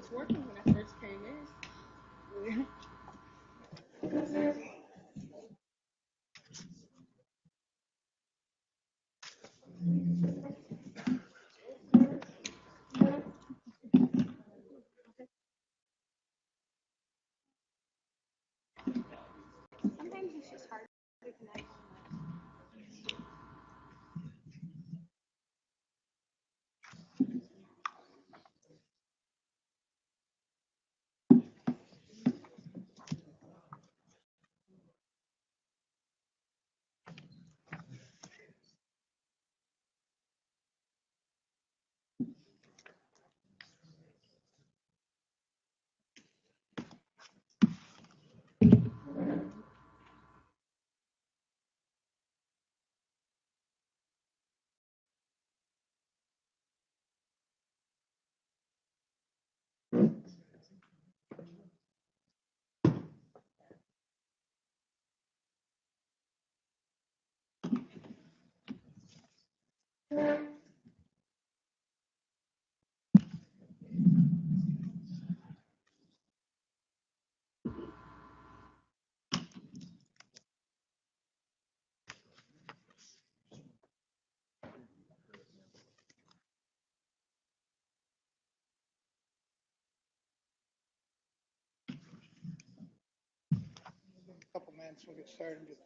was working when I first came in. Sometimes it's just hard to connect. Couple minutes, we'll get started and get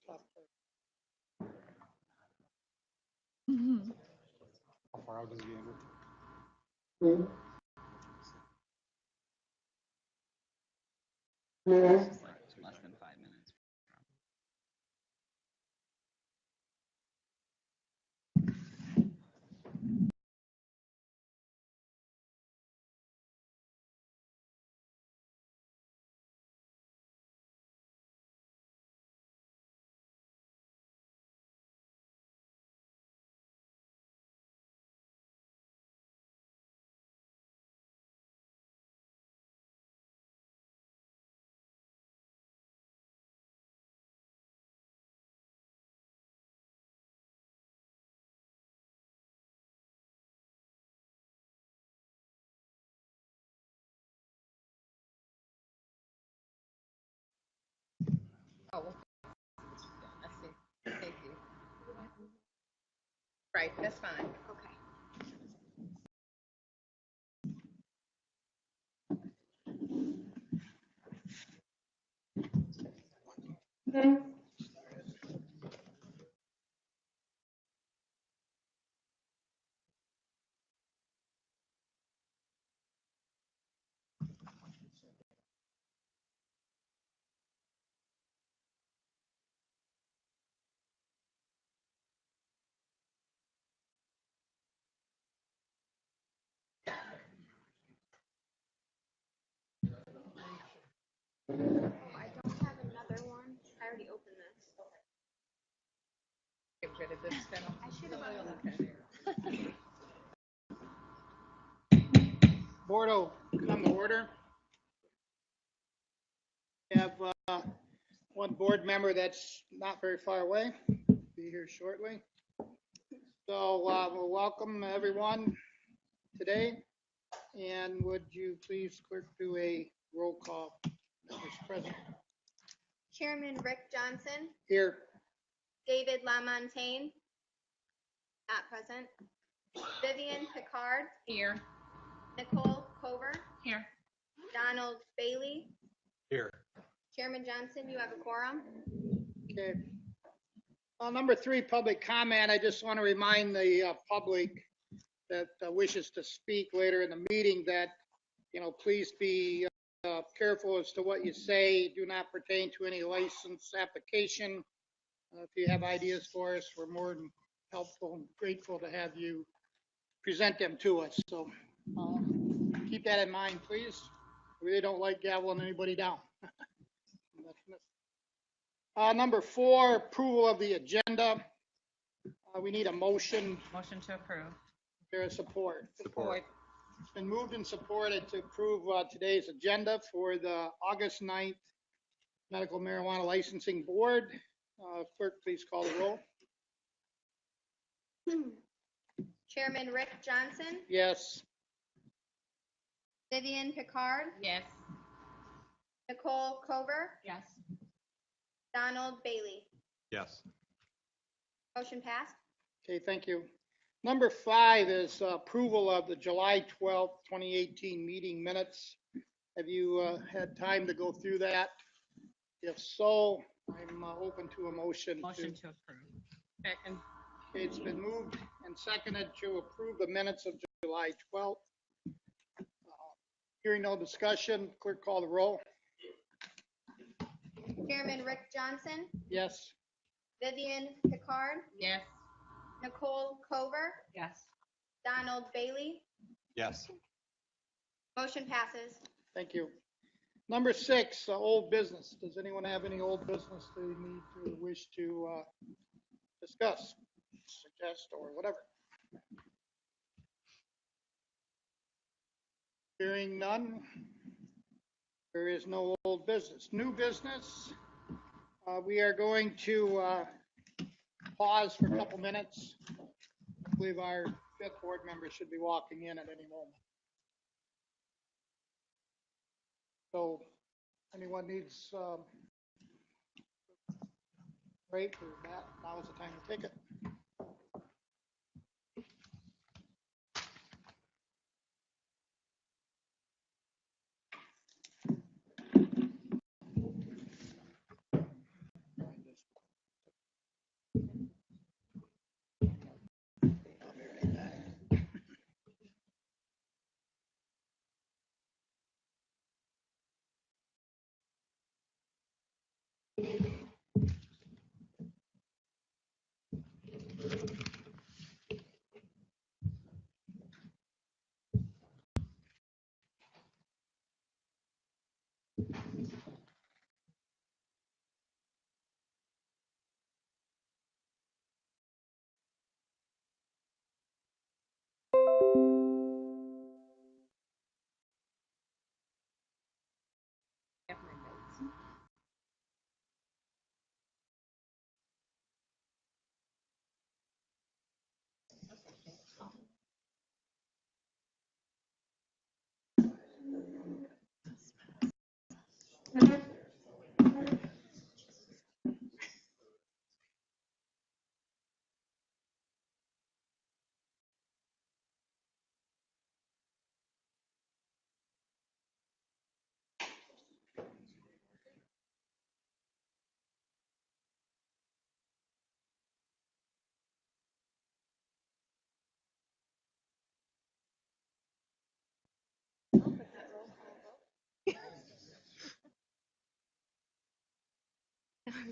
top. How far out does it get? It's like less than 5 minutes. Oh, I see. Thank you. Right, that's fine. Okay. Oh, I don't have another one. I already opened this. Get rid of this then. I should have. Okay. Board will come to order. We have one board member that's not very far away, be here shortly. So we'll welcome everyone today. And would you please clerk do a roll call, Mr. President? Chairman Rick Johnson, Here. David LaMontagne, not present. Vivian Picard, Here. Nicole Cover, Here. Donald Bailey. Here. Chairman Johnson, you have a quorum. Okay. Number 3, public comment. I just want to remind the public that wishes to speak later in the meeting that, please be careful as to what you say. Do not pertain to any license application. If you have ideas for us, we're more than helpful and grateful to have you present them to us. So keep that in mind, please. We really don't like gaveling anybody down. Number 4, approval of the agenda. We need a motion. Motion to approve. There is support. Support. It's been moved and supported to approve today's agenda for the August 9th Medical Marijuana Licensing Board. Clerk, please call the roll. Chairman Rick Johnson, Yes. Vivian Picard, Yes. Nicole Cover, Yes. Donald Bailey. Yes. Motion passed. Okay, thank you. Number 5 is approval of the July 12th, 2018 meeting minutes. Have you had time to go through that? If so, I'm open to a motion. Motion to approve. Second. Okay, it's been moved and seconded to approve the minutes of July 12th. Hearing no discussion, clerk call the roll. Chairman Rick Johnson, Yes. Vivian Picard, Yes. Nicole Cover, Yes. Donald Bailey. Yes. Motion passes. Thank you. Number 6, old business. Does anyone have any old business they need to wish to discuss, suggest, or whatever? Hearing none, there is no old business. New business, we are going to pause for a couple minutes. I believe our 5th board member should be walking in at any moment. So anyone needs break or that, now is the time to take it. Have my notes.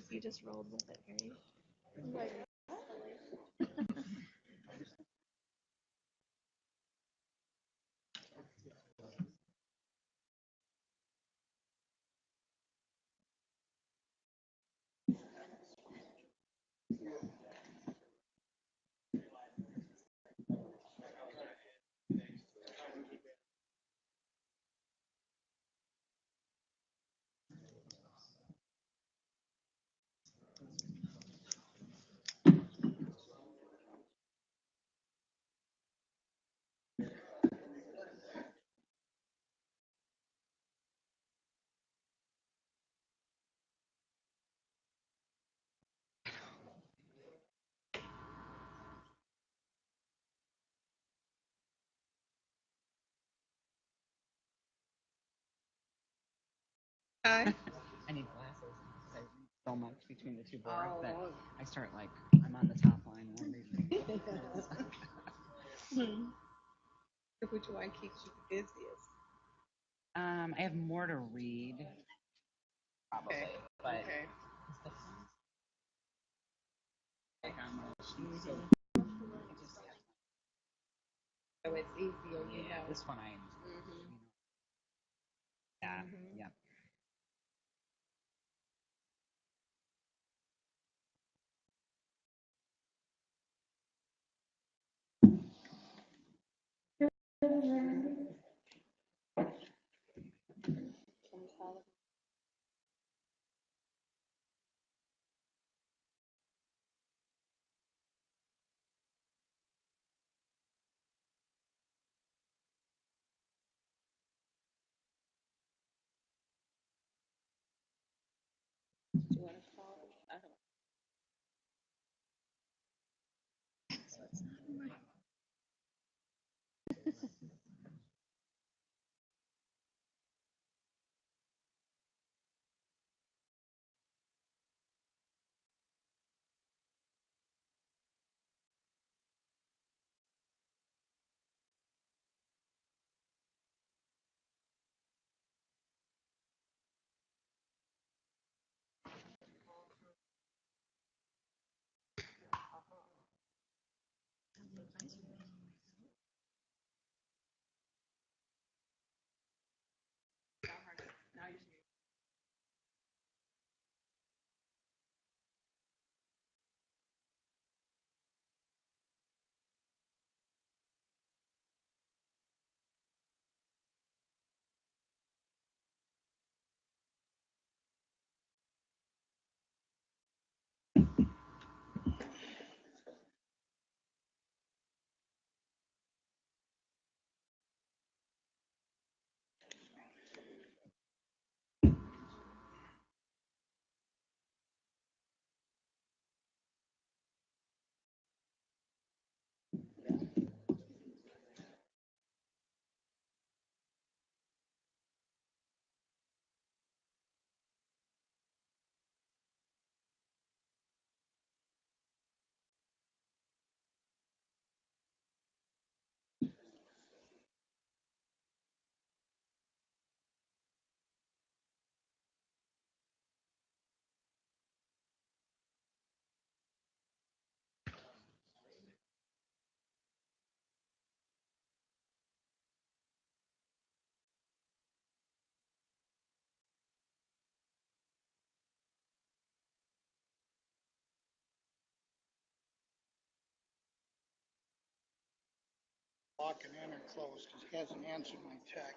You just rolled with it, right? Hi. I need glasses because I read so much between the two boards that Oh, I start like I'm on the top line and I'm reading. Which one keeps you the busiest? I have more to read, probably, Okay. but Okay. like on the sheet, so it just So it's easier, you yeah. know. This one I Mhm. yeah Mhm. yep. Walking in or close, because he hasn't answered my text.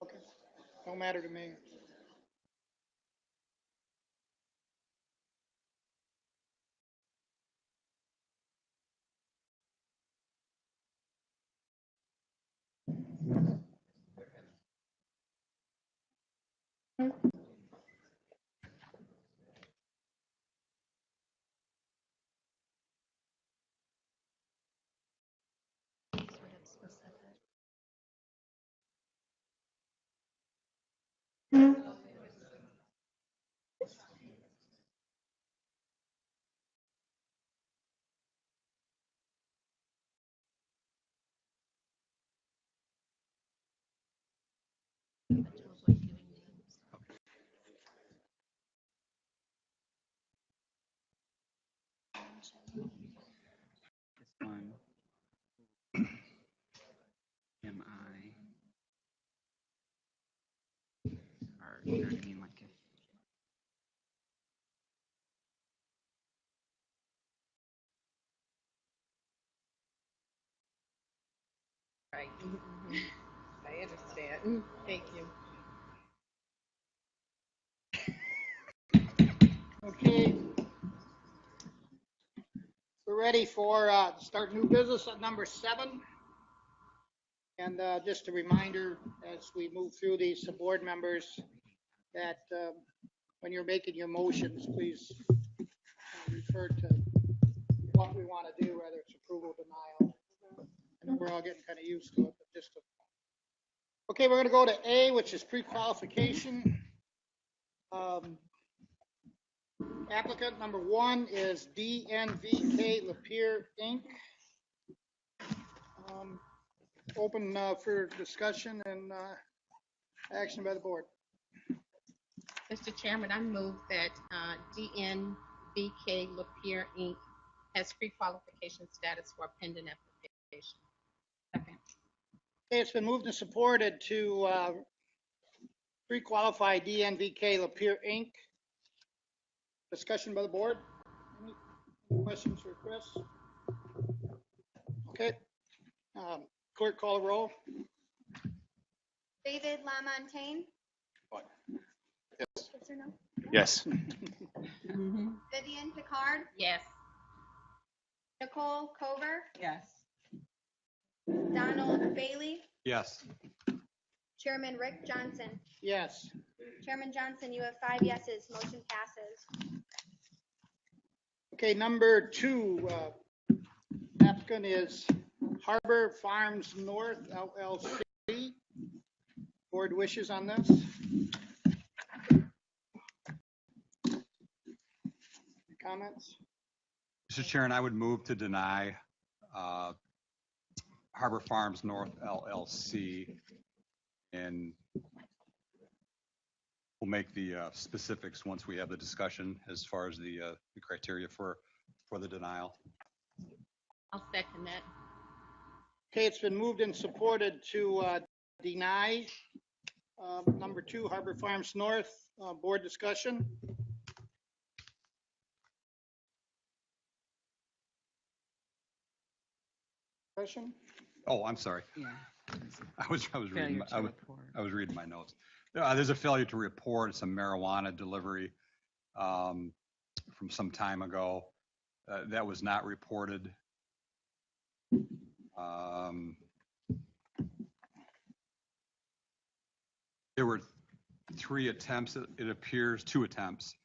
Okay, don't matter to me. This one. Am I? Or, you know what I mean? Like, if Right. I understand. Thank you. Okay. We're ready for start new business at number 7. And just a reminder, as we move through these to board members, that when you're making your motions, please refer to what we want to do, whether it's approval, denial. I know we're all getting kind of used to it, but just to... Okay, we're going to go to A, which is pre-qualification. Applicant number 1 is DNVK Lapeer, Inc. Open for discussion and action by the board. Mr. Chairman, I move that DNVK Lapeer, Inc. has pre-qualification status for a pending application. Second. Okay, it's been moved and supported to pre-qualify DNVK Lapeer, Inc. Discussion by the board. Any questions for Chris? Okay. Clerk, call the roll. David LaMontagne, What? yes or no? Yes. Vivian Picard, Yes. Nicole Cover, Yes. Donald Bailey, Yes. Chairman Rick Johnson. Yes. Chairman Johnson, you have 5 yeses. Motion passes. Okay, number 2, applicant is Harbor Farms North LLC. Board wishes on this? Comments? Mr. Chairman, I would move to deny Harbor Farms North LLC, and we'll make the specifics once we have the discussion as far as the criteria for the denial. I'll second that. Okay, it's been moved and supported to deny number 2, Harbor Farms North. Board discussion. Question? Oh, I'm sorry. yeah. I was reading. Failure to report. I was reading my notes. There's a failure to report. It's a marijuana delivery from some time ago. That was not reported. There were 3 attempts, it appears, 2 attempts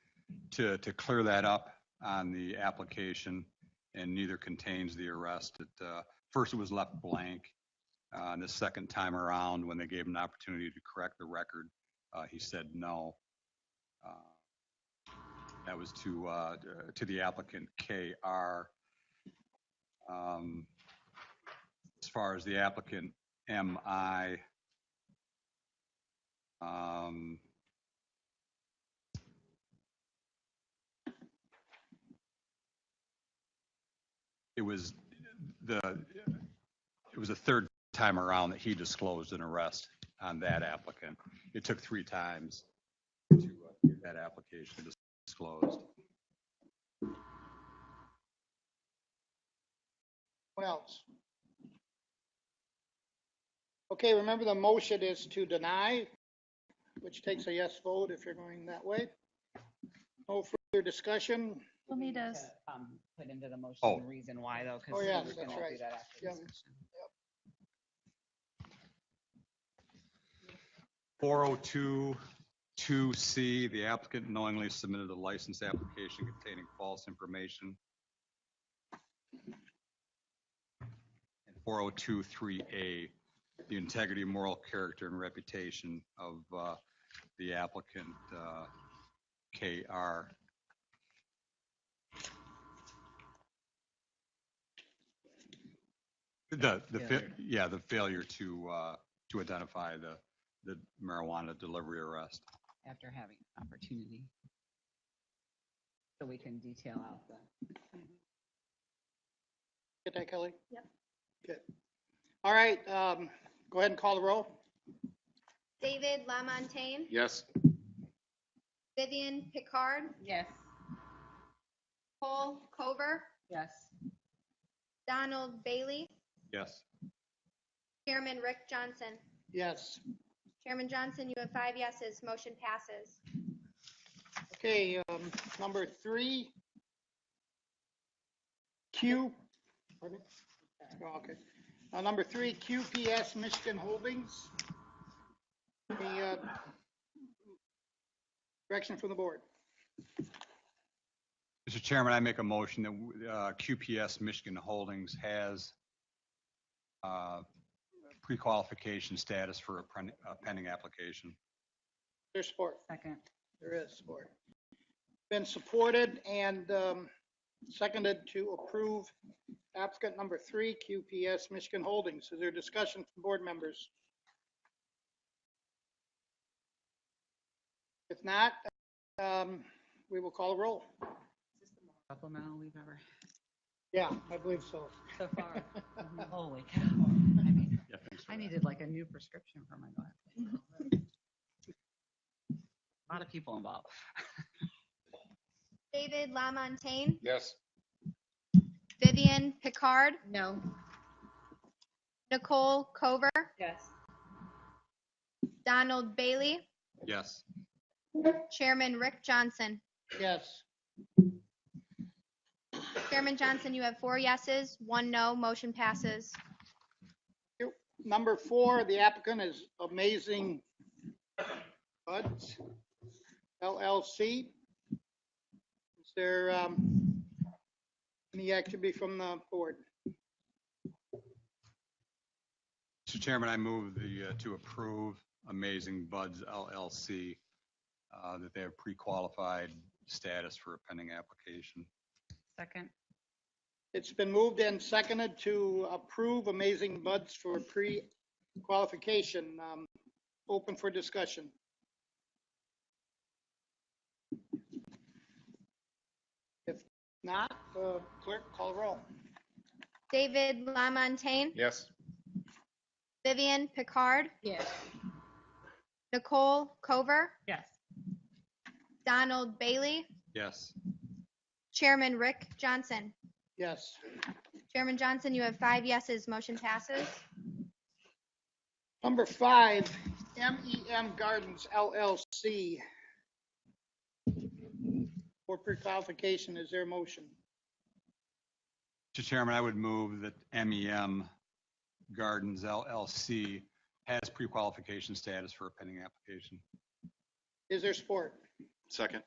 to clear that up on the application, and neither contains the arrest. First, it was left blank. And the second time around, when they gave him an opportunity to correct the record, he said no. That was to the applicant KR. As far as the applicant MI, it was the third time around that he disclosed an arrest. on that applicant. It took 3 times to get that application disclosed. What else? Okay, remember the motion is to deny, which takes a yes vote if you're going that way. No further discussion. We'll need a, Put into the motion Oh. the reason why though, Oh, because yes, we're that's gonna right. do that after Yeah. discussion. 402-2C, the applicant knowingly submitted a license application containing false information. And 402-3A, the integrity, moral character, and reputation of the applicant, KR. The failure to identify the marijuana delivery arrest. After having an opportunity. So we can detail out the. Get that, Kelly? Yep. Good. All right, go ahead and call the roll. David Lamontagne, Yes. Vivian Picard, Yes. Cole Cover, Yes. Donald Bailey, Yes. Chairman Rick Johnson. Yes. Chairman Johnson, you have 5 yeses. Motion passes. Okay, number 3. Q. Pardon? Oh, okay. Number 3, QPS Michigan Holdings. The direction from the board. Mr. Chairman, I make a motion that QPS Michigan Holdings has pre-qualification status for a pending application. There's support. Second. There is support. Been supported and seconded to approve applicant number 3, QPS Michigan Holdings. Is there discussion from board members? If not, we will call a roll. Supplemental we've ever, Yeah, I believe so. so far. Holy cow. I mean, Yeah, thanks for I that. needed like a new prescription for my glasses. A lot of people involved. David Lamontagne, Yes. Vivian Picard, No. Nicole Cover, Yes. Donald Bailey, Yes. Chairman Rick Johnson. Yes. Chairman Johnson, you have 4 yeses, 1 no. Motion passes. Number 4, the applicant is Amazing Buds LLC. Is there any activity from the board? Mr. Chairman, I move to approve Amazing Buds LLC, that they have pre-qualified status for a pending application. Second. It's been moved and seconded to approve Amazing Buds for pre-qualification. Open for discussion. If not, clerk, call roll. David Lamontagne, Yes. Vivian Picard, Yes. Nicole Cover, Yes. Donald Bailey, Yes. Chairman Rick Johnson. Yes. Chairman Johnson, you have 5 yeses. Motion passes. Number 5, MEM Gardens LLC. For pre-qualification, is there a motion? Mr. Chairman, I would move that MEM Gardens LLC has pre-qualification status for a pending application. Is there support? Second.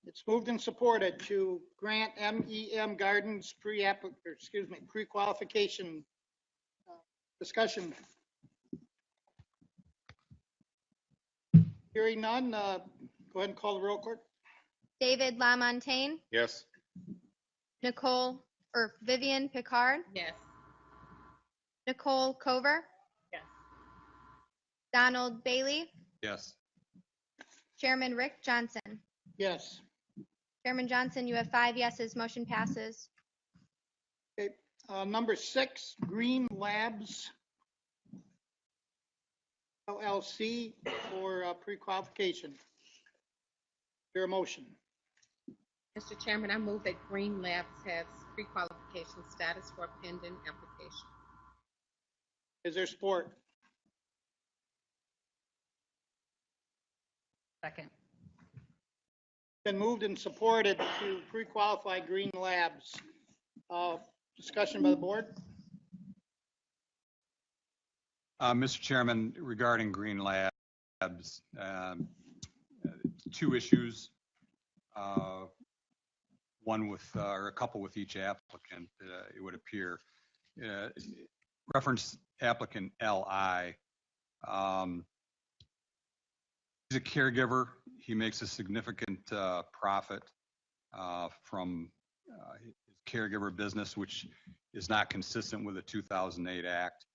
It's moved and supported to grant MEM Gardens pre-qualification discussion. Hearing none, go ahead and call the roll, clerk. David Lamontagne, Yes. Vivian Picard, Yes. Nicole Cover, Yes. Donald Bailey, Yes. Chairman Rick Johnson. Yes. Chairman Johnson, you have 5 yeses. Motion passes. Okay, number 6, Green Labs LLC for pre-qualification. Is there a motion? Mr. Chairman, I move that Green Labs has pre-qualification status for a pending application. Is there support? Second. Been moved and supported to pre-qualify Green Labs. Discussion by the board? Mr. Chairman, regarding Green Labs, two issues. One with, or a couple with each applicant, it would appear. Reference applicant LI. He's a caregiver. He makes a significant profit from his caregiver business, which is not consistent with the 2008 Act.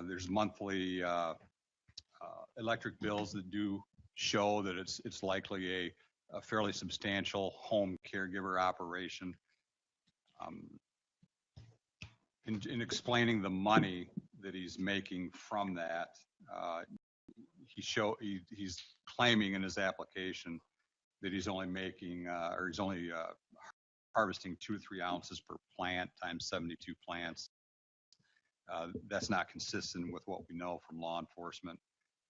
There's monthly electric bills that do show that it's likely a fairly substantial home caregiver operation. In explaining the money that he's making from that, he's claiming in his application that he's only making, or he's only harvesting 2 to 3 ounces per plant times 72 plants. That's not consistent with what we know from law enforcement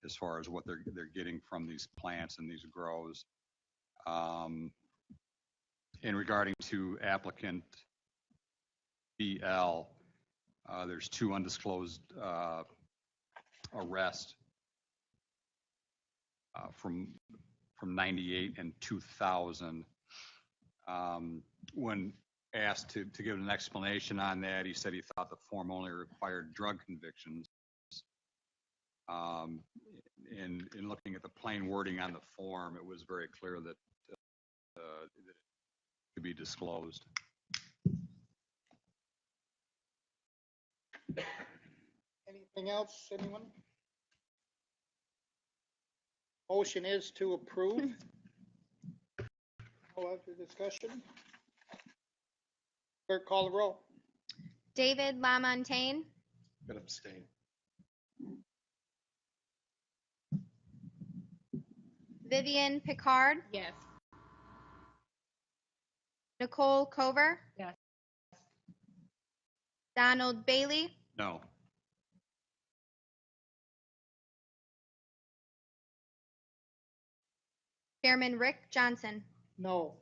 as far as what they're getting from these plants and these grows. In regarding to applicant BL, there's 2 undisclosed arrests from 98 and 2000. When asked to give an explanation on that, he said he thought the form only required drug convictions. In looking at the plain wording on the form, it was very clear that it could be disclosed. Anything else, anyone? Motion is to approve. No other discussion? Clerk, call the roll. David LaMontagne, Gonna abstain. Vivian Picard, Yes. Nicole Cover, Yes. Donald Bailey, No. Chairman Rick Johnson. No.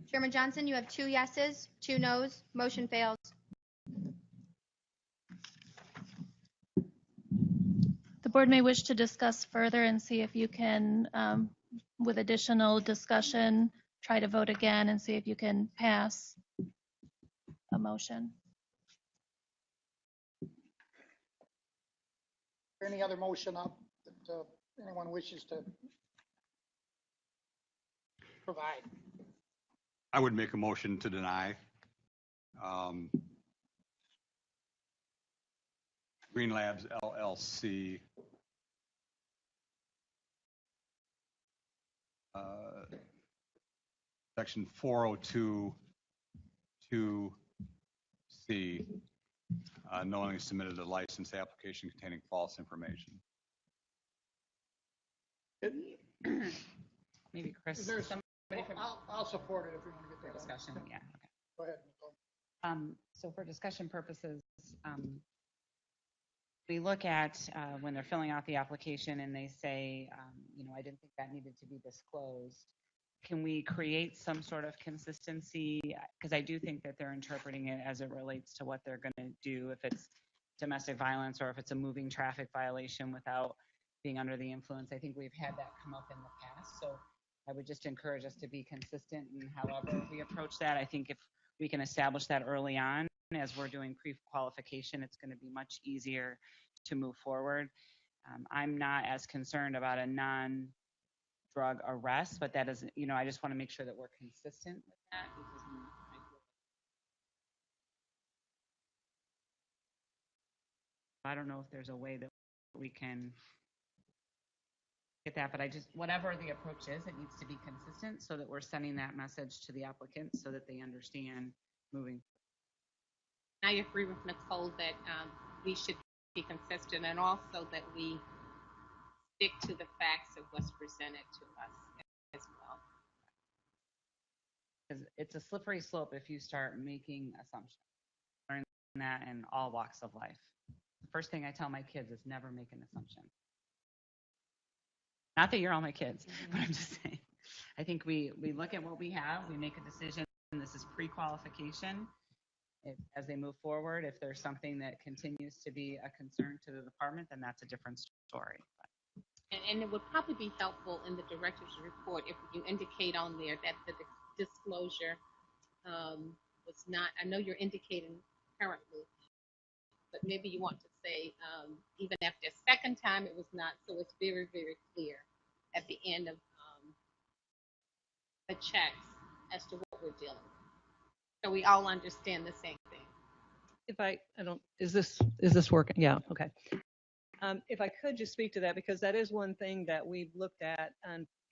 Chairman Johnson, you have 2 yeses, 2 nos. Motion fails. The board may wish to discuss further and see if you can, with additional discussion, try to vote again and see if you can pass a motion. Any other motion up that anyone wishes to provide? I would make a motion to deny. Green Labs LLC. Section 402(2)C, knowingly submitted a license application containing false information. Maybe Chris. Is there somebody from I'll support it if we want to get that done. discussion. Yeah. Okay. Go ahead, Nicole. So for discussion purposes, we look at when they're filling out the application and they say, I didn't think that needed to be disclosed. Can we create some sort of consistency? Because I do think that they're interpreting it as it relates to what they're going to do if it's domestic violence or if it's a moving traffic violation without being under the influence. I think we've had that come up in the past. So I would just encourage us to be consistent in however we approach that. I think if we can establish that early on as we're doing pre-qualification, it's going to be much easier to move forward. I'm not as concerned about a non-drug arrest, but that is, I just want to make sure that we're consistent with that because I don't know if there's a way that we can get that, but whatever the approach is, it needs to be consistent so that we're sending that message to the applicant so that they understand moving. I agree with Nicole that we should be consistent, and also that we stick to the facts of what's presented to us as well. Because it's a slippery slope if you start making assumptions. Learn that in all walks of life. The first thing I tell my kids is never make an assumption. Not that you're all my kids, but I'm just saying. I think we look at what we have, we make a decision, and this is pre-qualification. As they move forward, if there's something that continues to be a concern to the department, then that's a different story. And it would probably be helpful in the director's report if you indicate on there that the disclosure was not, I know you're indicating currently, but maybe you want to say even after a second time it was not, so it's very, very clear at the end of the checks as to what we're dealing with. So we all understand the same thing. If I don't, is this working? Yeah, okay. If I could just speak to that, because that is one thing that we've looked at,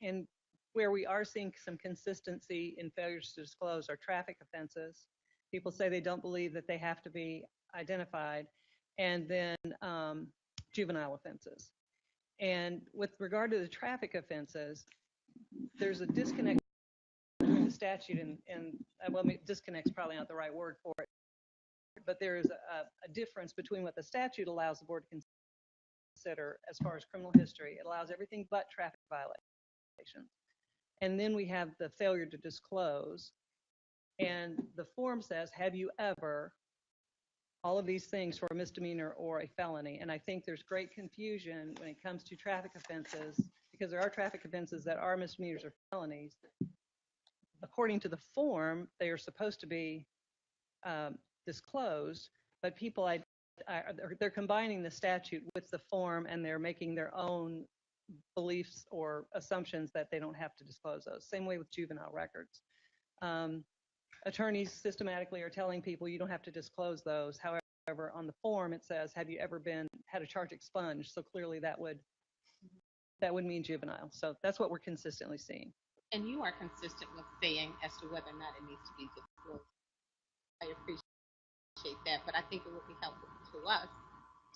and where we are seeing some consistency in failures to disclose are traffic offenses. People say they don't believe that they have to be identified, and then juvenile offenses. And with regard to the traffic offenses, there's a disconnect between the statute and well, disconnect's probably not the right word for it, but there is a difference between what the statute allows the board to consider as far as criminal history. It allows everything but traffic violations. And then we have the failure to disclose. And the form says, have you ever, all of these things for a misdemeanor or a felony. And I think there's great confusion when it comes to traffic offenses, because there are traffic offenses that are misdemeanors or felonies. According to the form, they are supposed to be disclosed, but people, they're combining the statute with the form, and they're making their own beliefs or assumptions that they don't have to disclose those. Same way with juvenile records. Attorneys systematically are telling people you don't have to disclose those. However, on the form it says, have you ever had a charge expunged? So clearly that would mean juvenile. So that's what we're consistently seeing. And you are consistent with saying as to whether or not it needs to be disclosed. I appreciate that, but I think it would be helpful to us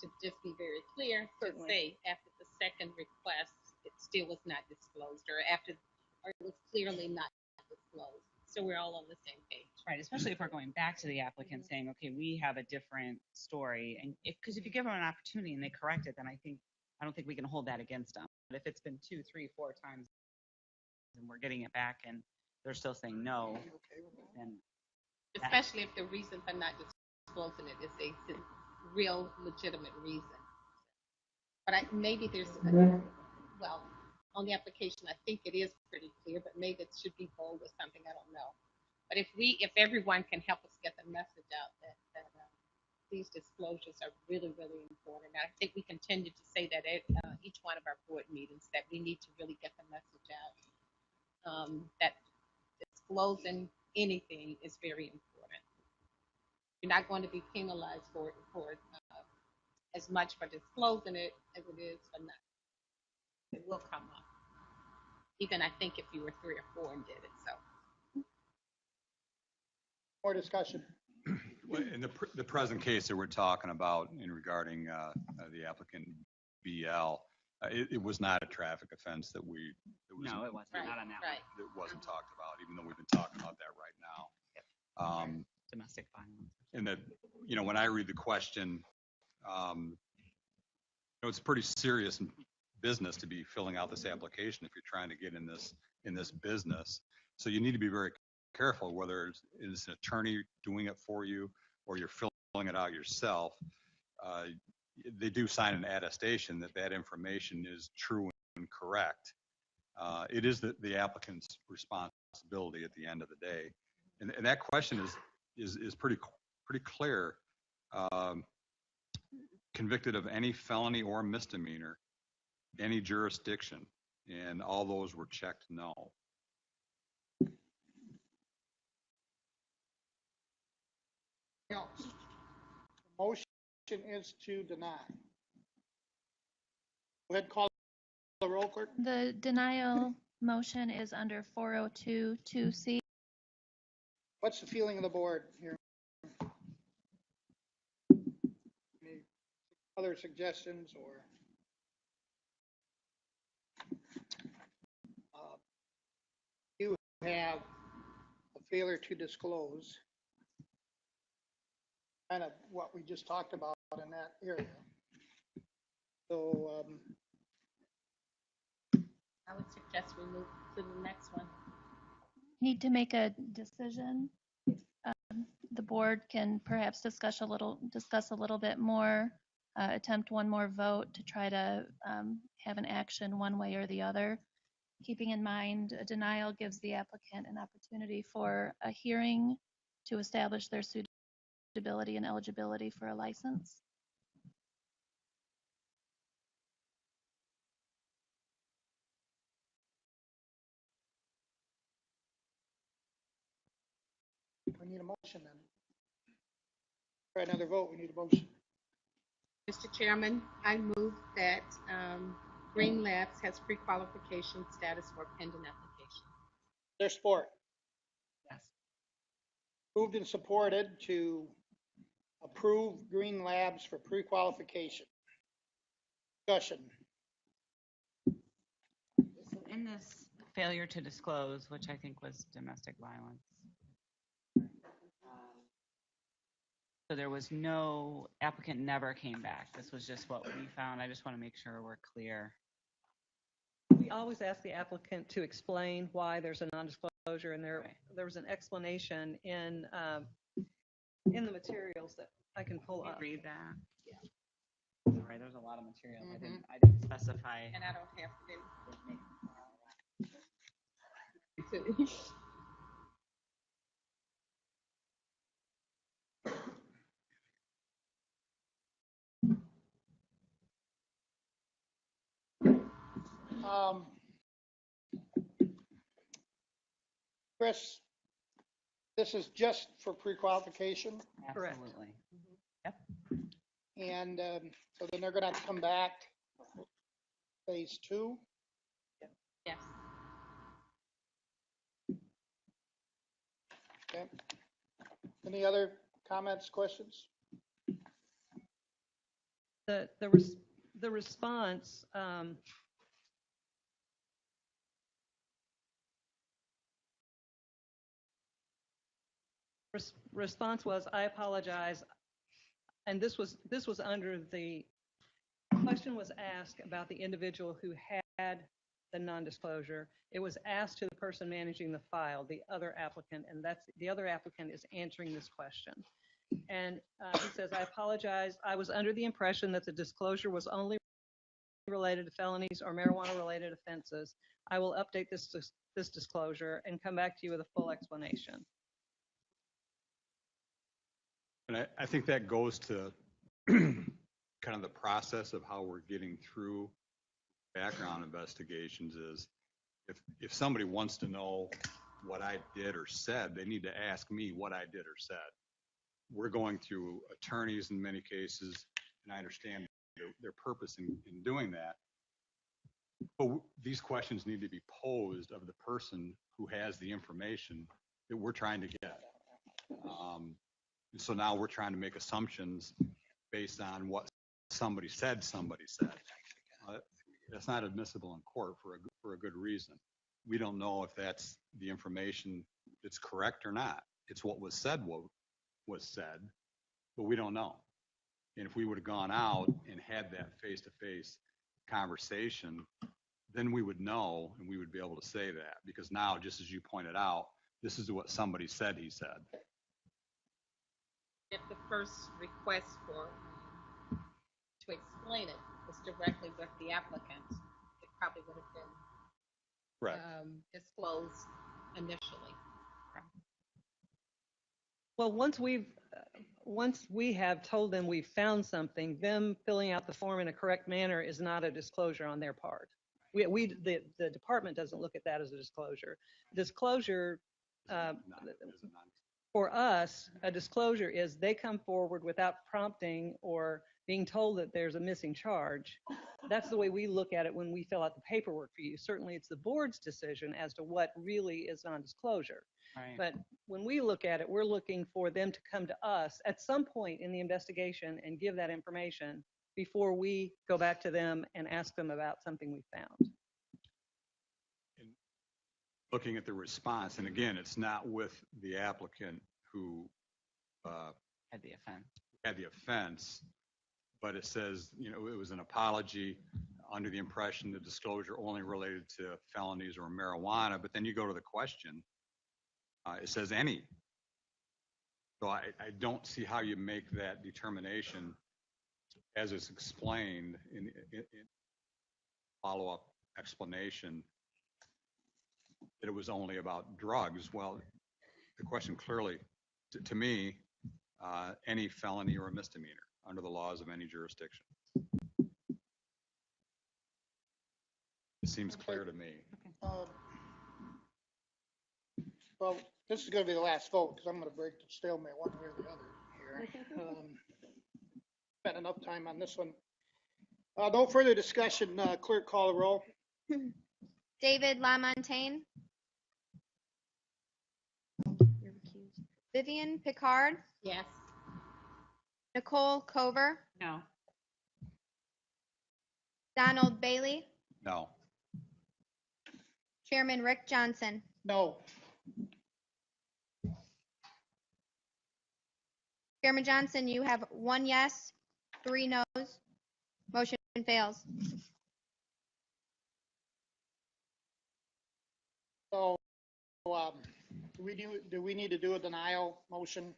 to just be very clear to say after the second request it still was not disclosed, or it was clearly not disclosed. So we're all on the same page. Right, especially if we're going back to the applicant saying, okay, we have a different story. And because if you give them an opportunity and they correct it, then I don't think we can hold that against them. But if it's been 2, 3, 4 times and we're getting it back and they're still saying no, then especially if the reason for not disclosing it is a real legitimate reason. But maybe there's well, on the application I think it is pretty clear, but maybe it should be bold or something, I don't know. But if everyone can help us get the message out that these disclosures are really, really important. And I think we continue to say that at each one of our board meetings, that we need to really get the message out, that disclosing anything is very important. You're not going to be penalized for as much for disclosing it as it is for not. It will come up. Even I think if you were 3 or 4 and did it, so. More discussion. In the present case that we're talking about in regarding the applicant BL, it was not a traffic offense that no, it wasn't. Right, Not on that right. It wasn't talked about, even though we've been talking about that right now. one. Domestic violence. And that, when I read the question, it's pretty serious business to be filling out this application if you're trying to get in this business. So you need to be very careful whether it's an attorney doing it for you or you're filling it out yourself. They do sign an attestation that information is true and correct. It is the applicant's responsibility at the end of the day. And that question is pretty clear. Convicted of any felony or misdemeanor, any jurisdiction, and all those were checked no. Else. The motion is to deny. Go ahead, call the roll, clerk. The denial motion is under 402(2)(c). What's the feeling of the board here? other suggestions or you have a failure to disclose, kind of what we just talked about in that area. So, I would suggest we move to the next one. Need to make a decision. The board can perhaps discuss a little bit more, attempt one more vote to try to have an action one way or the other. Keeping in mind, a denial gives the applicant an opportunity for a hearing to establish their suitability and eligibility for a license. we need a motion then. Try another vote, we need a motion. Mr. Chairman, I move that Green Labs has pre-qualification status for pending application. Their support. Yes. Moved and supported to approve Green Labs for pre-qualification. Discussion. So in this failure to disclose, which I think was domestic violence, so there was no, applicant never came back. This was just what we found. I just want to make sure we're clear. We always ask the applicant to explain why there's a non-disclosure, and there was an explanation in the materials that I can pull Can you up. read that? Yeah. Sorry, there's a lot of material. I didn't specify. And I don't have to. Chris, this is just for pre-qualification, Correct. Absolutely. and so then they're gonna have to come back phase 2. Yes. Okay. Any other comments, questions? The response, response was, I apologize. And this was under the question was asked about the individual who had the non-disclosure. It was asked to the person managing the file, the other applicant, and that's the other applicant is answering this question. And he says, I apologize. I was under the impression that the disclosure was only related to felonies or marijuana-related offenses. I will update this disclosure and come back to you with a full explanation. And I think that goes to kind of the process of how we're getting through background investigations is if somebody wants to know what I did or said, they need to ask me what I did or said. We're going through attorneys in many cases, and I understand their purpose in doing that. But these questions need to be posed of the person who has the information that we're trying to get. And so now we're trying to make assumptions based on what somebody said. That's not admissible in court for a good reason. We don't know if that's the information that's correct or not. It's what was said, but we don't know. And if we would have gone out and had that face-to-face conversation, then we would know and we would be able to say that. Because now, just as you pointed out, this is what somebody said he said. If the first request for to explain it was directly with the applicant, it probably would have been disclosed initially. Well, once we have told them we've found something, them filling out the form in a correct manner is not a disclosure on their part. The department doesn't look at that as a disclosure. Disclosure, for us, a disclosure is they come forward without prompting or being told that there's a missing charge. That's the way we look at it when we fill out the paperwork for you. Certainly it's the board's decision as to what really is non-disclosure. Right. But when we look at it, we're looking for them to come to us at some point in the investigation and give that information before we go back to them and ask them about something we found. Looking at the response, and again, it's not with the applicant who Had the offense. had the offense, but it says, it was an apology under the impression the disclosure only related to felonies or marijuana, but then you go to the question, it says any. So I don't see how you make that determination as it's explained in follow-up explanation that it was only about drugs. Well, the question clearly, to me, any felony or misdemeanor under the laws of any jurisdiction. It seems clear to me. Well, this is going to be the last vote because I'm going to break the stalemate one way or the other here. Spent enough time on this one. No further discussion. Clerk, call the roll. David LaMontagne. Vivian Picard. Yes. Nicole Cover. No. Donald Bailey. No. Chairman Rick Johnson. No. Chairman Johnson, you have 1 yes, 3 noes. Motion fails. So, do we need to do a denial motion?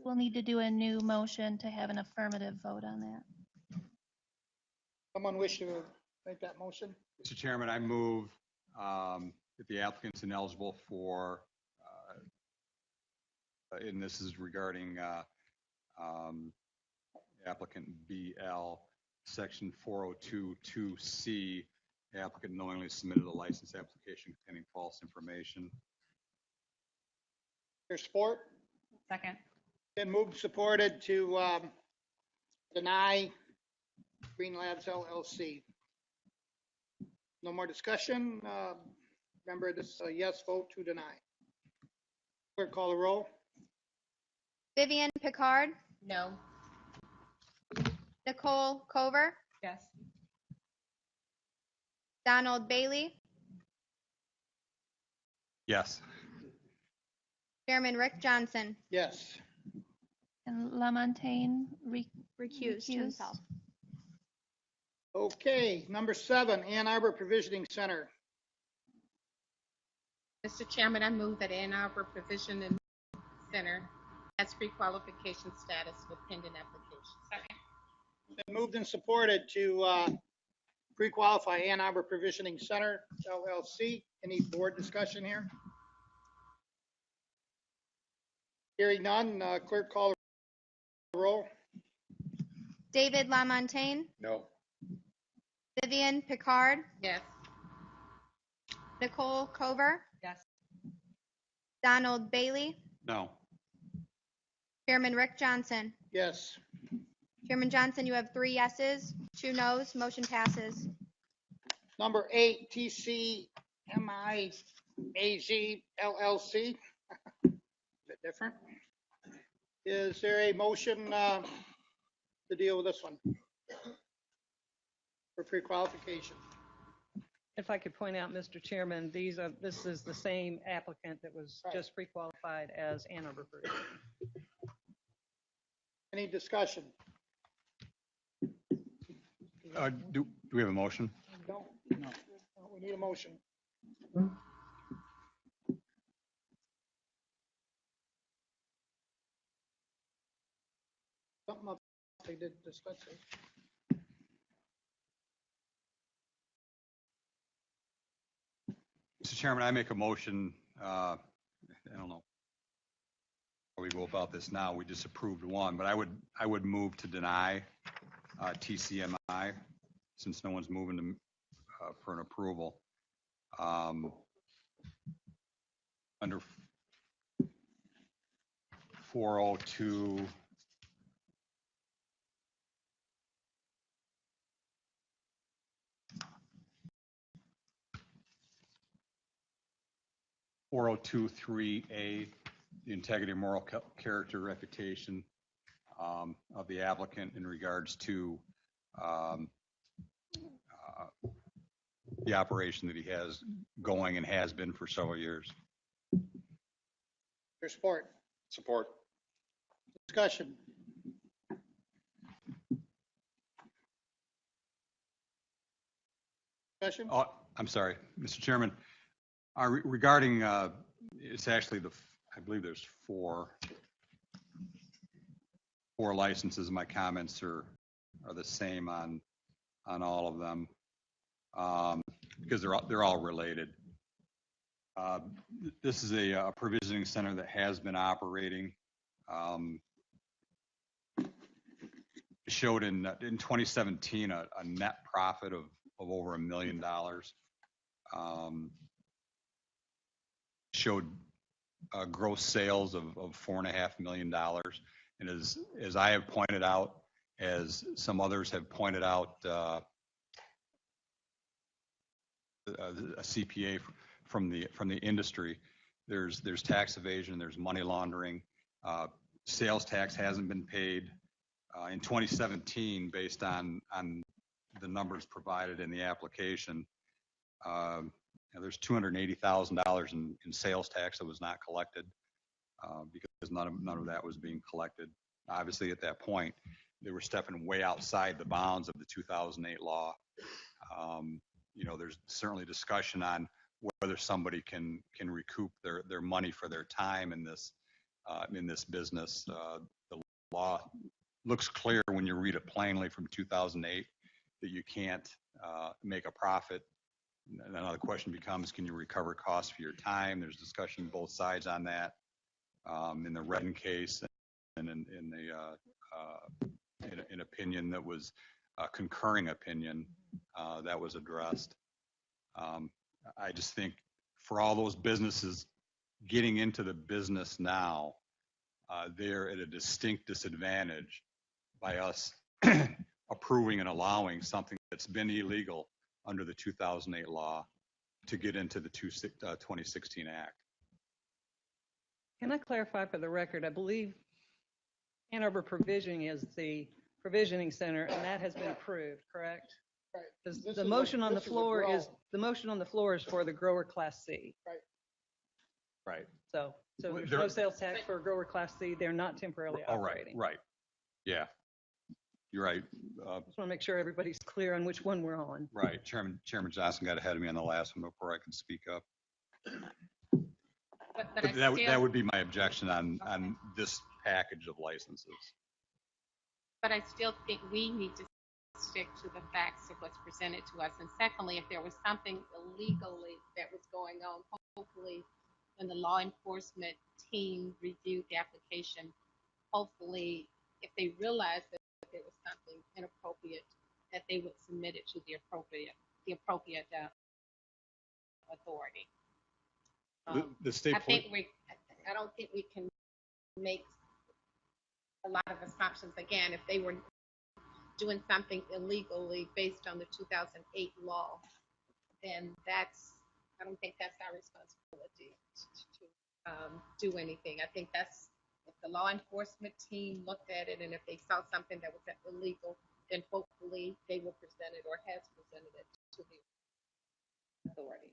We'll need to do a new motion to have an affirmative vote on that. Someone wish to make that motion? Mr. Chairman, I move that the applicant's ineligible for, and this is regarding applicant BL, section 4022C, the applicant knowingly submitted a license application containing false information. Your support? Second. Been moved and supported to deny Green Labs LLC. No more discussion. Remember, this is a yes vote to deny. Clerk, call the roll. Vivian Picard. No. Nicole Cover. Yes. Donald Bailey. Yes. Chairman Rick Johnson. Yes. And LaMontagne Recused recused. himself. Okay, number 7, Ann Arbor Provisioning Center. Mr. Chairman, I move that Ann Arbor Provisioning Center has pre-qualification status with pending applications. Been moved and supported to pre-qualify Ann Arbor Provisioning Center LLC. Any board discussion here? Hearing none, clerk, call the roll. David LaMontagne. No. Vivian Picard. Yes. Nicole Cover. Yes. Donald Bailey. No. Chairman Rick Johnson. Yes. Chairman Johnson, you have 3 yeses, 2 noes. Motion passes. Number 8, TCMIAZ LLC. Bit different. Is there a motion to deal with this one for pre-qualification? If I could point out, Mr. Chairman, this is the same applicant that was Right. just pre-qualified as Ann Arbor Fruit. Any discussion? Do we have a motion? No. We need a motion. Something up they did discuss it. Mr. Chairman, I make a motion, I don't know how we go about this now, we just approved one, but I would move to deny TCMI, since no one's moving to, for an approval. Under 402, .4023A, the integrity, moral character, reputation of the applicant in regards to um, the operation that he has going and has been for several years. Your support, Support. discussion. Discussion? Oh, I'm sorry, Mr. Chairman. Regarding, it's actually I believe there's four licenses. My comments are the same on all of them, because they're all related. This is a provisioning center that has been operating. Showed in 2017 a net profit of over $1 million. Showed gross sales of $4.5 million. And as I have pointed out, as some others have pointed out, a CPA from the industry, there's tax evasion, there's money laundering, sales tax hasn't been paid. In 2017, based on the numbers provided in the application, there's $280,000 in sales tax that was not collected, because none of that was being collected. Obviously, at that point, they were stepping way outside the bounds of the 2008 law. There's certainly discussion on whether somebody can recoup their money for their time in this business. The law looks clear when you read it plainly from 2008 that you can't make a profit. And another question becomes, can you recover costs for your time? There's discussion both sides on that, in the Redden case and in an opinion that was a concurring opinion that was addressed. I just think for all those businesses getting into the business now, they're at a distinct disadvantage by us approving and allowing something that's been illegal under the 2008 law to get into the 2016 Act. Can I clarify for the record? I believe Ann Arbor Provisioning is the provisioning center, and that has been approved, correct? Right. The motion on the floor is for the grower class C. Right. So there's no sales tax for grower class C. They're not temporarily operating. Right. Yeah. You're right. Just want to make sure everybody's clear on which one we're on. Right. Chairman Johnson got ahead of me on the last one before I could speak up. But That would be my objection on this package of licenses. But I still think we need to stick to the facts of what's presented to us. And secondly, if there was something illegally that was going on, hopefully when the law enforcement team reviewed the application, hopefully if they realized that there was something inappropriate, that they would submit it to the appropriate authority. The state I don't think we can make a lot of assumptions. Again, if they were doing something illegally based on the 2008 law, then I don't think that's our responsibility to do anything. I think that's, if the law enforcement team looked at it and if they saw something that was illegal, then hopefully they will present it or has presented it to the authority.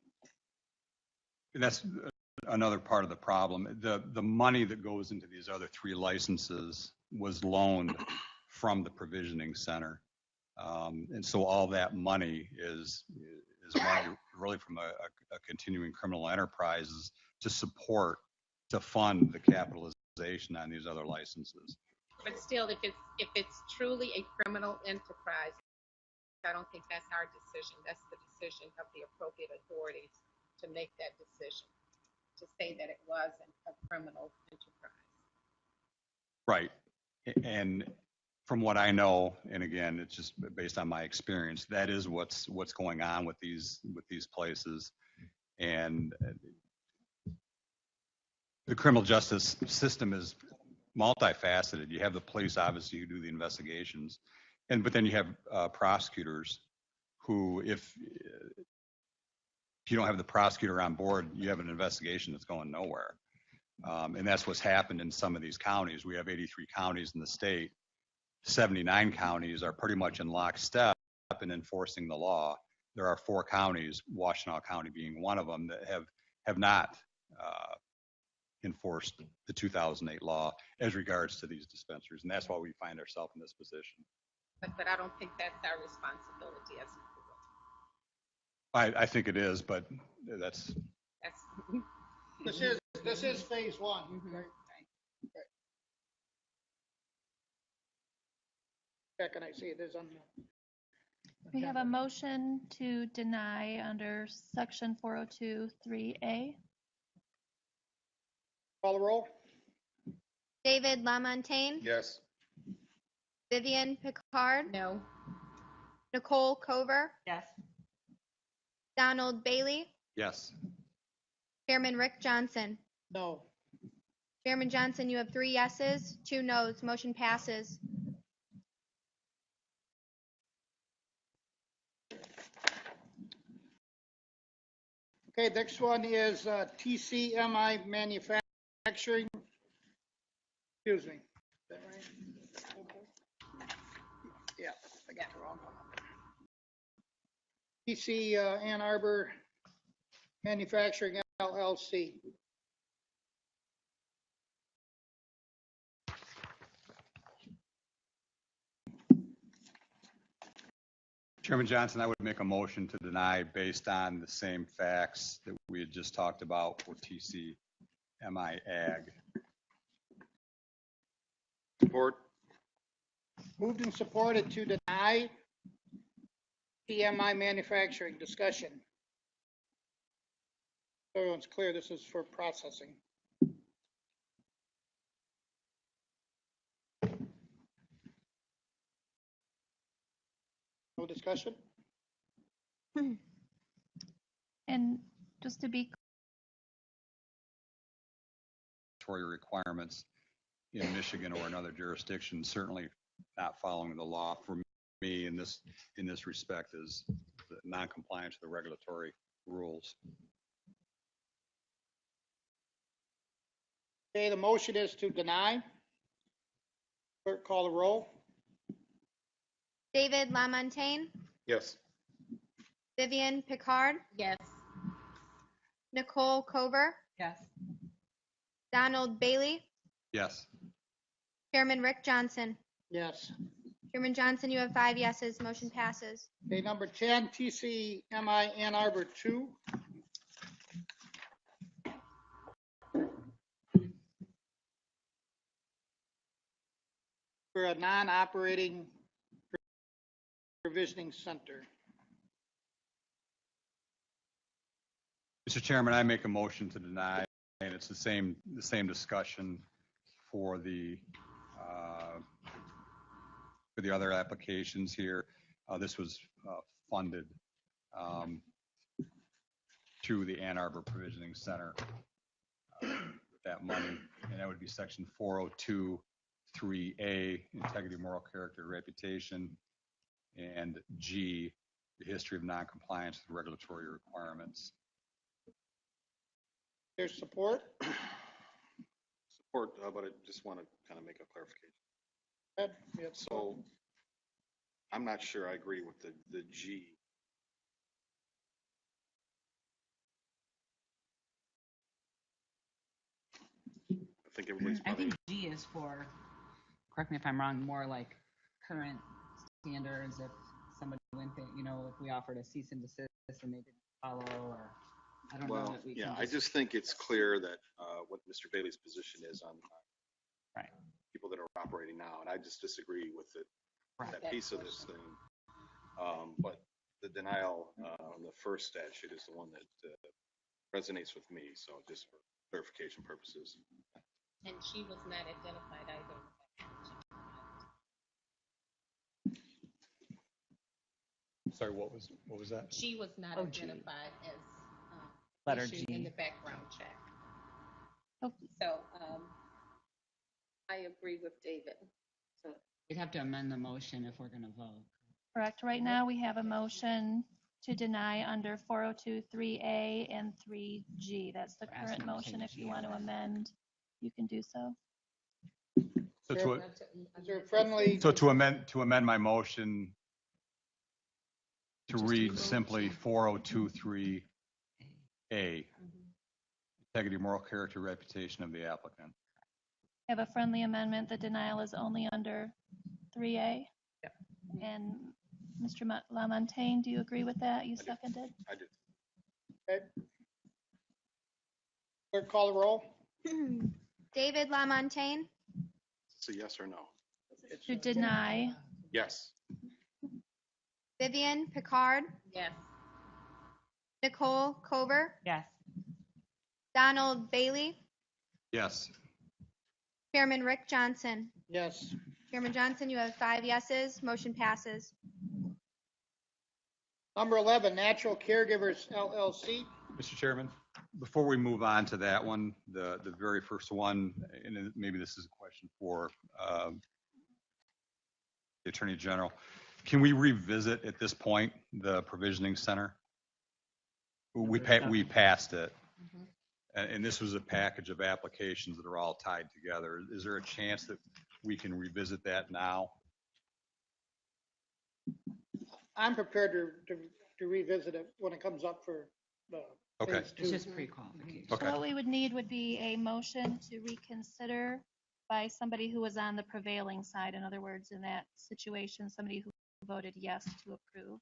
And that's another part of the problem. The money that goes into these other three licenses was loaned from the provisioning center. And so all that money is money really from a continuing criminal enterprises to fund the capitalization on these other licenses. But still, if it's truly a criminal enterprise, I don't think that's our decision. That's the decision of the appropriate authorities to make that decision, to say that it was a criminal enterprise. Right. And from what I know, and again, it's just based on my experience, that is what's going on with these places. And the criminal justice system is multifaceted. You have the police, obviously, who do the investigations, but then you have prosecutors who, if you don't have the prosecutor on board, you have an investigation that's going nowhere. And that's what's happened in some of these counties. We have 83 counties in the state. 79 counties are pretty much in lockstep in enforcing the law. There are 4 counties, Washtenaw County being one of them, that have not enforced the 2008 law as regards to these dispensaries, and that's why we find ourselves in this position. But I don't think that's our responsibility as a board. I think it is, but that's That's, This is phase one. Mhm. Right? Back and I see it is on the. We have a motion to deny under section 402(3)(a). Call the roll? David Lamontagne, Yes. Vivian Picard, no. Nicole Cover, Yes. Donald Bailey, yes. Chairman Rick Johnson. No. Chairman Johnson, you have 3 yeses, 2 nos. Motion passes. Okay, next one is TCMI Manufacturing. Excuse me. Is that right? Yeah, I got the wrong one. TC Ann Arbor Manufacturing LLC. Chairman Johnson, I would make a motion to deny based on the same facts that we had just talked about for TCMI Ag. Support. Moved and supported to deny TMI Manufacturing. Discussion. Everyone's clear, this is for processing. No discussion? And just to be Regulatory requirements in Michigan or another jurisdiction, certainly not following the law for me in this respect is the non-compliance with the regulatory rules. Okay, the motion is to deny. Clerk, call the roll. David Lamontagne, Yes. Vivian Picard, Yes. Nicole Cover, Yes. Donald Bailey, Yes. Chairman Rick Johnson. Yes. Chairman Johnson, you have 5 yeses. Motion passes. Okay, number 10, TCMI Ann Arbor 2. For a non-operating provisioning center. Mr. Chairman, I make a motion to deny, and it's the same discussion for the other applications here. This was funded to the Ann Arbor Provisioning Center with that money, and that would be section 402(3)(a), integrity, moral character, reputation, and G, the history of noncompliance with regulatory requirements. There's support. Support, but I just want to kind of make a clarification. Ed, you have So I'm not sure I agree with the G. I think everybody's I probably, think G is for, correct me if I'm wrong, more like current standards. If somebody went there, if we offered a cease and desist and they didn't follow, or I don't know well, that we yeah, can I just think it's clear that what Mr. Bailey's position is on Right. people that are operating now, and I just disagree with it, Right. that piece of this thing. But the denial on the first statute is the one that resonates with me, so just for clarification purposes. And she was not identified either. Sorry, what was that? She was not Oh, G. identified as Letter issue G. in the background check. Oh. So I agree with David. So We'd have to amend the motion if we're going to vote. correct, right now we have a motion to deny under 402(3)(a) and 3G. That's the We're asking current to motion. take If you G want to out. amend, you can do so. So Is to, there a friendly, so to amend my motion to read simply 4023A, integrity, moral character, reputation of the applicant. I have a friendly amendment. The denial is only under 3A. Yep. And Mr. Lamontagne, do you agree with that? You seconded? I do. okay. Clerk, call the roll. David Lamontagne, It's a yes or no? To deny, Yes. Vivian Picard, Yes. Nicole Cover, Yes. Donald Bailey, Yes. Chairman Rick Johnson. Yes. Chairman Johnson, you have 5 yeses. Motion passes. Number 11, Natural Caregivers LLC. Mr. Chairman, before we move on to that one, the very first one, and maybe this is a question for the Attorney General. Can we revisit at this point the provisioning center? We passed it. And this was a package of applications that are all tied together. Is there a chance that we can revisit that now? I'm prepared to revisit it when it comes up for the Okay. phase It's 2. just pre-qualification. Okay. what we would need would be a motion to reconsider by somebody who was on the prevailing side. In other words, in that situation, somebody who voted yes to approve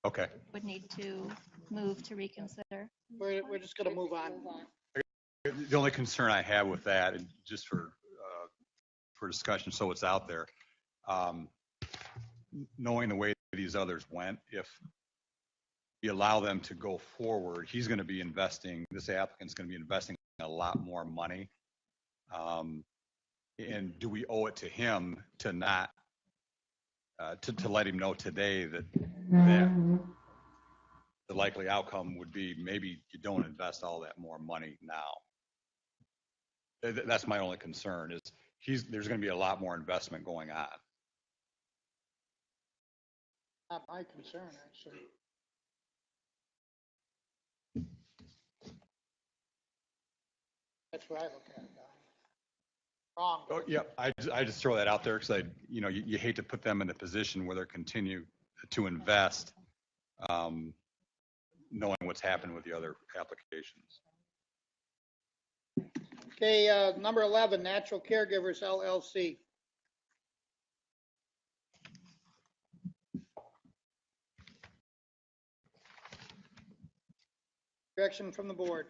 Okay. would need to move to reconsider. We're just going to move on. The only concern I have with that, and just for discussion, so it's out there, knowing the way these others went, if you allow them to go forward, he's going to be investing, this applicant's going to be investing a lot more money. And do we owe it to him to not, to let him know today that the likely outcome would be maybe you don't invest all that more money now? That's my only concern is there's going to be a lot more investment going on. Not my concern, actually. That's what I look at it. Wrong. Oh, yeah, I just throw that out there because you hate to put them in a position where they're continue to invest, knowing what's happened with the other applications. Okay, number 11, Natural Caregivers LLC. Direction from the board.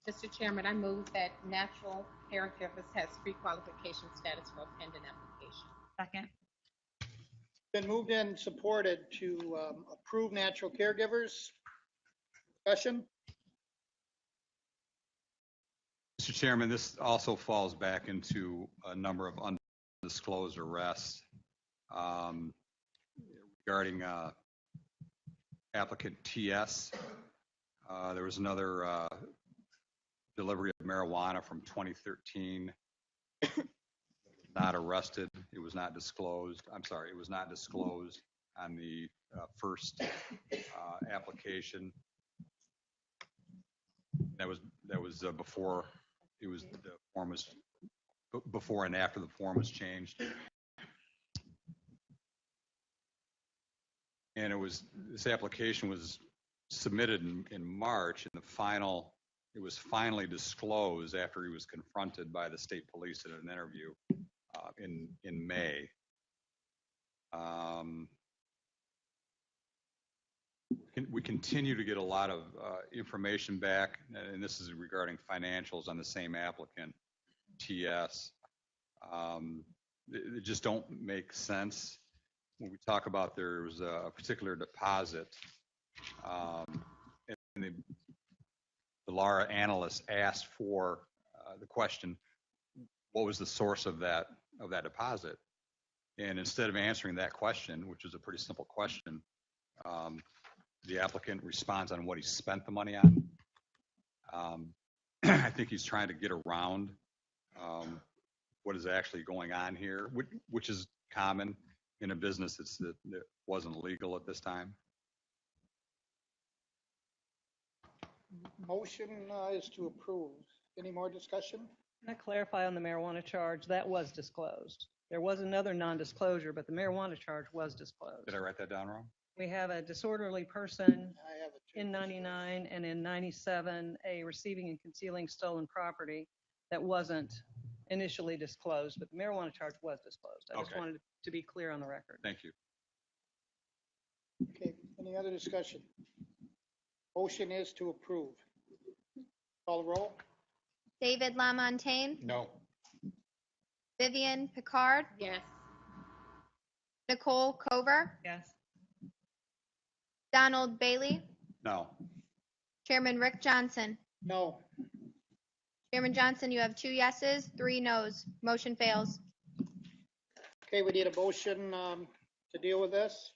Mr. Chairman, I move that Natural Caregivers has pre-qualification status for a pending application. Second. Been moved and supported to approve Natural Caregivers. Discussion? Mr. Chairman, this also falls back into a number of undisclosed arrests regarding applicant TS. There was another delivery of marijuana from 2013. Not arrested. It was not disclosed. I'm sorry, it was not disclosed on the first application. That was before it was the form was before and after the form was changed. And this application was submitted in March, and it was finally disclosed after he was confronted by the state police in an interview in May. We continue to get a lot of information back, and this is regarding financials on the same applicant, TS. It just don't make sense. When we talk about there was a particular deposit, and the LARA analyst asked for the question, what was the source of that deposit? And instead of answering that question, which is a pretty simple question, the applicant responds on what he spent the money on. I think he's trying to get around what is actually going on here, which is common in a business that wasn't legal at this time. Motion is to approve. Any more discussion? Can I clarify on the marijuana charge? That was disclosed. There was another non-disclosure, but the marijuana charge was disclosed. Did I write that down wrong? We have a disorderly person I have it too. in 99 and in 97, a receiving and concealing stolen property that wasn't initially disclosed, but the marijuana charge was disclosed. I just Okay. wanted to be clear on the record. Thank you. Okay, any other discussion? Motion is to approve. Call the roll? David Lamontagne, No. Vivian Picard, Yes. Nicole Cover, Yes. Donald Bailey, No. Chairman Rick Johnson. No. Chairman Johnson, you have 2 yeses, 3 nos. Motion fails. Okay, we need a motion to deal with this.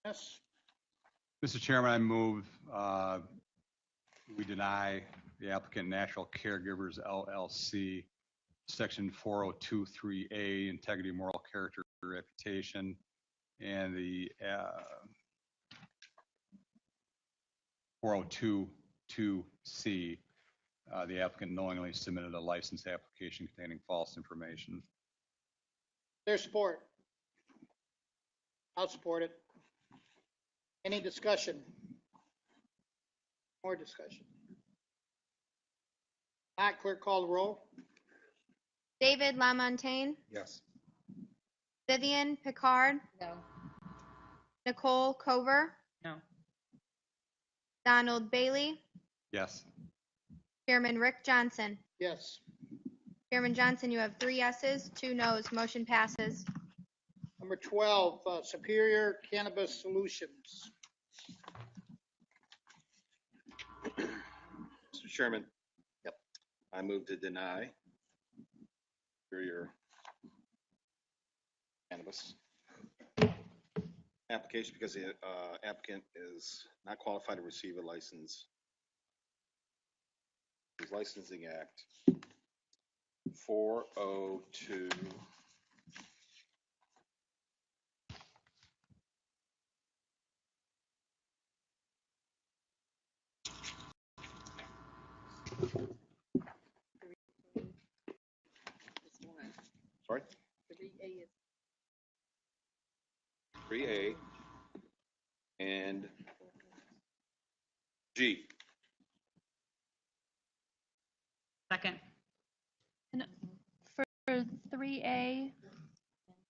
Yes, Mr. Chairman, I move we deny the applicant Natural Caregivers LLC, Section 4023A, integrity, moral character, reputation, and the 4022C, the applicant knowingly submitted a license application containing false information. there's support. I'll support it. Any discussion? More discussion? Not clerk, call the roll? David Lamontagne, Yes. Vivian Picard, No. Nicole Cover, No. Donald Bailey, Yes. Chairman Rick Johnson. Yes. Chairman Johnson, you have 3 yeses, 2 nos. Motion passes. Number 12, Superior Cannabis Solutions. Mr. Chairman. Yep. I move to deny Superior Cannabis application because the applicant is not qualified to receive a license. His Licensing Act 402. Sorry? 3A and G. Second. For 3A,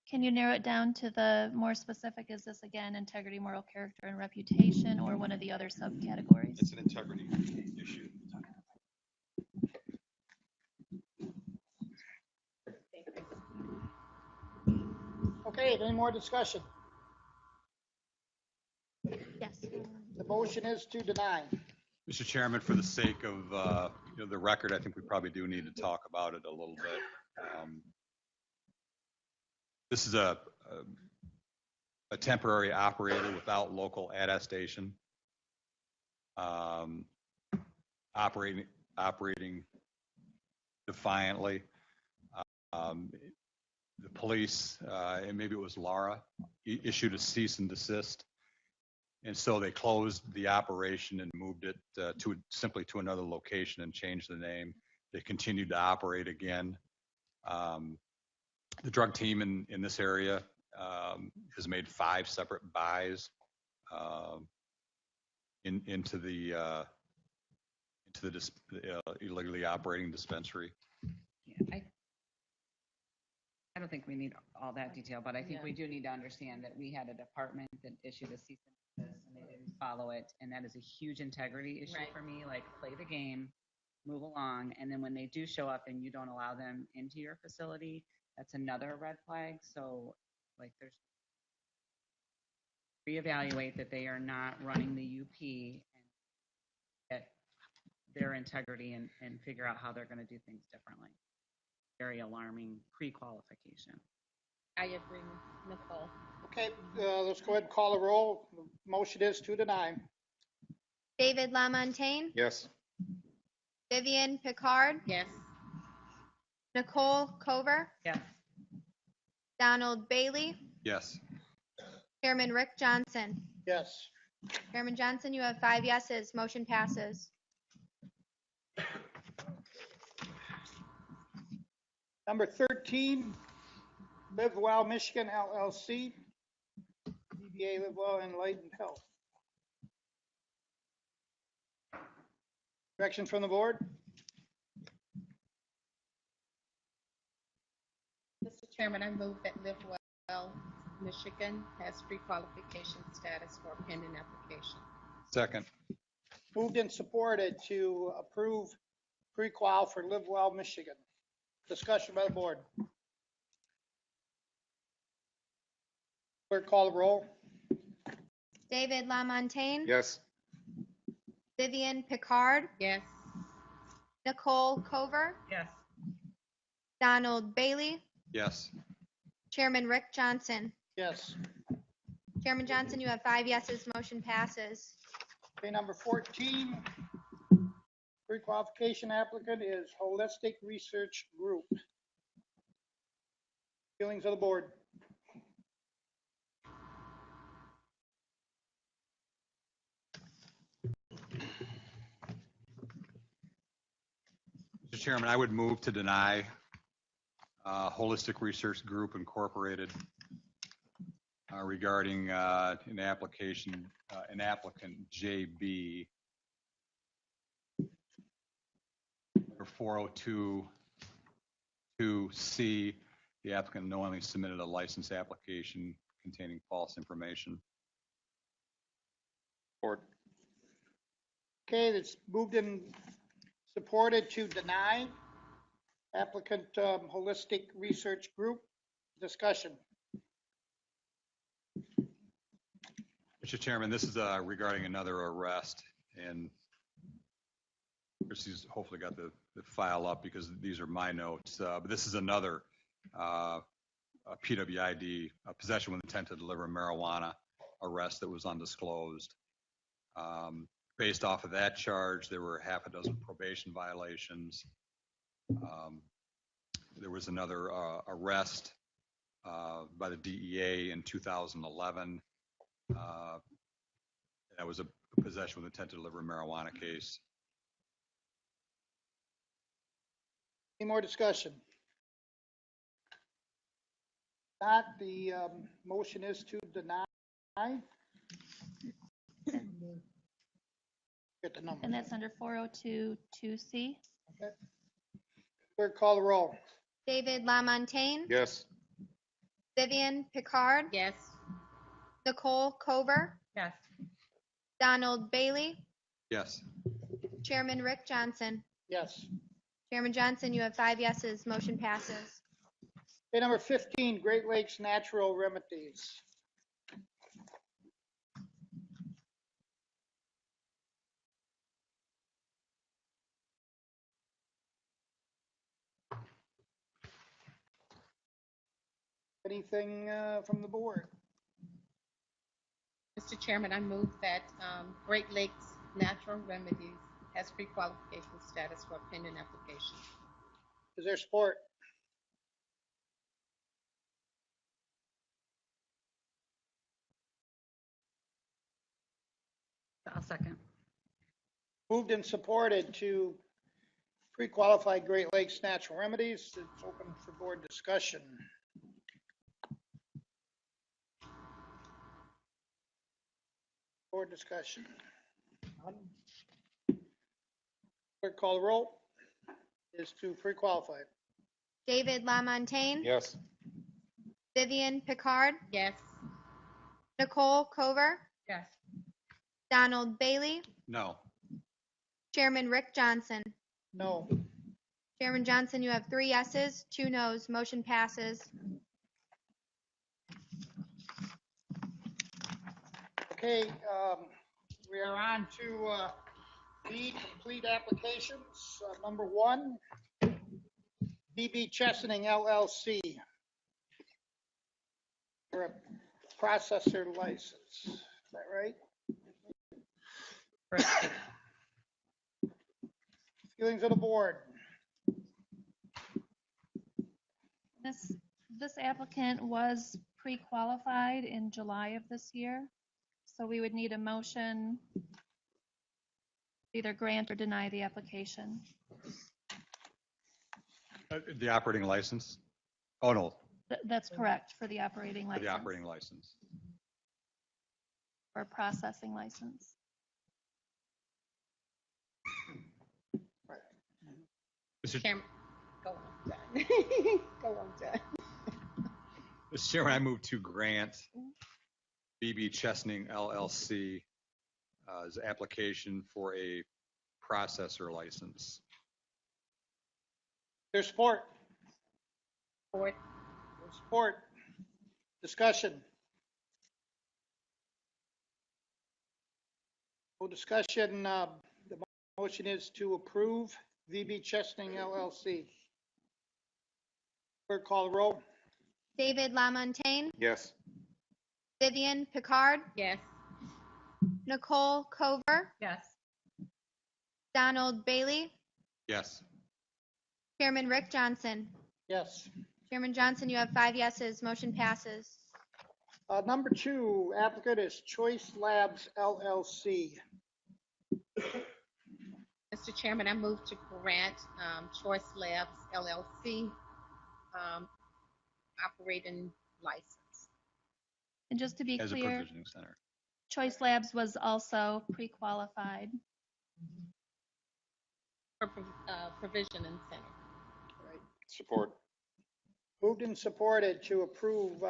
can you narrow it down to the more specific? Is this again integrity, moral character, and reputation, or one of the other subcategories? It's an integrity issue. Okay, any more discussion? Yes. The motion is to deny. Mr. Chairman, for the sake of the record, I think we probably do need to talk about it a little bit. This is a temporary operator without local attestation, operating defiantly. The police, and maybe it was Laura, issued a cease and desist. And so they closed the operation and moved it simply to another location and changed the name. They continued to operate again. The drug team in this area has made 5 separate buys into the illegally operating dispensary. Yeah, I don't think we need all that detail, but I think we do need to understand that we had a department that issued a cease and desist and they didn't follow it. And that is a huge integrity issue Right. for me. Like, play the game, move along. And then when they do show up and you don't allow them into your facility, that's another red flag. So, like, there's reevaluate that they are not running the UP and get their integrity and figure out how they're going to do things differently. Very alarming pre-qualification. I agree with Nicole. Okay, let's go ahead and call the roll. The motion is to deny. David Lamontagne, Yes. Vivian Picard, Yes. Nicole Cover, Yes. Donald Bailey, Yes. Chairman Rick Johnson. Yes. Chairman Johnson, you have 5 yeses. Motion passes. Number 13, Live Well Michigan LLC, DBA Live Well Enlightened Health. Direction from the board? Mr. Chairman, I move that Live Well Michigan has pre-qualification status for a pending application. Second. Moved and supported to approve pre-qual for Live Well Michigan. Discussion by the board. Clerk, call the roll. David Lamontagne, Yes. Vivian Picard, Yes. Nicole Cover, Yes. Donald Bailey, Yes. Chairman Rick Johnson. Yes. Chairman Johnson, you have 5 yeses. Motion passes. Okay, number 14, pre-qualification applicant is Holistic Research Group. Feelings of the board? Mr. Chairman, I would move to deny Holistic Research Group Incorporated regarding an application, an applicant JB number 402-2C. The applicant knowingly submitted a license application containing false information. Support. Okay, it's moved and supported to deny applicant Holistic Research Group. Discussion. Mr. Chairman, this is regarding another arrest, and Chrissy's hopefully got the file up because these are my notes, but this is another a PWID, possession with intent to deliver marijuana arrest that was undisclosed. Based off of that charge, there were half a dozen probation violations. There was another arrest by the DEA in 2011. That was a possession with intent to deliver a marijuana case. Any more discussion? Not, the motion is to deny. Get the number. And that's under 402-2C. Okay. Clerk, call the roll. David Lamontagne, Yes. Vivian Picard, Yes. Nicole Cover, Yes. Donald Bailey, Yes. Chairman Rick Johnson. Yes. Chairman Johnson, you have 5 yeses. Motion passes. Okay, number 15, Great Lakes Natural Remedies. Anything from the board? Mr. Chairman, I move that Great Lakes Natural Remedies has pre-qualification status for a pending application. Is there support? I'll second. Moved and supported to pre-qualify Great Lakes Natural Remedies. It's open for board discussion. Board discussion. Clerk, call the roll. Is to pre-qualify. David Lamontagne, Yes. Vivian Picard, Yes. Nicole Cover, Yes. Donald Bailey, No. Chairman Rick Johnson. No. Chairman Johnson, you have 3 yeses, 2 noes. Motion passes. Okay, we are on to B, complete applications. Number 1, BB Chesaning LLC for a processor license. Is that right? Correct. Feelings of the board? This applicant was pre-qualified in July of this year. So we would need a motion, either grant or deny the application. The operating license? Oh, no, That's correct, for the operating for license. the operating license. Or processing license. Mr. Chairman, go on, John. Go on, John. Mr. Chairman, I move to grant BB Chesning LLC as application for a processor license. There's support. Support. Support. Discussion. No discussion. The motion is to approve VB Chesning LLC. Clerk, call the roll. David LaMontagne, Yes. Vivian Picard, Yes. Nicole Cover, Yes. Donald Bailey, Yes. Chairman Rick Johnson. Yes. Chairman Johnson, you have 5 yeses. Motion passes. Number 2, applicant is Choice Labs LLC. Mr. Chairman, I move to grant Choice Labs LLC operating license. And just to be As a clear, provisioning center. Choice Labs was also pre-qualified. For provision and center. Support. Moved and supported to approve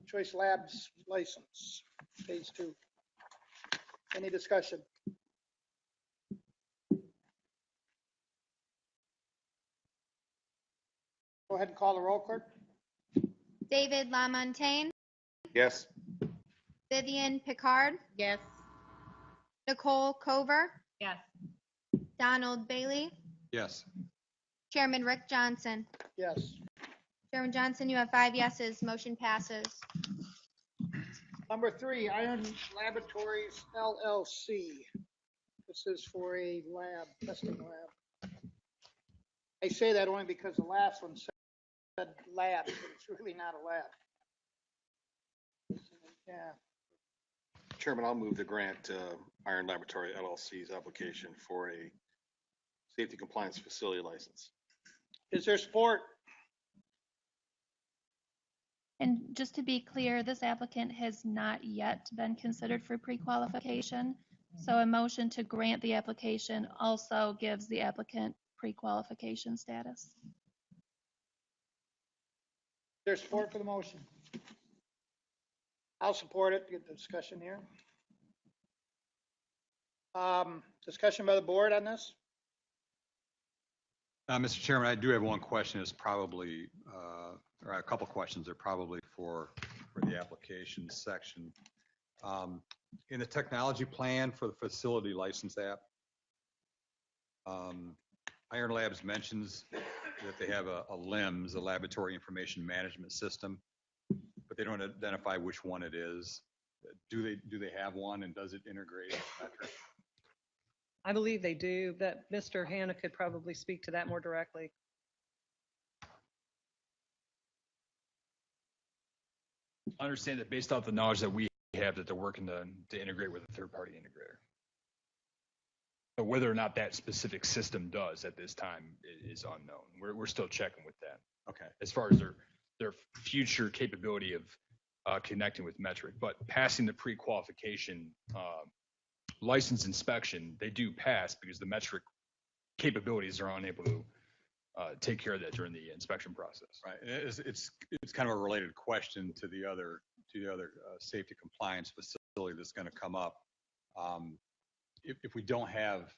Choice Labs license, phase 2. Any discussion? Go ahead and call the roll, clerk. David LaMontagne, Yes. Vivian Picard, Yes. Nicole Cover, Yes. Donald Bailey, Yes. Chairman Rick Johnson. Yes. Chairman Johnson, you have 5 yeses. Motion passes. Number 3, Iron Laboratories LLC. This is for a lab, testing lab. I say that only because the last one said lab, but it's really not a lab. Yeah. Chairman, I'll move to grant Iron Laboratory LLC's application for a safety compliance facility license. Is there support? And just to be clear, this applicant has not yet been considered for pre-qualification. So a motion to grant the application also gives the applicant pre-qualification status. There's support for the motion. I'll support it. Get the discussion here. Discussion by the board on this? Mr. Chairman, I do have one question. It's probably, or a couple questions are probably for the application section. In the technology plan for the facility license app, Iron Labs mentions that they have a LIMS, a laboratory information management system, but they don't identify which one it is. Do they have one, and does it integrate with Metric? I believe they do, that Mr. Hannah could probably speak to that more directly. I understand that based off the knowledge that we have, that they're working to integrate with a third-party integrator. But whether or not that specific system does at this time is unknown. We're still checking with that. Okay. As far as their future capability of connecting with Metric, but passing the pre-qualification license inspection, they do pass because the Metric capabilities are unable to take care of that during the inspection process. Right. And it's kind of a related question to the other safety compliance facility that's going to come up. If we don't have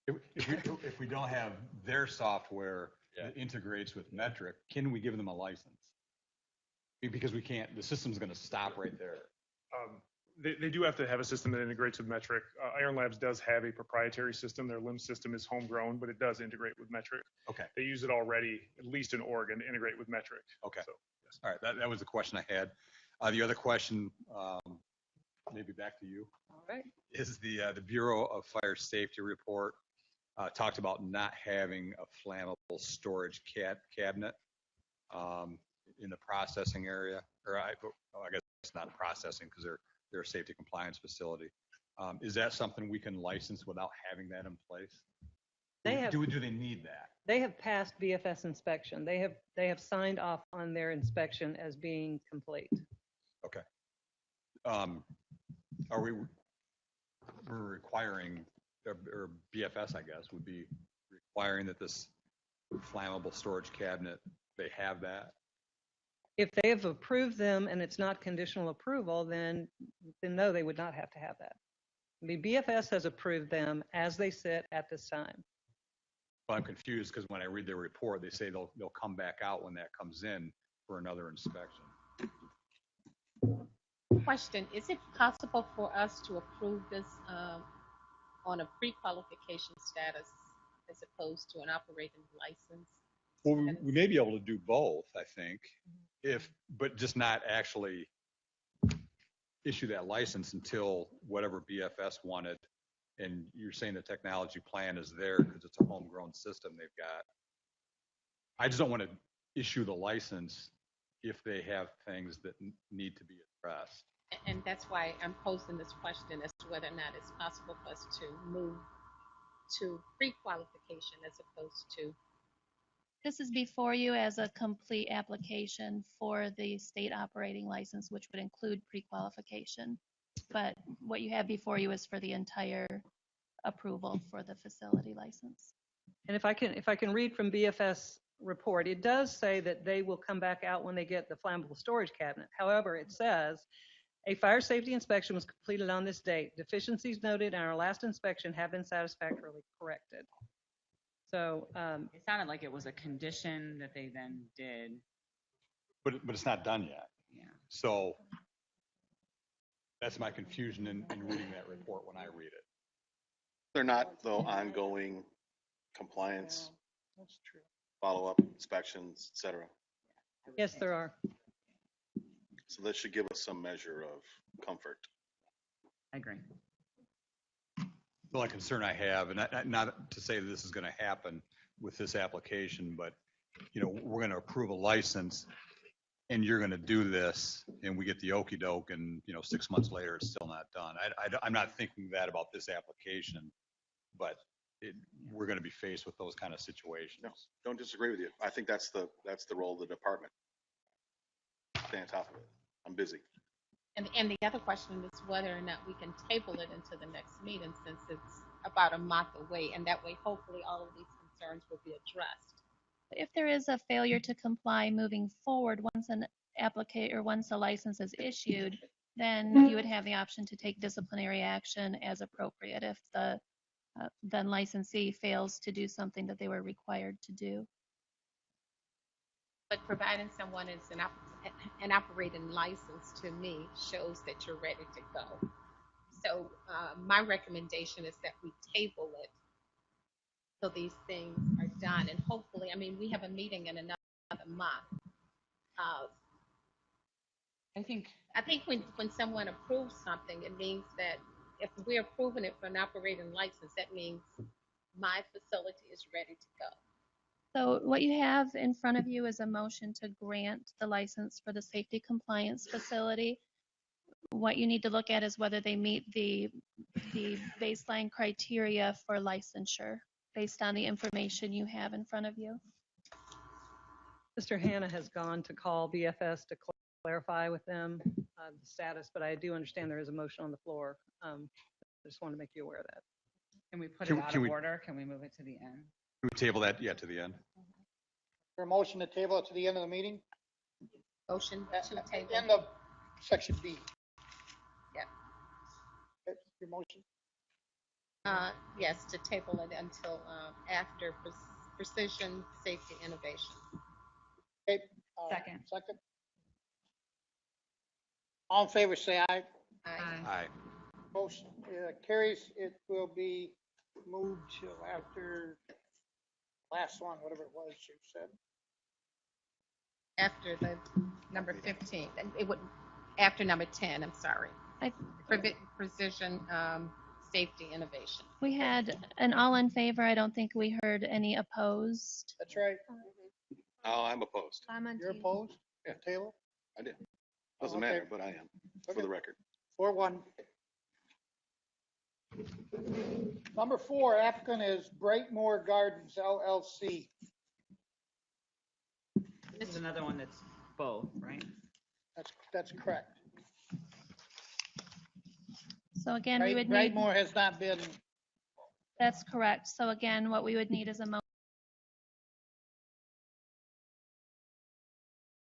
if we don't have their software that integrates with Metric, can we give them a license? Because we can't. The system's going to stop right there. They do have to have a system that integrates with Metric. Iron Labs does have a proprietary system. Their LIMS system is homegrown, but it does integrate with Metric. Okay. They use it already, at least in Oregon, to integrate with Metric. Okay. So, yes. All right. That was the question I had. The other question, maybe back to you. All right. Is the Bureau of Fire Safety report talked about not having a flammable storage cabinet in the processing area, or I guess it's not processing because they're their safety compliance facility. Is that something we can license without having that in place? Do they need that? They have passed BFS inspection. They have signed off on their inspection as being complete. Okay. We're requiring, or BFS, I guess, would be requiring that this flammable storage cabinet, they have that? If they have approved them and it's not conditional approval, then no, they would not have to have that. I mean, BFS has approved them as they sit at this time. Well, I'm confused because when I read their report, they say they'll come back out when that comes in for another inspection. Question, is it possible for us to approve this on a pre-qualification status as opposed to an operating license? Well, we may be able to do both, I think, but just not actually issue that license until whatever BFS wanted. And you're saying the technology plan is there because it's a homegrown system they've got. I just don't want to issue the license if they have things that need to be addressed. And that's why I'm posing this question as to whether or not it's possible for us to move to pre-qualification as opposed to. This is before you as a complete application for the state operating license, which would include pre-qualification. But what you have before you is for the entire approval for the facility license. And if I can read from BFS report, it does say that they will come back out when they get the flammable storage cabinet. However, it says a fire safety inspection was completed on this date. Deficiencies noted in our last inspection have been satisfactorily corrected. So It sounded like it was a condition that they then did. But it's not done yet. Yeah. So that's my confusion in reading that report when I read it. They're not, though, ongoing compliance, That's true. follow-up inspections, et cetera. yes, there are. So that should give us some measure of comfort. I agree. The only concern I have, and not to say that this is going to happen with this application, but we're going to approve a license and you're going to do this and we get the okey doke and 6 months later it's still not done. I'm not thinking that about this application, but we're going to be faced with those kind of situations. No, don't disagree with you. I think that's the role of the department. Stay on top of it. I'm busy. And the other question is whether or not we can table it into the next meeting since it's about a month away, and that way hopefully all of these concerns will be addressed. If there is a failure to comply moving forward, once a license is issued, then you would have the option to take disciplinary action as appropriate if the then licensee fails to do something that they were required to do. But providing someone is an operating license to me shows that you're ready to go. So my recommendation is that we table it so these things are done. And hopefully, we have a meeting in another month. I think when someone approves something, it means that if we're approving it for an operating license, that means my facility is ready to go. So what you have in front of you is a motion to grant the license for the safety compliance facility. What you need to look at is whether they meet the baseline criteria for licensure based on the information you have in front of you. Mr. Hanna has gone to call BFS to clarify with them the status, but I do understand there is a motion on the floor. I just want to make you aware of that. Can we put it out of order? Can we move it to the end? Can we table that, to the end? For a motion to table it to the end of the meeting? Motion to At table. the end of section B. Yeah. That's your motion? Yes, to table it until after precision safety innovation. Okay. Second. Second. All in favor, say aye. Aye. Motion carries. It will be moved till after last one, whatever it was you said. After the number 15, it would after number 10. I'm sorry. Precision safety innovation. We had an all in favor. I don't think we heard any opposed. That's right. Oh, I'm opposed. I'm on You're team. opposed? Yeah. Taylor? I did. Doesn't Okay. matter, but I am, for the record. 4-1. Number 4, applicant is Brightmore Gardens LLC. This is another one that's both, right? That's correct. So again, we would need, Brightmore has not been, that's correct. So again, what we would need is a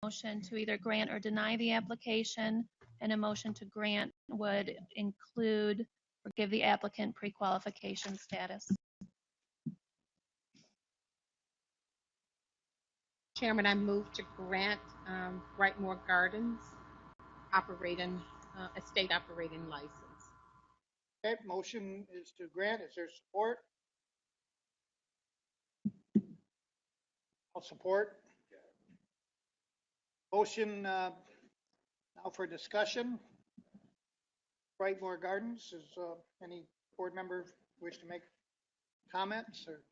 motion to either grant or deny the application, and a motion to grant would include or give the applicant pre-qualification status. Chairman, I move to grant Brightmore Gardens a state operating license. okay, motion is to grant. Is there support? I'll support. Motion now for discussion. Brightmore Gardens, is any board member wish to make comments or?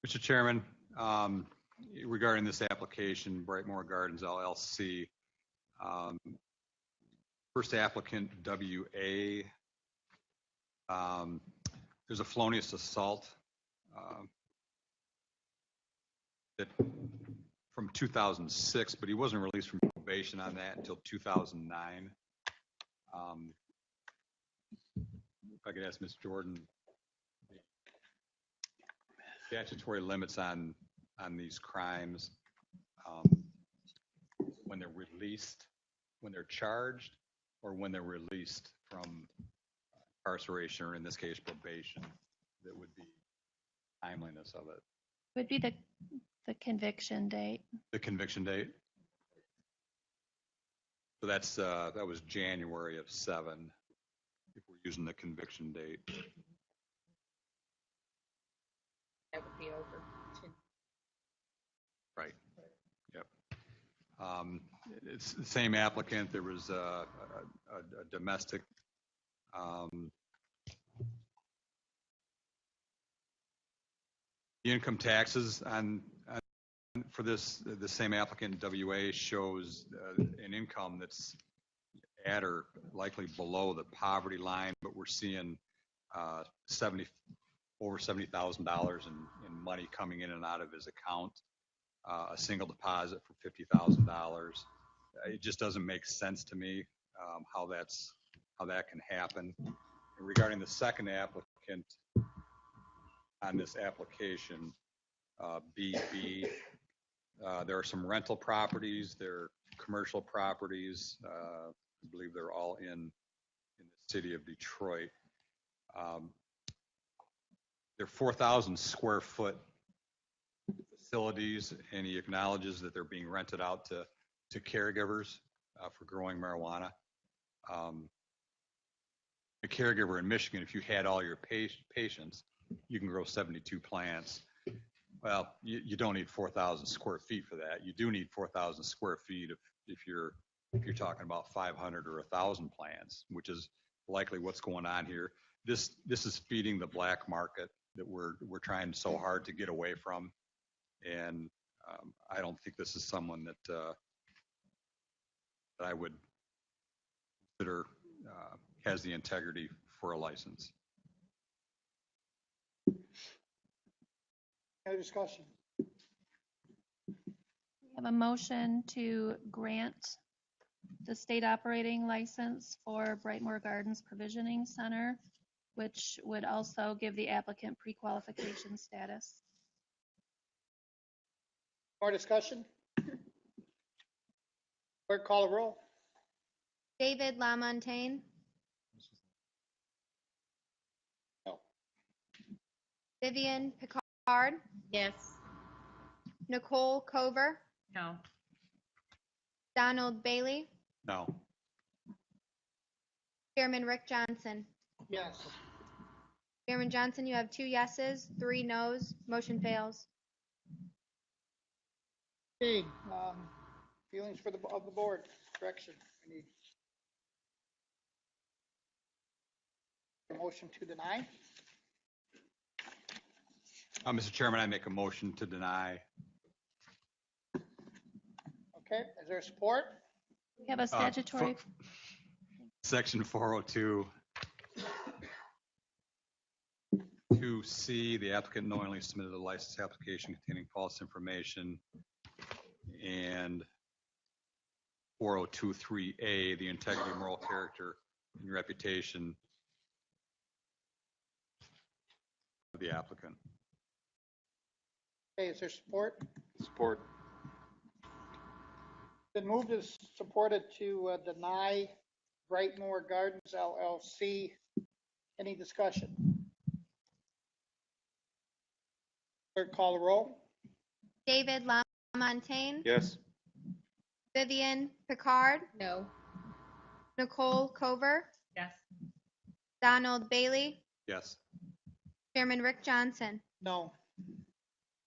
Mr. Chairman, regarding this application, Brightmore Gardens LLC, first applicant WA, there's a felonious assault that from 2006, but he wasn't released from probation on that until 2009. If I could ask Ms. Jordan, statutory limits on these crimes when they're released, when they're charged, or when they're released from incarceration, or in this case probation, that would be timeliness of it. Would be the conviction date. The conviction date. So that's that was January of 7, if we're using the conviction date. That would be over. Right. Yep. It's the same applicant. There was a domestic the income taxes for this, the same applicant WA shows an income that's at or likely below the poverty line, but we're seeing over $70,000 in money coming in and out of his account. A single deposit for $50,000. It just doesn't make sense to me how that can happen. And regarding the second applicant on this application, BB, there are some rental properties, there are commercial properties. I believe they're all in the city of Detroit. They're 4,000 square foot facilities, and he acknowledges that they're being rented out to caregivers for growing marijuana. A caregiver in Michigan, if you had all your patients, you can grow 72 plants. Well, you don't need 4,000 square feet for that. You do need 4,000 square feet if you're talking about 500 or 1,000 plants, which is likely what's going on here. This is feeding the black market that we're trying so hard to get away from. And I don't think this is someone that I would consider has the integrity for a license. Any discussion? We have a motion to grant the state operating license for Brightmore Gardens Provisioning Center, which would also give the applicant pre-qualification status. More discussion? Clerk, call a roll. David LaMontagne, No. Vivian Picard, Yes. Nicole Cover, No. Donald Bailey, No. Chairman Rick Johnson. Yes. Chairman Johnson, you have 2 yeses, 3 noes. Motion fails. Okay, feelings of the board, direction. I need a motion to deny. Mr. Chairman, I make a motion to deny. Okay, is there support? We have a statutory. Section 402. 2C, the applicant knowingly submitted a license application containing false information. And 4023A, the integrity, moral character, and reputation of the applicant. Okay, is there support? Support. Been moved and supported to deny Brightmore Gardens LLC. Any discussion? Clerk, call the roll. David LaMontagne, Yes. Vivian Picard, No. Nicole Cover, Yes. Donald Bailey, Yes. Chairman Rick Johnson. No.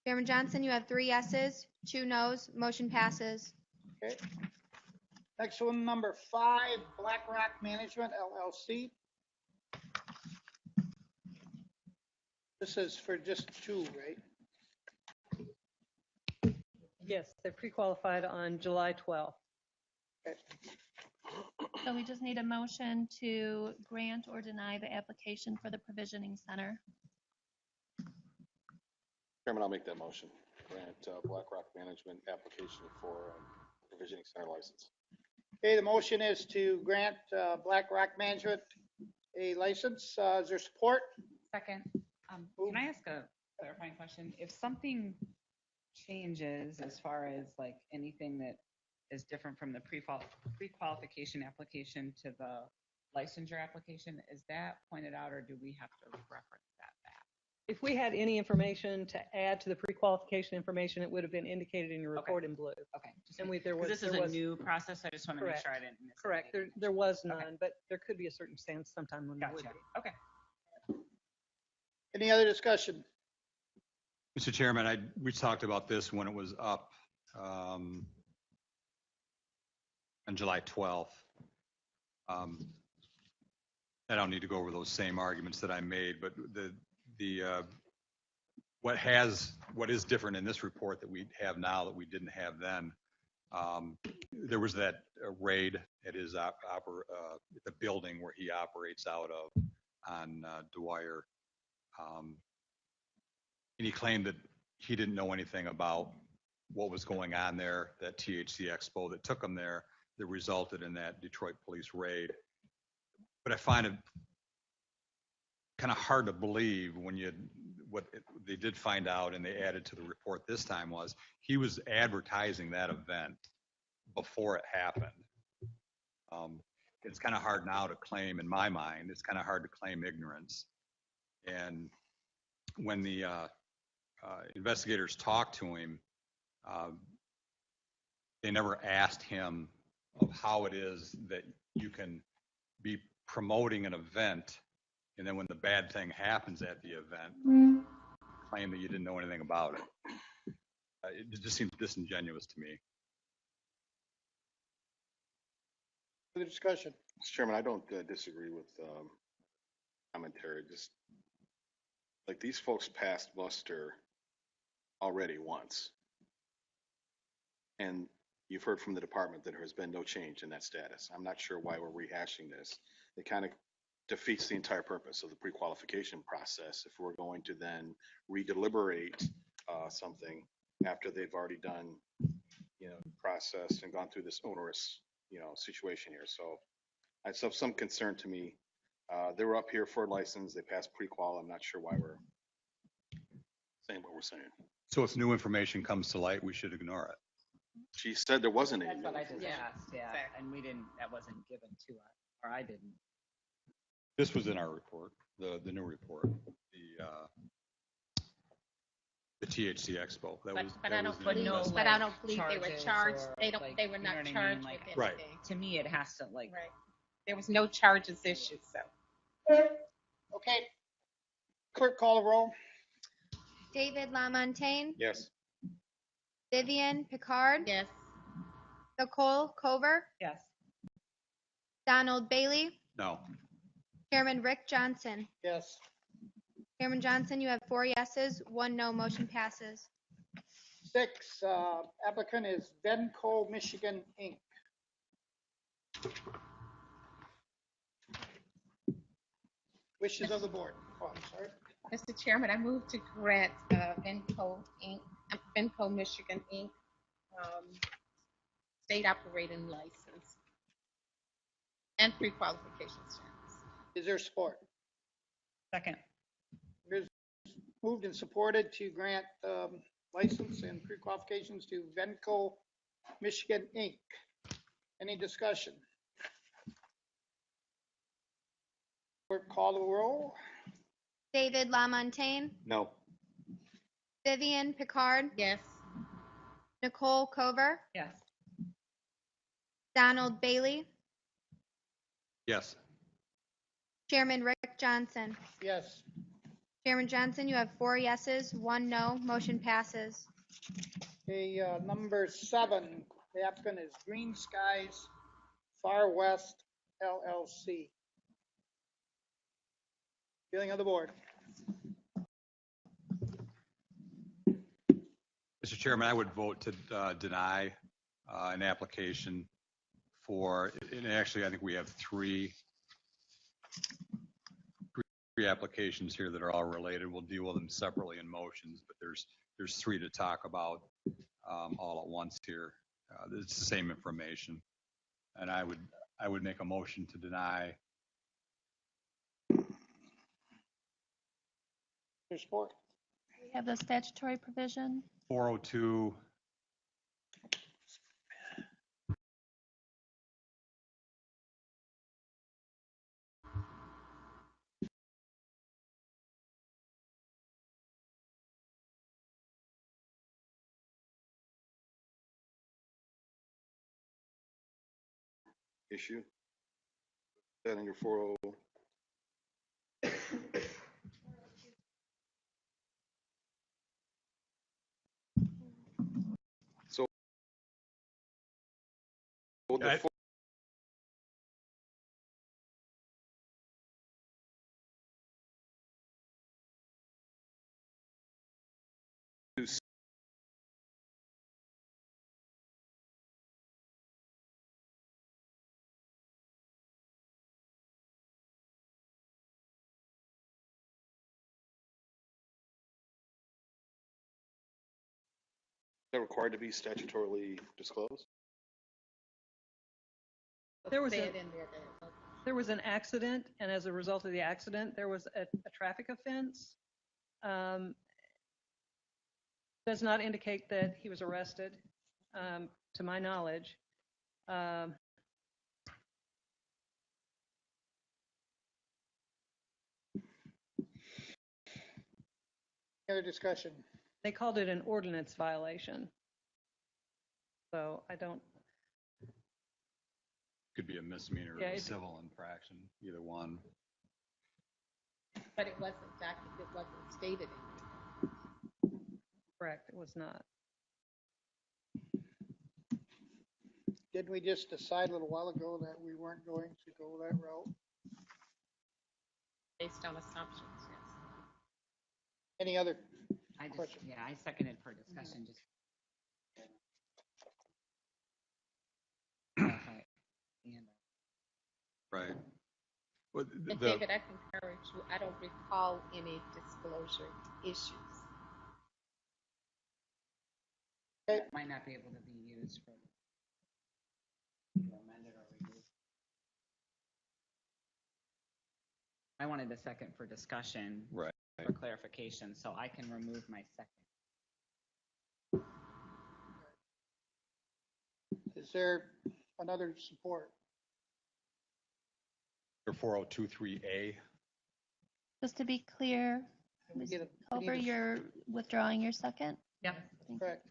Chairman Johnson, you have 3 yeses, 2 nos, motion passes. Okay. Next one, number 5, Black Rock Management LLC. This is for just 2, right? Yes, they pre-qualified on July 12th. Okay. So we just need a motion to grant or deny the application for the provisioning center. Chairman, I'll make that motion. Grant Black Rock Management application for provisioning center license. Okay, the motion is to grant Black Rock Management a license. Is there support? Second, can I ask a clarifying question? If something changes as far as like anything that is different from the pre-qualification application to the licensure application, is that pointed out or do we have to reference that back? If we had any information to add to the pre-qualification information, it would have been indicated in your report in blue. Okay. And there was, this is a new process. I just want to make Correct. sure I didn't miss correct, anything. there was none, Okay. but there could be a circumstance sometime when there would Gotcha. be. Okay. Any other discussion? Mr. Chairman, we talked about this when it was up on July 12th. I don't need to go over those same arguments that I made, but what is different in this report that we have now that we didn't have then, there was that raid at his at the building where he operates out of on Dwyer. And he claimed that he didn't know anything about what was going on there, that THC Expo that took him there, that resulted in that Detroit police raid. But I find it kind of hard to believe when they did find out and they added to the report this time was he was advertising that event before it happened. It's kind of hard now to claim, in my mind, it's kind of hard to claim ignorance. And when the investigators talked to him, they never asked him of how it is that you can be promoting an event and then when the bad thing happens at the event, claim that you didn't know anything about it. It just seems disingenuous to me. Further discussion? Mr. Chairman, I don't disagree with commentary. Just like these folks passed muster already once. And you've heard from the department that there has been no change in that status. I'm not sure why we're rehashing this. It kind of defeats the entire purpose of the pre-qualification process if we're going to then redeliberate something after they've already done, process and gone through this onerous, situation here. So it's of some concern to me. They were up here for a license. They passed pre-qual. I'm not sure why we're saying what we're saying. So if new information comes to light, we should ignore it. She said there wasn't any. That's what I just Yeah. asked, yeah. And we didn't, that wasn't given to us, or I didn't. This was in our report, the new report, the THC Expo. But That I was don't the believe, new no, but I don't like, believe they were charges charged. or, They don't, like, they were you know not what I mean? charged Like- with Right. anything. To me, it has to like, Right. There was no charges issued, so. Okay. Clerk, call the roll. David LaMontagne, Yes. Vivian Picard, Yes. Nicole Cover, yes. Donald Bailey, No. Chairman Rick Johnson. Yes. Chairman Johnson, you have 4 yeses, 1 no, motion passes. 6, applicant is Venco Michigan, Inc. Wishes of the board. Oh, I'm sorry. Mr. Chairman, I move to grant Venco Inc., Venco Michigan Inc., state operating license and pre-qualification status. Is there support? Second. There's moved and supported to grant license and pre-qualifications to Venco Michigan Inc. Any discussion? Clerk, call the roll. David LaMontagne, No. Vivian Picard, Yes. Nicole Cover, Yes. Donald Bailey, Yes. Chairman Rick Johnson. Yes. Chairman Johnson, you have 4 yeses, 1 no. Motion passes. Okay, number 7, the applicant is Green Skies Far West LLC. Feeling of the board. Mr. Chairman, I would vote to deny an application for, and actually, I think we have three applications here that are all related. We'll deal with them separately in motions, but there's 3 to talk about all at once here. It's the same information, and I would make a motion to deny. There's support. We have the statutory provision. 402. Issue. That under 40. So the that required to be statutorily disclosed? There was Say a- it in there that it wasn't. There was an accident, and as a result of the accident, there was a traffic offense. Does not indicate that he was arrested, to my knowledge. Any other discussion? They called it an ordinance violation. So I don't, Could be a misdemeanor or Yeah, a it's- civil infraction, either one. But it wasn't stated in there. correct, it was not. Didn't we just decide a little while ago that we weren't going to go that route? Based on assumptions, yes. Any other? I seconded for discussion, just. clarify. And, Right. Well, And David, I concur with you. I don't recall any disclosure issues. It might not be able to be used for amended or removed. I wanted a second for discussion. Right. For clarification, so I can remove my second. Is there another support? Or 4023A. Just to be clear, Can we Ms. get a- we Cover, need a- you're withdrawing your second? Yep. Correct.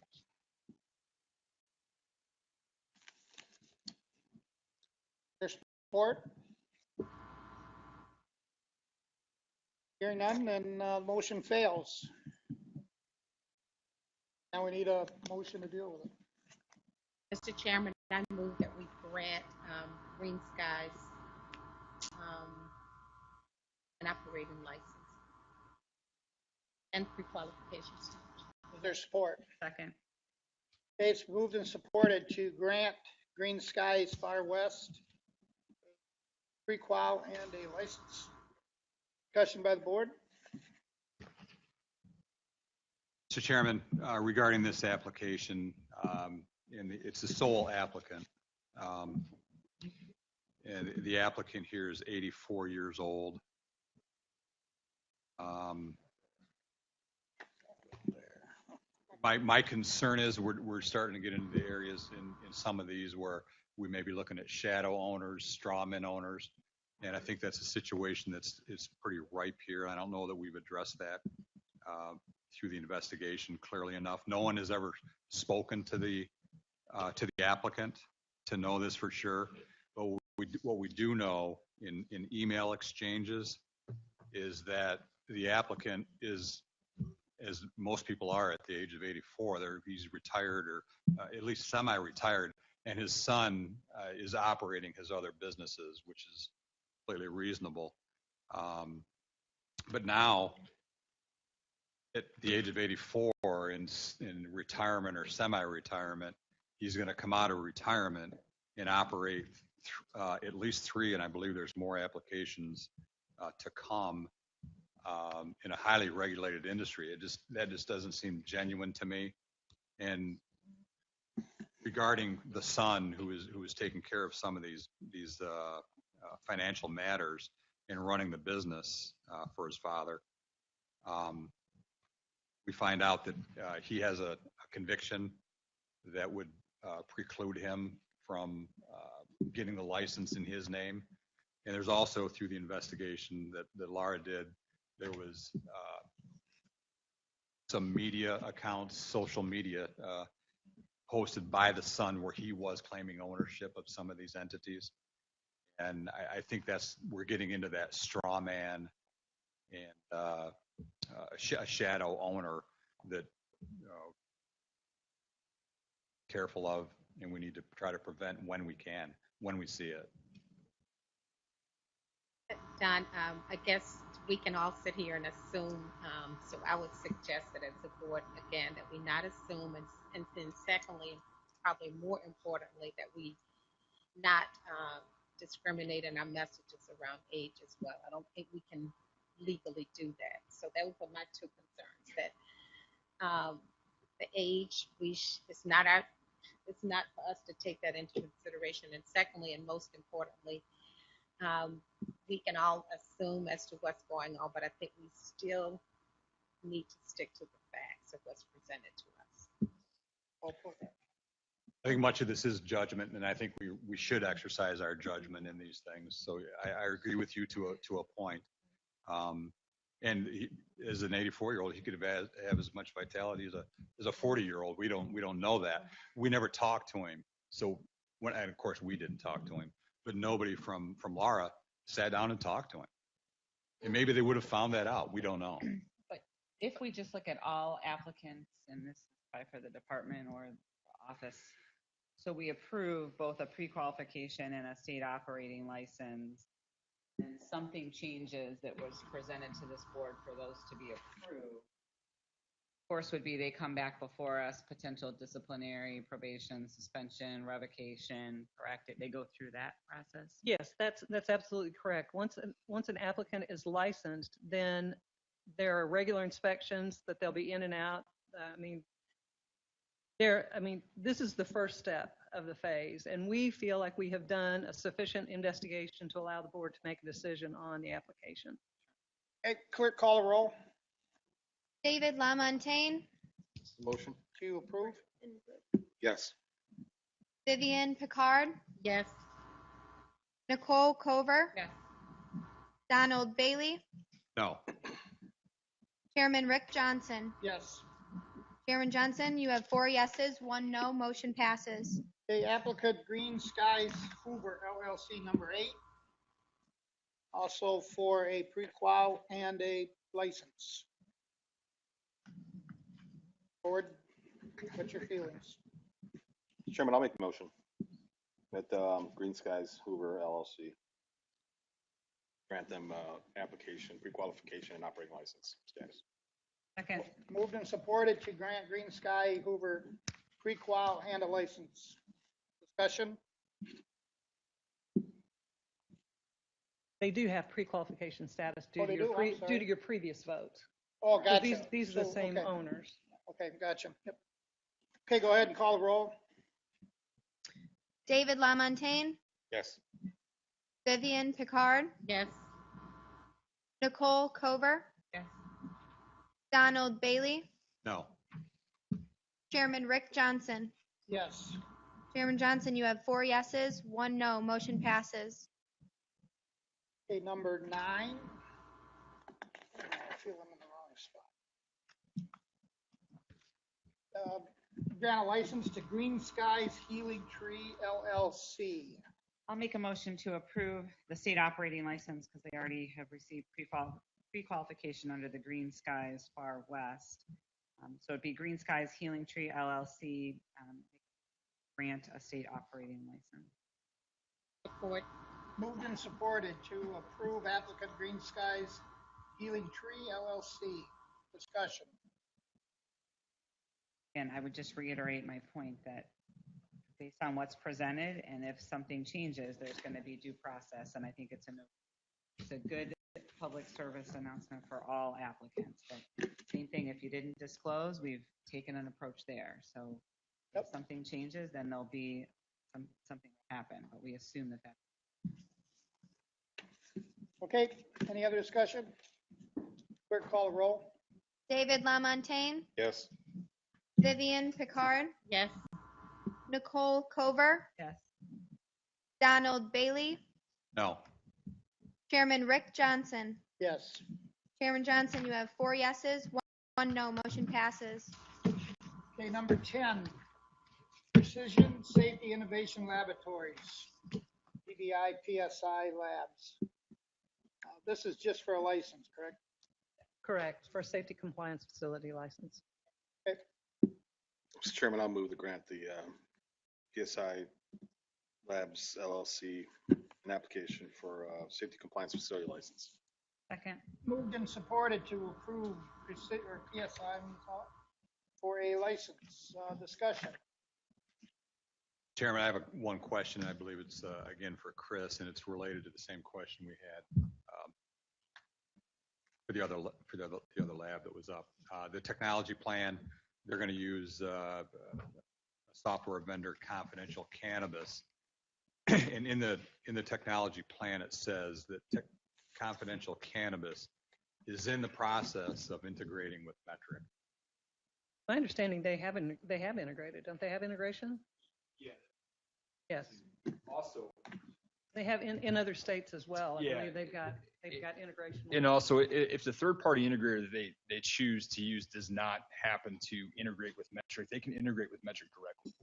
There's support? Hearing none, then motion fails. Now we need a motion to deal with it. Mr. Chairman, I move that we grant Green Skies an operating license and pre-qualification stage. Is there support? Second. Okay, it's moved and supported to grant Green Skies Far West pre-qual and a license. Discussion by the board? Mr. Chairman, regarding this application, and it's the sole applicant. And the applicant here is 84 years old. My concern is we're starting to get into the areas in some of these where we may be looking at shadow owners, straw man owners. And I think that's a situation that's pretty ripe here. I don't know that we've addressed that through the investigation clearly enough. No one has ever spoken to the applicant to know this for sure. But what we do know in email exchanges is that the applicant is, as most people are at the age of 84, he's retired or at least semi-retired, and his son is operating his other businesses, which is completely reasonable. But now, at the age of 84, in retirement or semi-retirement, he's going to come out of retirement and operate at least 3, and I believe there's more applications to come in a highly regulated industry. That just doesn't seem genuine to me. And regarding the son who is taking care of some of these financial matters and running the business for his father, we find out that he has a conviction that would preclude him from getting the license in his name. And there's also, through the investigation that Laura did, there was some media accounts, social media posted by the son where he was claiming ownership of some of these entities. And I think we're getting into that straw man and a shadow owner that careful of, and we need to try to prevent when we can, when we see it. Don, I guess we can all sit here and assume, so I would suggest that as a board, again, that we not assume, and then secondly, probably more importantly, that we not discriminate in our messages around age as well. I don't think we can legally do that. So those are my 2 concerns, that the age, it's not for us to take that into consideration. And secondly, and most importantly, we can all assume as to what's going on, but I think we still need to stick to the facts of what's presented to us. I think much of this is judgment, and I think we should exercise our judgment in these things. So I agree with you to a point. And as an 84-year-old, he could have as much vitality as a 40-year-old. We don't know that. We never talked to him. So and of course we didn't talk to him, but nobody from Laura sat down and talked to him. And maybe they would have found that out. We don't know. But if we just look at all applicants, and this is probably for the department or the office, so we approve both a pre-qualification and a state operating license, and something changes that was presented to this board for those to be approved, of course, would be they come back before us, potential disciplinary, probation, suspension, revocation, correct? They go through that process? Yes, that's absolutely correct. Once an applicant is licensed, then there are regular inspections that they'll be in and out. This is the first step of the phase, and we feel like we have done a sufficient investigation to allow the board to make a decision on the application. Hey, clerk, call the roll. David LaMontagne, Motion? To approve? Yes. Vivian Picard, Yes. Nicole Cover, Yes. Donald Bailey, No. Chairman Rick Johnson. Yes. Chairman Johnson, you have 4 yeses, 1 no, motion passes. The applicant Green Skies Hoover LLC number 8. Also for a pre-qual and a license. Board, what's your feelings? Chairman, I'll make the motion that Green Skies Hoover LLC grant them application, pre-qualification, and operating license status. Second. Moved and supported to grant Green Sky Hoover pre-qual and a license. Discussion? They do have pre-qualification status Oh, they do? I'm due sorry. to your previous vote. Oh, So gotcha. These are the So, same okay. owners. Okay, gotcha. Yep. Okay, go ahead and call the roll. David LaMontagne, Yes. Vivian Picard, Yes. Nicole Cover, Yes. Donald Bailey, No. Chairman Rick Johnson. Yes. Chairman Johnson, you have 4 yeses, 1 no. Motion passes. Okay, number 9. I feel I'm in the wrong spot. Grant a license to Green Skies Healing Tree LLC. I'll make a motion to approve the state operating license because they already have received pre-qualification under the Green Skies Far West. So it'd be Green Skies Healing Tree LLC, grant a state operating license. Support. Moved and supported to approve applicant Green Skies Healing Tree LLC. Discussion. And I would just reiterate my point that based on what's presented, and if something changes, there's going to be due process. And I think it's a good public service announcement for all applicants. But same thing, if you didn't disclose, we've taken an approach there. So if something changes, then there'll be something happen. But we assume that. Okay, any other discussion? Clerk, call the roll. David LaMontagne, Yes. Vivian Picard, Yes. Nicole Cover, Yes. Donald Bailey, No. Chairman Rick Johnson. Yes. Chairman Johnson, you have 4 yeses, 1 no. Motion passes. Okay, number 10, Precision Safety Innovation Laboratories, PBI PSI Labs. This is just for a license, correct? Correct, for a safety compliance facility license. Okay. Mr. Chairman, I'll move to grant the PSI Labs LLC an application for a safety compliance facility license. Second. Moved and supported to approve PSI for a license. Discussion. Chairman, I have one question. I believe it's again for Chris, and it's related to the same question we had for the other lab that was up. The technology plan, they're going to use a software vendor, Confidential Cannabis, and in the technology plan it says that Confidential Cannabis is in the process of integrating with Metric. My understanding, they have integrated. Don't they have integration? Yeah. Yes. Also, They have in other states as well. I Yeah. believe they've got integration. and also, if the third-party integrator they choose to use does not happen to integrate with Metric, they can integrate with Metric directly.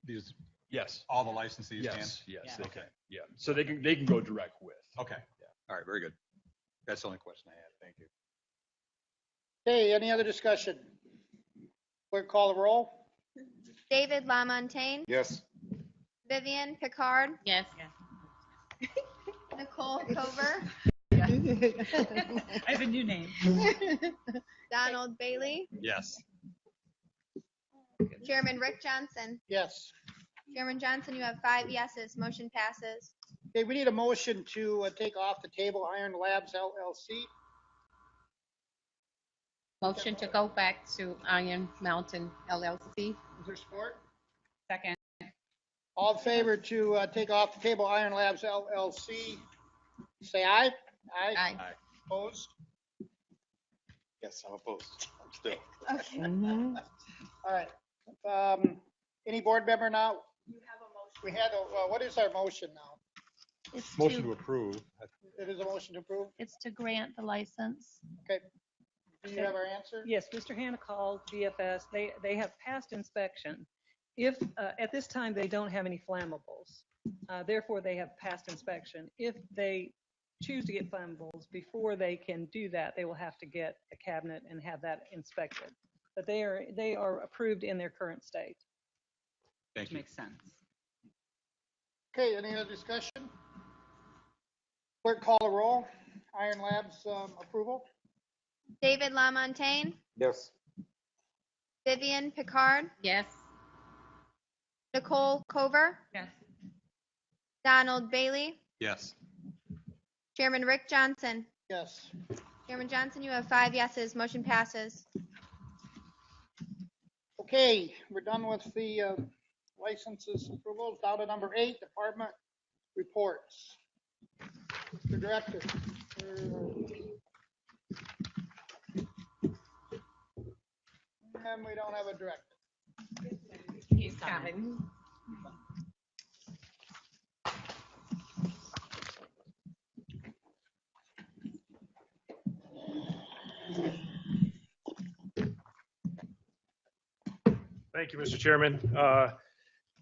These Yes. all the licensees Yes. can? Yes. Yeah. They Okay. can. Yeah. So they can go direct with. Okay. All right. Very good. That's the only question I had. Thank you. Okay, any other discussion? Clerk, call the roll. David LaMontagne, Yes. Vivian Picard, Yes. Nicole Cover, I have a new name. Donald Bailey, Yes. Chairman Rick Johnson. Yes. Chairman Johnson, you have 5 yeses. Motion passes. Okay, we need a motion to take off the table Iron Labs LLC. Motion to go back to Iron Mountain LLC. Is there support? Second. All in favor to take off the table Iron Labs LLC, say aye. Aye. Opposed? Yes, I'm opposed. I'm still. Okay. All right. Any board member now? You have a motion. We had what is our motion now? It's Motion to to, approve. It is a motion to approve? it's to grant the license. Okay. Do you have our answer? Yes, Mr. Hannah called DFS. They have passed inspection. If at this time they don't have any flammables, therefore they have passed inspection. If they choose to get flammables before they can do that, they will have to get a cabinet and have that inspected. But they are approved in their current state. Thank you. Makes sense. Okay, any other discussion? Clerk, call the roll. Iron Labs approval? David LaMontagne, Yes. Vivian Picard, Yes. Nicole Cover, Yes. Donald Bailey, Yes. Chairman Rick Johnson. Yes. Chairman Johnson, you have 5 yeses. Motion passes. Okay, we're done with the licenses approvals. Down to number 8, department reports. Mr. Director. And we don't have a director. He's coming. Thank you, Mr. Chairman.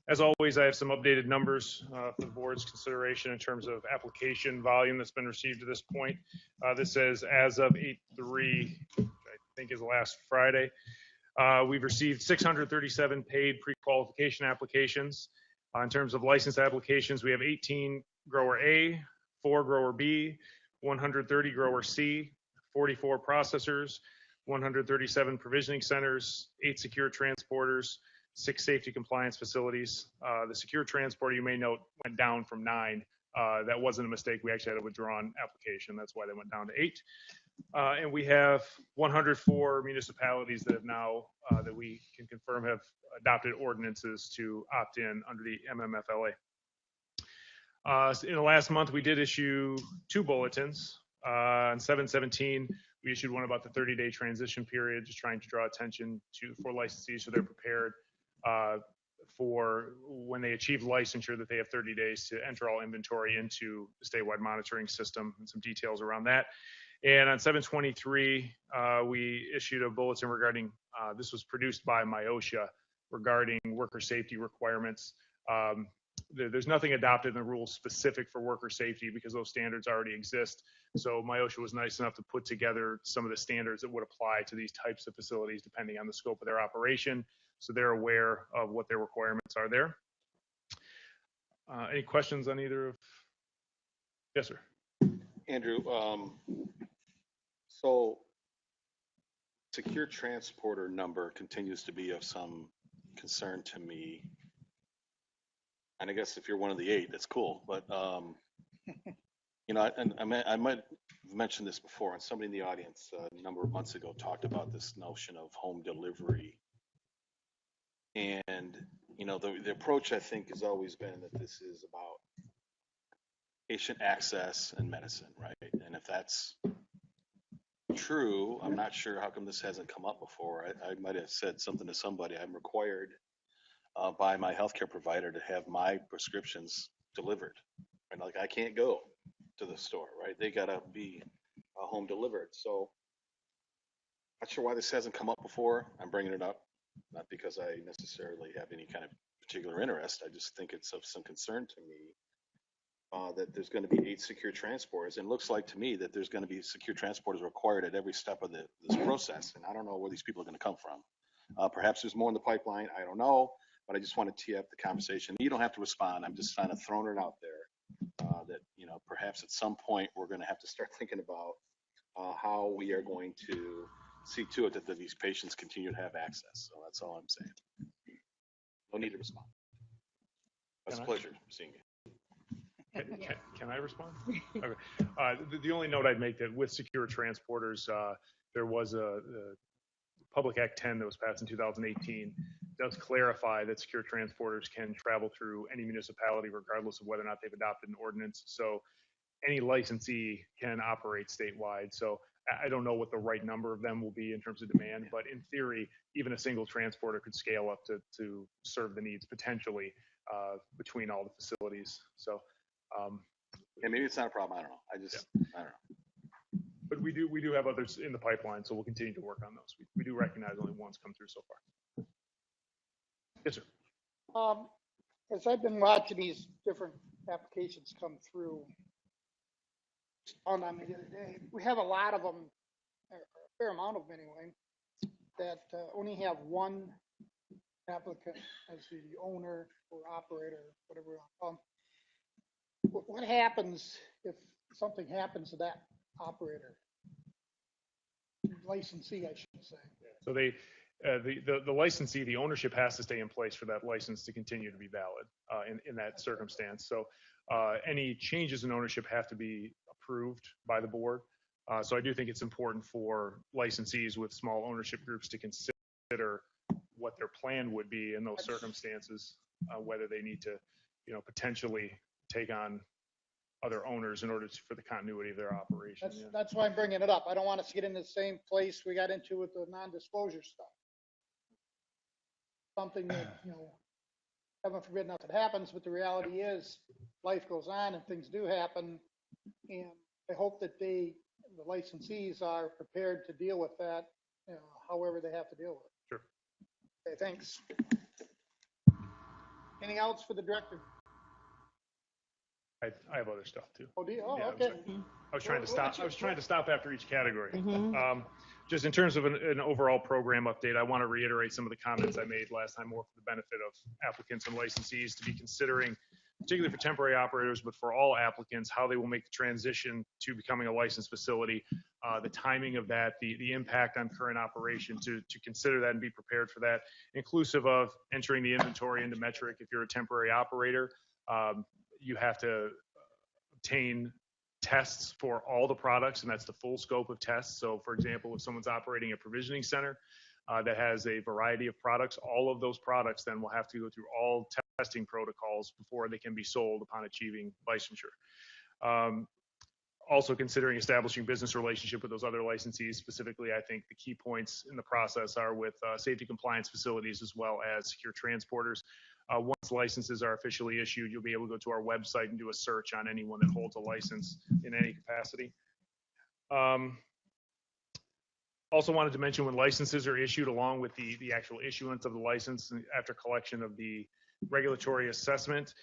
As always, I have some updated numbers for the board's consideration in terms of application volume that's been received to this point. This says as of 8/3, which I think is last Friday, we've received 637 paid pre-qualification applications. In terms of license applications, we have 18 grower A, 4 grower B, 130 grower C, 44 processors, 137 provisioning centers, 8 secure transporters, 6 safety compliance facilities. The secure transporter, you may note, went down from 9. That wasn't a mistake. We actually had a withdrawn application. That's why they went down to 8. And we have 104 municipalities that have now, that we can confirm have adopted ordinances to opt in under the MMFLA. In the last month, we did issue 2 bulletins. On 7/17, we issued one about the 30-day transition period, just trying to draw attention for licensees so they're prepared for when they achieve licensure that they have 30 days to enter all inventory into the statewide monitoring system, and some details around that. And on 7/23, we issued a bulletin regarding, this was produced by MIOSHA, regarding worker safety requirements. There's nothing adopted in the rules specific for worker safety because those standards already exist. So MIOSHA was nice enough to put together some of the standards that would apply to these types of facilities depending on the scope of their operation. So they're aware of what their requirements are there. Any questions on either of? Yes, sir. Andrew, so secure transporter number continues to be of some concern to me. And I guess if you're one of the 8, that's cool. But, you know, and I might have mentioned this before, and somebody in the audience a number of months ago talked about this notion of home delivery. And, you know, the approach, I think, has always been that this is about patient access and medicine, right? And if that's true, I'm not sure how come this hasn't come up before. I might have said something to somebody. I'm required by my healthcare provider to have my prescriptions delivered. And like, I can't go to the store, right? They gotta be home delivered. So not sure why this hasn't come up before. I'm bringing it up, not because I necessarily have any kind of particular interest. I just think it's of some concern to me that there's going to be 8 secure transporters. And it looks like to me that there's going to be secure transporters required at every step of this process. And I don't know where these people are going to come from. Perhaps there's more in the pipeline. I don't know. But I just want to tee up the conversation. You don't have to respond. I'm just kind of throwing it out there that, you know, perhaps at some point we're going to have to start thinking about how we are going to see to it that these patients continue to have access. So that's all I'm saying. No need to respond. It's a pleasure seeing you. Can I respond? Okay. The only note I'd make that with secure transporters, there was a Public Act 10 that was passed in 2018 does clarify that secure transporters can travel through any municipality regardless of whether or not they've adopted an ordinance. So any licensee can operate statewide. So I don't know what the right number of them will be in terms of demand, but in theory, even a single transporter could scale up to serve the needs potentially between all the facilities. So yeah, maybe it's not a problem. I don't know. I don't know. But we do have others in the pipeline, so we'll continue to work on those. We do recognize only one's come through so far. Yes, sir. As I've been watching these different applications come through, on them the other day, we have a lot of them, a fair amount of them anyway, that only have one applicant as the owner or operator, whatever you want to call them. What happens if something happens to that operator? Licensee, I should say. So the licensee, the ownership has to stay in place for that license to continue to be valid in that circumstance. So any changes in ownership have to be approved by the board. So I do think it's important for licensees with small ownership groups to consider what their plan would be in those circumstances, whether they need to, potentially take on other owners in order for the continuity of their operation. That's why I'm bringing it up. I don't want us to get in the same place we got into with the non-disclosure stuff. Something that, heaven forbid nothing happens, but the reality is life goes on and things do happen. And I hope that the licensees are prepared to deal with that, however they have to deal with it. Sure. Okay, thanks. Anything else for the director? I have other stuff too. Oh, do you? Oh, Yeah, okay. I was trying to stop. I was trying to stop after each category. Mhm. Just in terms of an overall program update, I want to reiterate some of the comments I made last time, more for the benefit of applicants and licensees to be considering, particularly for temporary operators, but for all applicants, how they will make the transition to becoming a licensed facility, the timing of that, the impact on current operation, to consider that and be prepared for that, inclusive of entering the inventory into Metric. If you're a temporary operator, you have to obtain tests for all the products, and that's the full scope of tests. So for example, if someone's operating a provisioning center that has a variety of products, all of those products then will have to go through all testing protocols before they can be sold upon achieving licensure. Also considering establishing business relationship with those other licensees. Specifically, I think the key points in the process are with safety compliance facilities as well as secure transporters. Once licenses are officially issued, you'll be able to go to our website and do a search on anyone that holds a license in any capacity. Also wanted to mention when licenses are issued, along with the actual issuance of the license after collection of the regulatory assessment,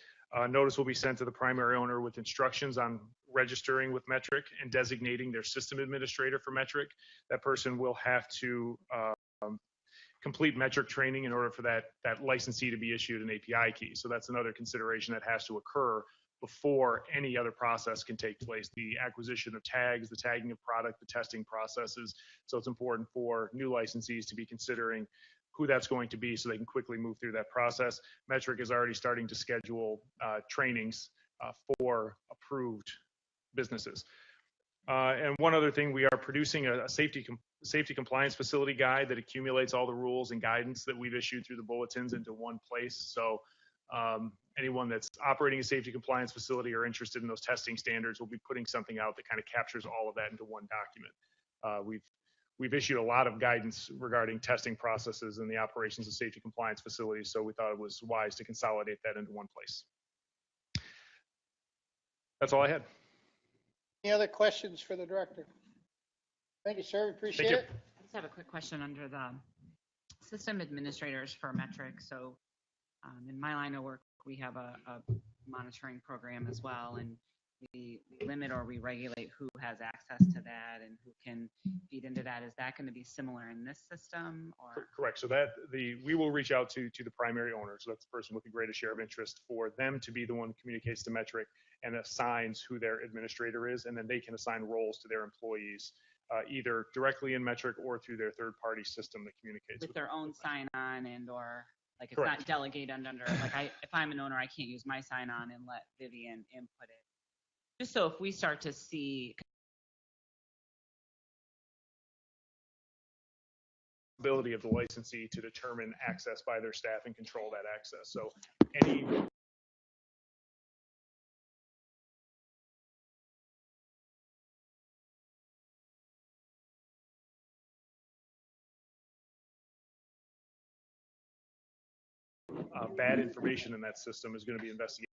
notice will be sent to the primary owner with instructions on registering with Metric and designating their system administrator for Metric. That person will have to complete Metric training in order for that licensee to be issued an API key. So that's another consideration that has to occur before any other process can take place. The acquisition of tags, the tagging of product, the testing processes. So it's important for new licensees to be considering who that's going to be so they can quickly move through that process. Metric is already starting to schedule trainings for approved businesses. And one other thing, we are producing a safety compliance facility guide that accumulates all the rules and guidance that we've issued through the bulletins into one place. So anyone that's operating a safety compliance facility or interested in those testing standards will be putting something out that kind of captures all of that into one document. We've issued a lot of guidance regarding testing processes and the operations of safety compliance facilities, so we thought it was wise to consolidate that into one place. That's all I had. Any other questions for the director? Thank you, sir. Appreciate you. it. I just have a quick question under the system administrators for Metric. So in my line of work, we have a monitoring program as well, and we limit or we regulate who has access to that and who can feed into that. Is that going to be similar in this system? Or? Correct. So we will reach out to the primary owner. So that's the person with the greatest share of interest, for them to be the one who communicates to Metric and assigns who their administrator is, and then they can assign roles to their employees, either directly in Metric or through their third-party system that communicates with their own sign-on and or like it's Correct. not delegated under like if I'm an owner, I can't use my sign-on and let Vivian input it. Just so if we start to see ability of the licensee to determine access by their staff and control that access. So any bad information in that system is going to be investigated.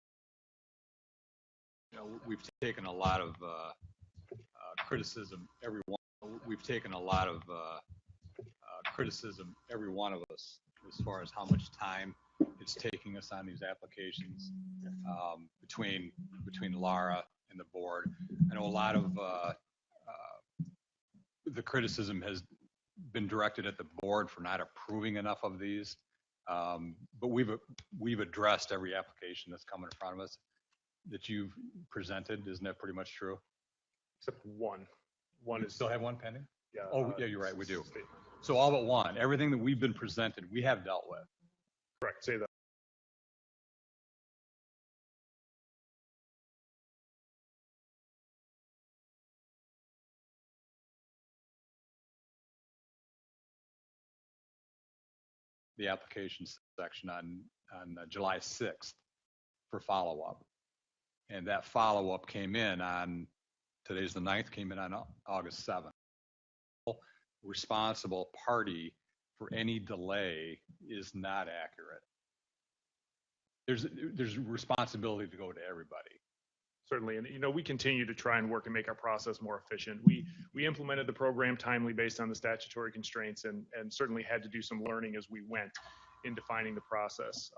We've taken a lot of criticism, we've taken a lot of criticism, every one of us, as far as how much time it's taking us on these applications, between Laura and the board. I know a lot of the criticism has been directed at the board for not approving enough of these, but we've addressed every application that's come in front of us that you've presented. Isn't that pretty much true? Except one. One is still have one pending? Yeah. Oh, yeah, you're right. We do. So all but one, everything that we've been presented, we have dealt with. Correct. Say that. the application section on July 6th for follow-up. And that follow-up came in on, today's the 9th, came in on August 7th. Responsible party for any delay is not accurate. There's responsibility to go to everybody. Certainly, and we continue to try and work and make our process more efficient. We implemented the program timely based on the statutory constraints, and certainly had to do some learning as we went in defining the process.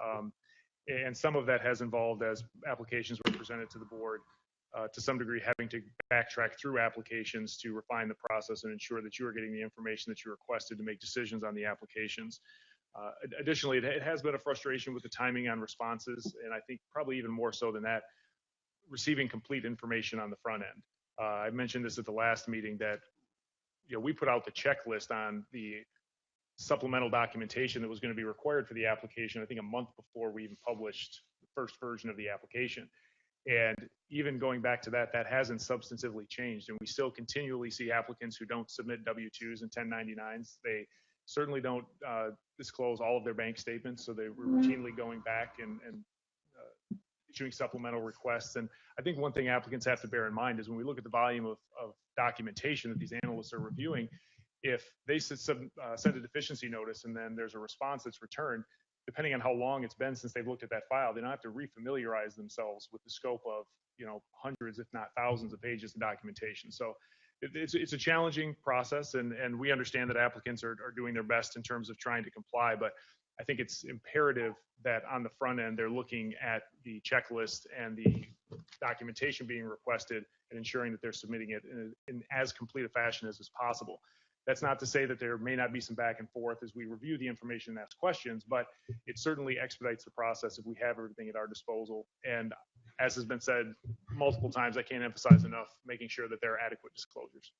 And some of that has involved, as applications were presented to the board, to some degree having to backtrack through applications to refine the process and ensure that you are getting the information that you requested to make decisions on the applications. Additionally, it has been a frustration with the timing on responses, and I think probably even more so than that, receiving complete information on the front end. I mentioned this at the last meeting that we put out the checklist on the supplemental documentation that was going to be required for the application, I think a month before we even published the first version of the application. And even going back to that, that hasn't substantively changed. And we still continually see applicants who don't submit W-2s and 1099s. They certainly don't disclose all of their bank statements. So they're routinely going back and issuing supplemental requests. And I think one thing applicants have to bear in mind is when we look at the volume of documentation that these analysts are reviewing, if they send a deficiency notice and then there's a response that's returned, depending on how long it's been since they've looked at that file, they don't have to refamiliarize themselves with the scope of hundreds, if not thousands of pages of documentation. So it's a challenging process, and we understand that applicants are doing their best in terms of trying to comply, but I think it's imperative that on the front end, they're looking at the checklist and the documentation being requested and ensuring that they're submitting it in as complete a fashion as is possible. That's not to say that there may not be some back and forth as we review the information and ask questions, but it certainly expedites the process if we have everything at our disposal. And as has been said multiple times, I can't emphasize enough making sure that there are adequate disclosures.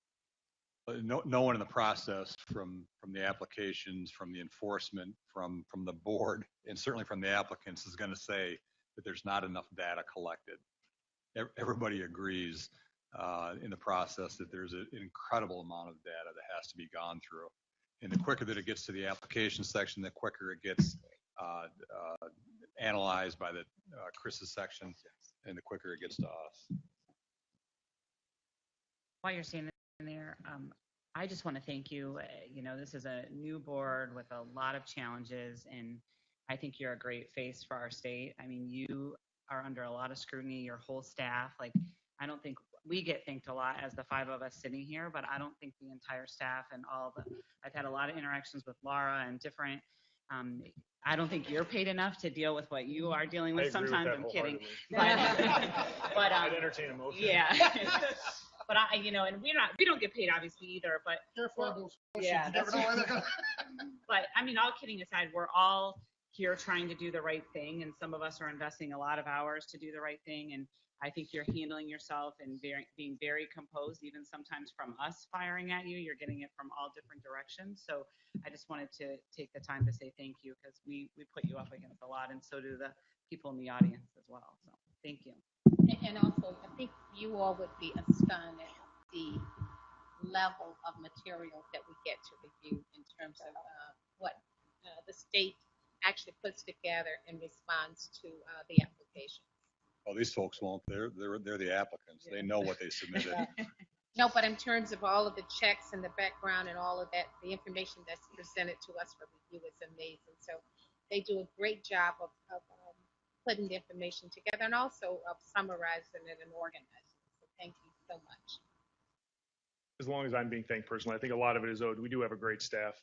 No one in the process, from the applications, from the enforcement, from the board, and certainly from the applicants, is going to say that there's not enough data collected. Everybody agrees in the process that there's an incredible amount of data that has to be gone through. And the quicker that it gets to the application section, the quicker it gets analyzed by the Chris's section, and the quicker it gets to us. While you're standing there, I just want to thank you. This is a new board with a lot of challenges, and I think you're a great face for our state. I mean, you are under a lot of scrutiny, your whole staff. I don't think we get thanked a lot as the five of us sitting here, but I don't think the entire staff and I've had a lot of interactions with Laura and different, I don't think you're paid enough to deal with what you are dealing with. Sometimes I'm kidding. But I'd entertain a motion. Yeah. But and we don't get paid obviously either, but Careful of those questions. yeah, You never know where they're going. but I mean, all kidding aside, we're all here trying to do the right thing, and some of us are investing a lot of hours to do the right thing, and I think you're handling yourself and being very composed, even sometimes from us firing at you. You're getting it from all different directions. So I just wanted to take the time to say thank you, because we put you up against a lot, and so do the people in the audience as well. So thank you. And also, I think you all would be astonished at the level of material that we get to review in terms of what the state actually puts together in response to the application. Well, these folks won't. They're the applicants. They know what they submitted. No, but in terms of all of the checks and the background and all of that, the information that's presented to us for review is amazing. So they do a great job of putting the information together and also of summarizing it and organizing it. So thank you so much. As long as I'm being thanked personally, I think a lot of it is owed. We do have a great staff.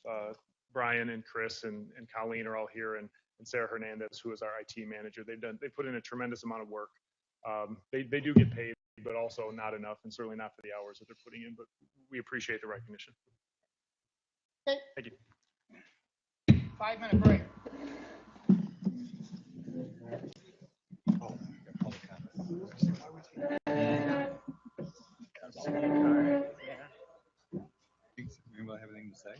Brian and Chris and Colleen are all here, and Sarah Hernandez, who is our IT manager. They put in a tremendous amount of work. They do get paid, but also not enough, and certainly not for the hours that they're putting in, but we appreciate the recognition. Okay. Thank you. 5-minute break. Anybody have anything to say?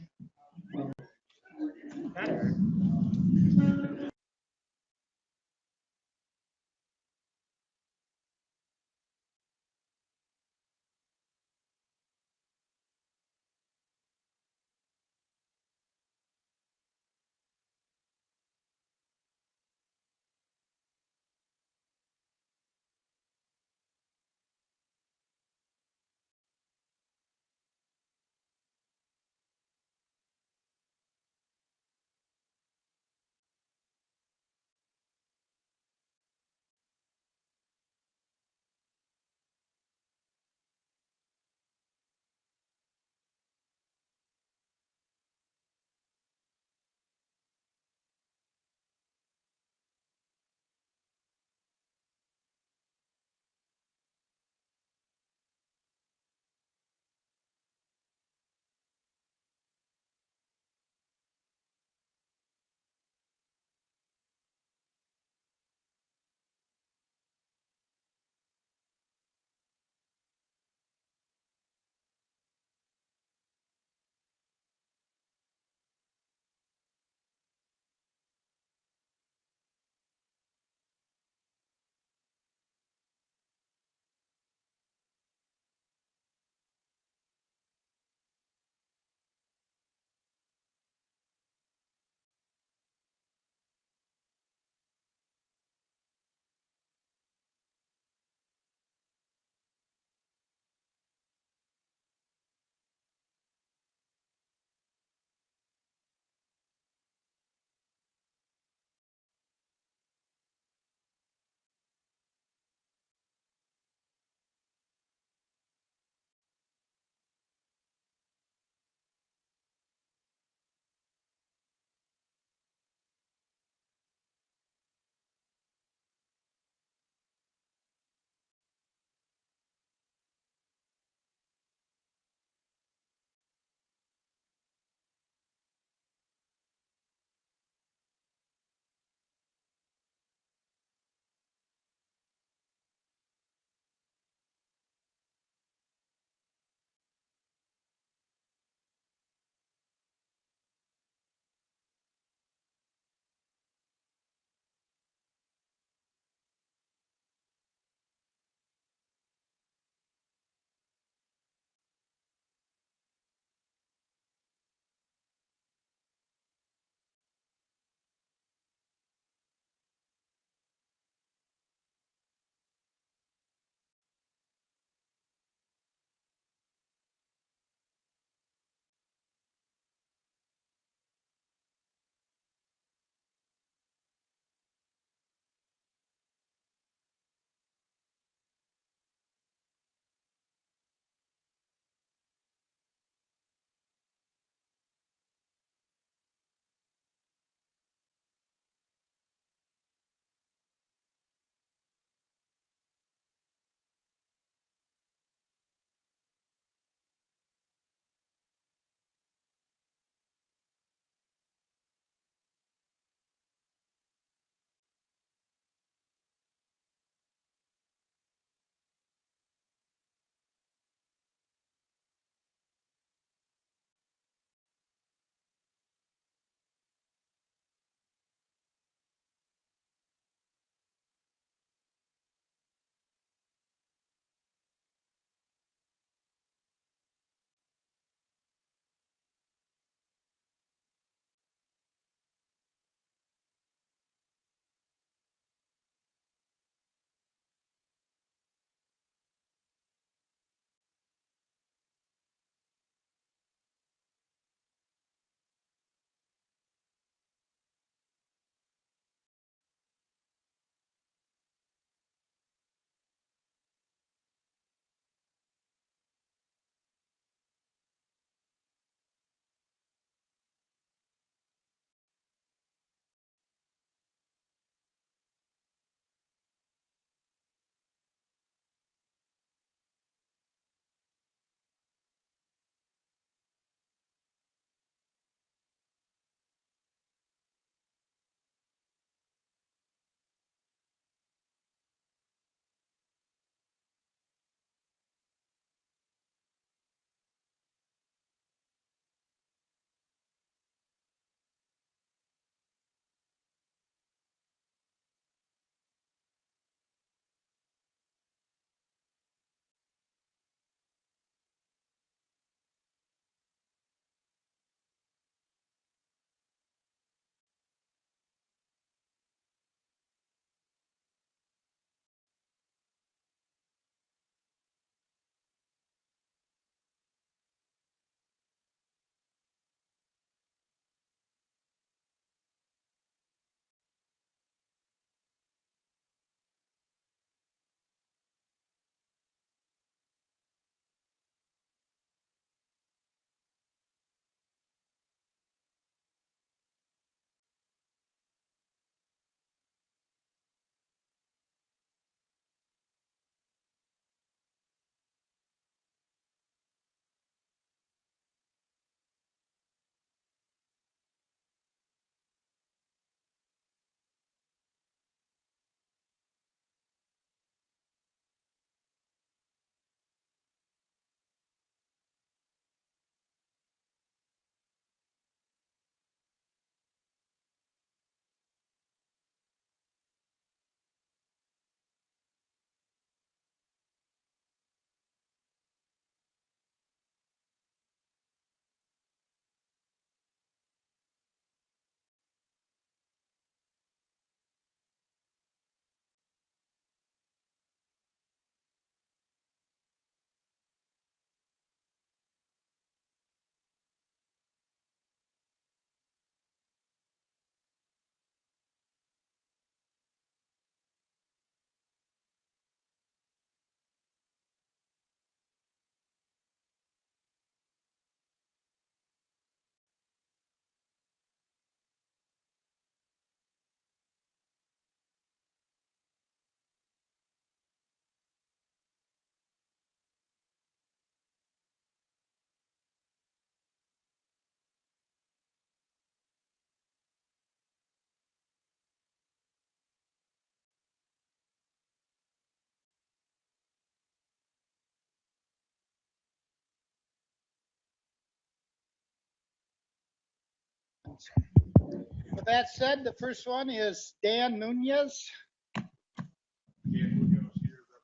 questions. With that said, the first one is Dan Nunez.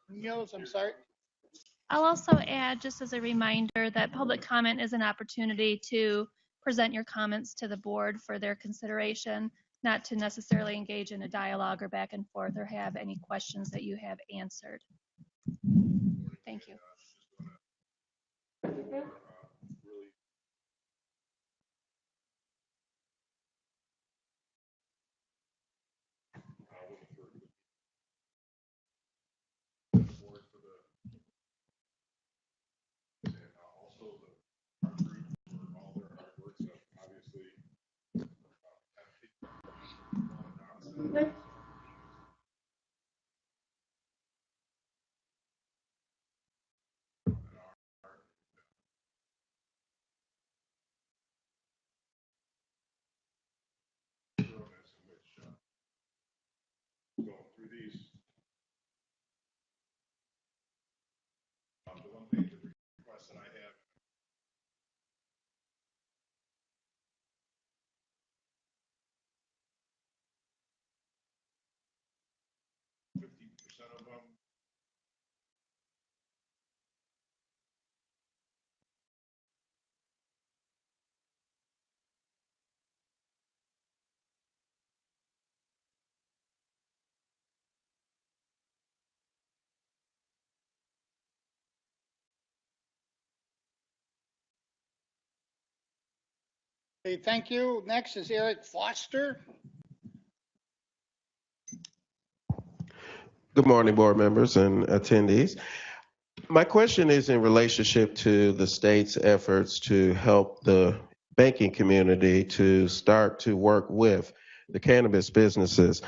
Munoz, I'm sorry. I'll also add, just as a reminder, that public comment is an opportunity to present your comments to the board for their consideration, not to necessarily engage in a dialogue or back and forth or have any questions that you have answered. Thank you. Okay, thank you. Next is Eric Foster. Good morning, board members and attendees. My question is in relationship to the state's efforts to help the banking community to start to work with the cannabis businesses.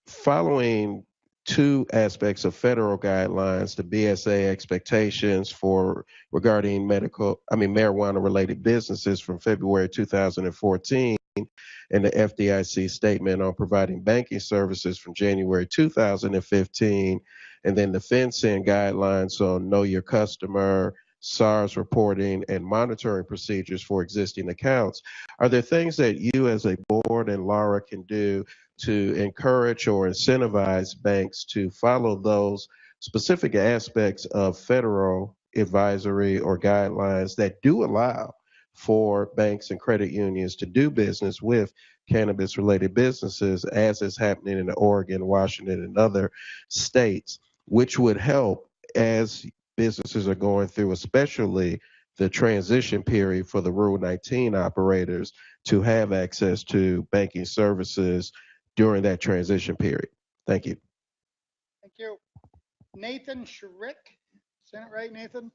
Following two aspects of federal guidelines, the BSA expectations for regarding marijuana related businesses from February 2014, and the FDIC statement on providing banking services from January 2015, and then the FinCEN guidelines on know your customer, SARS reporting, and monitoring procedures for existing accounts. Are there things that you as a board and Laura can do to encourage or incentivize banks to follow those specific aspects of federal advisory or guidelines that do allow for banks and credit unions to do business with cannabis related businesses, as is happening in Oregon, Washington, and other states, which would help as businesses are going through, especially the transition period for the Rule 19 operators, to have access to banking services during that transition period? Thank you. Thank you. Nathan Schrick. Is that right, Nathan?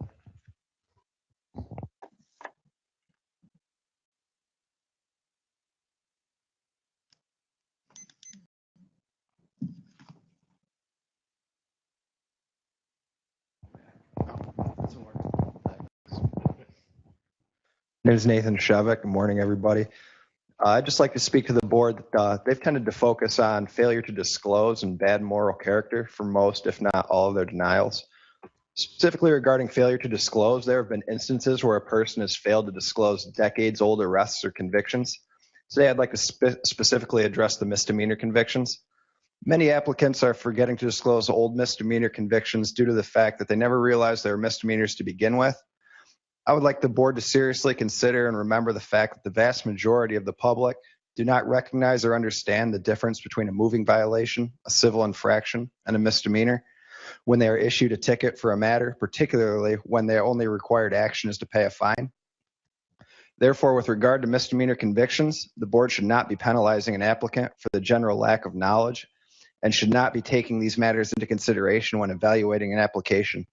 My name is Nathan Shevik. Good morning, everybody. I'd just like to speak to the board. They've tended to focus on failure to disclose and bad moral character for most, if not all, of their denials. Specifically regarding failure to disclose, there have been instances where a person has failed to disclose decades-old arrests or convictions. Today, I'd like to specifically address the misdemeanor convictions. Many applicants are forgetting to disclose old misdemeanor convictions due to the fact that they never realized they were misdemeanors to begin with. I would like the board to seriously consider and remember the fact that the vast majority of the public do not recognize or understand the difference between a moving violation, a civil infraction, and a misdemeanor when they are issued a ticket for a matter, particularly when their only required action is to pay a fine. Therefore, with regard to misdemeanor convictions, the board should not be penalizing an applicant for the general lack of knowledge and should not be taking these matters into consideration when evaluating an application,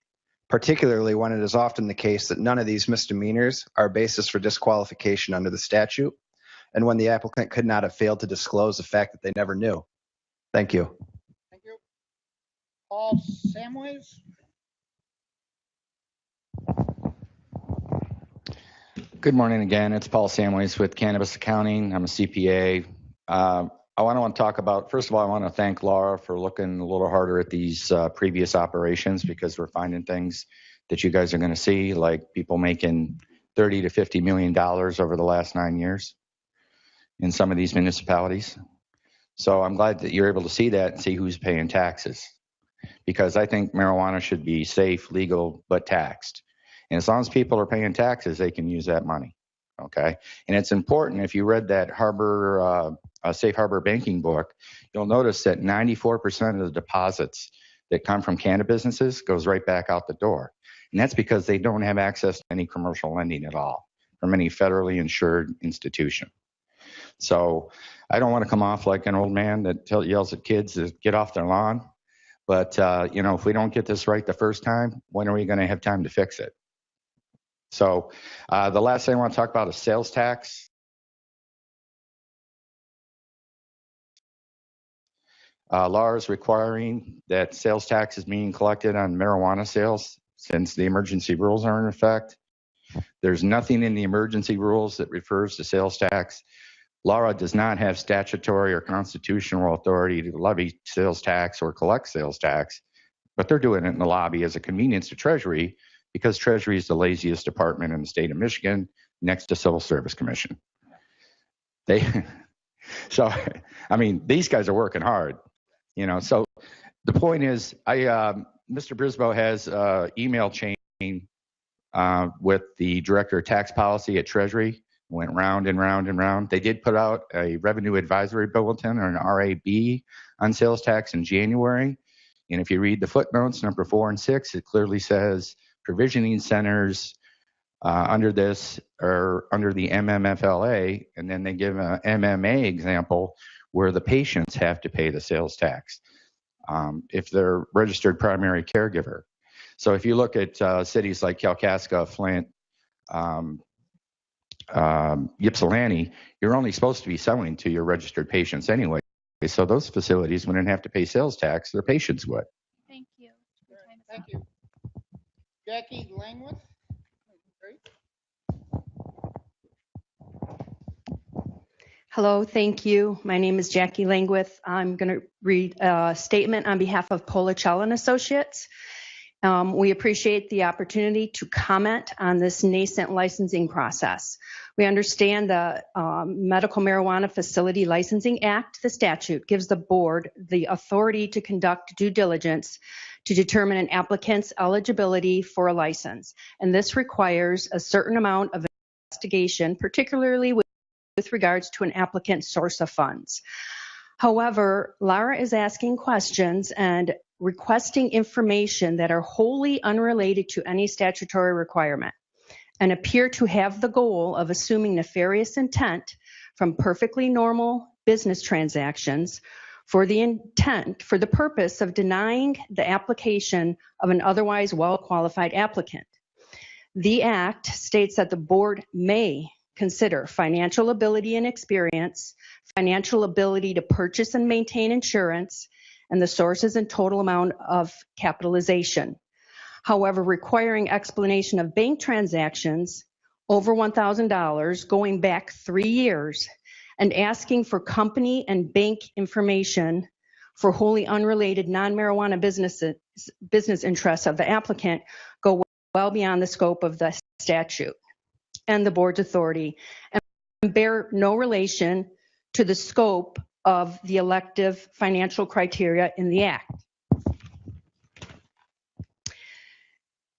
particularly when it is often the case that none of these misdemeanors are a basis for disqualification under the statute, and when the applicant could not have failed to disclose the fact that they never knew. Thank you. Thank you. Paul Samways. Good morning again. It's Paul Samways with Cannabis Accounting. I'm a CPA. I want to talk about, first of all, I want to thank Laura for looking a little harder at these previous operations, because we're finding things that you guys are going to see, like people making $30 to $50 million over the last 9 years. in some of these municipalities. So I'm glad that you're able to see that and see who's paying taxes, because I think marijuana should be safe, legal, but taxed. And as long as people are paying taxes, they can use that money. Okay. And it's important, if you read that Safe Harbor banking book, you'll notice that 94% of the deposits that come from cannabis businesses goes right back out the door. And that's because they don't have access to any commercial lending at all from any federally insured institution. So I don't want to come off like an old man that yells at kids to get off their lawn. But, if we don't get this right the first time, when are we going to have time to fix it? So the last thing I want to talk about is sales tax. Law is requiring that sales tax is being collected on marijuana sales since the emergency rules are in effect. There's nothing in the emergency rules that refers to sales tax. Laura does not have statutory or constitutional authority to levy sales tax or collect sales tax, but they're doing it in the lobby as a convenience to Treasury, because Treasury is the laziest department in the state of Michigan, next to Civil Service Commission. So, I mean, these guys are working hard, So the point is, Mr. Brisboe has email chain with the director of tax policy at Treasury. Went round and round and round. They did put out a revenue advisory bulletin, or an RAB, on sales tax in January. And if you read the footnotes, number 4 and 6, it clearly says provisioning centers under this or under the MMFLA, and then they give a MMA example where the patients have to pay the sales tax if they're registered primary caregiver. So if you look at cities like Kalkaska, Flint, Ypsilanti, you're only supposed to be selling to your registered patients anyway. So those facilities wouldn't have to pay sales tax, their patients would. Thank you. Thank you. Jackie Langworth? Hello, thank you. My name is Jackie Langwith. I'm going to read a statement on behalf of Polichell and Associates. We appreciate the opportunity to comment on this nascent licensing process. We understand the Medical Marijuana Facility Licensing Act, the statute, gives the board the authority to conduct due diligence to determine an applicant's eligibility for a license. And this requires a certain amount of investigation, particularly with regards to an applicant's source of funds. However, Lara is asking questions and requesting information that are wholly unrelated to any statutory requirement and appear to have the goal of assuming nefarious intent from perfectly normal business transactions for the purpose of denying the application of an otherwise well-qualified applicant. The Act states that the board may consider financial ability and experience, financial ability to purchase and maintain insurance, and the sources and total amount of capitalization. However, requiring explanation of bank transactions over $1,000 going back 3 years and asking for company and bank information for wholly unrelated non-marijuana business interests of the applicant go well beyond the scope of the statute and the board's authority and bear no relation to the scope of the elective financial criteria in the Act.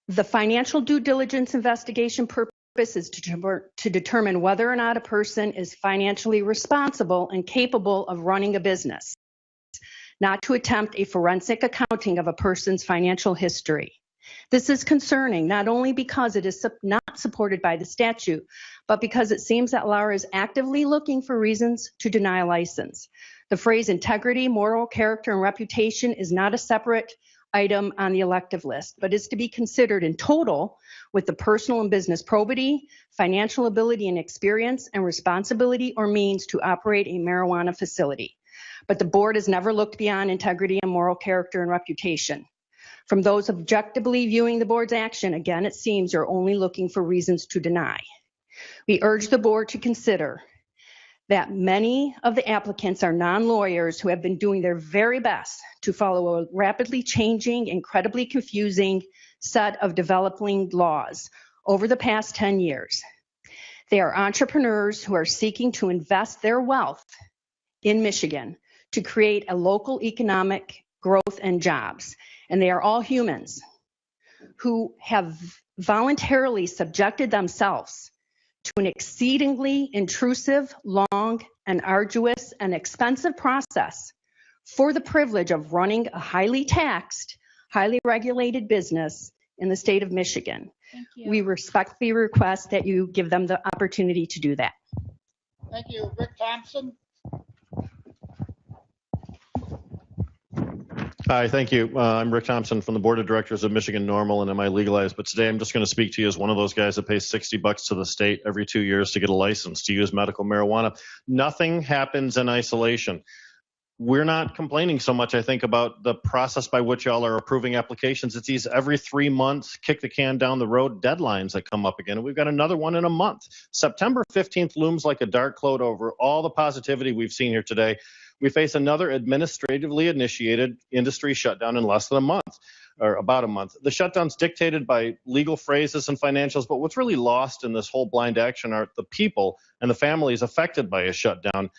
The financial due diligence investigation purpose is to determine whether or not a person is financially responsible and capable of running a business, not to attempt a forensic accounting of a person's financial history. This is concerning not only because it is not supported by the statute, but because it seems that Lara is actively looking for reasons to deny a license. The phrase integrity, moral character, and reputation is not a separate item on the elective list, but is to be considered in total with the personal and business probity, financial ability and experience, and responsibility or means to operate a marijuana facility. But the board has never looked beyond integrity and moral character and reputation. From those objectively viewing the board's action, again, it seems you're only looking for reasons to deny. We urge the board to consider that many of the applicants are non-lawyers who have been doing their very best to follow a rapidly changing, incredibly confusing set of developing laws over the past 10 years. They are entrepreneurs who are seeking to invest their wealth in Michigan to create a local economic growth and jobs. And they are all humans who have voluntarily subjected themselves to an exceedingly intrusive, long, and arduous and expensive process for the privilege of running a highly taxed, highly regulated business in the state of Michigan. Thank you. We respectfully request that you give them the opportunity to do that. Thank you. Rick Thompson? Hi, thank you. I'm Rick Thompson from the Board of Directors of Michigan Normal and MI Legalized, but today I'm just going to speak to you as one of those guys that pays $60 to the state every 2 years to get a license to use medical marijuana. Nothing happens in isolation. We're not complaining so much, I think, about the process by which y'all are approving applications. It's these every 3 months, kick the can down the road deadlines that come up again. And we've got another one in a month. September 15th looms like a dark cloud over all the positivity we've seen here today. We face another administratively initiated industry shutdown in less than a month, or about a month. The shutdown's dictated by legal phrases and financials, but what's really lost in this whole blind action are the people and the families affected by a shutdown.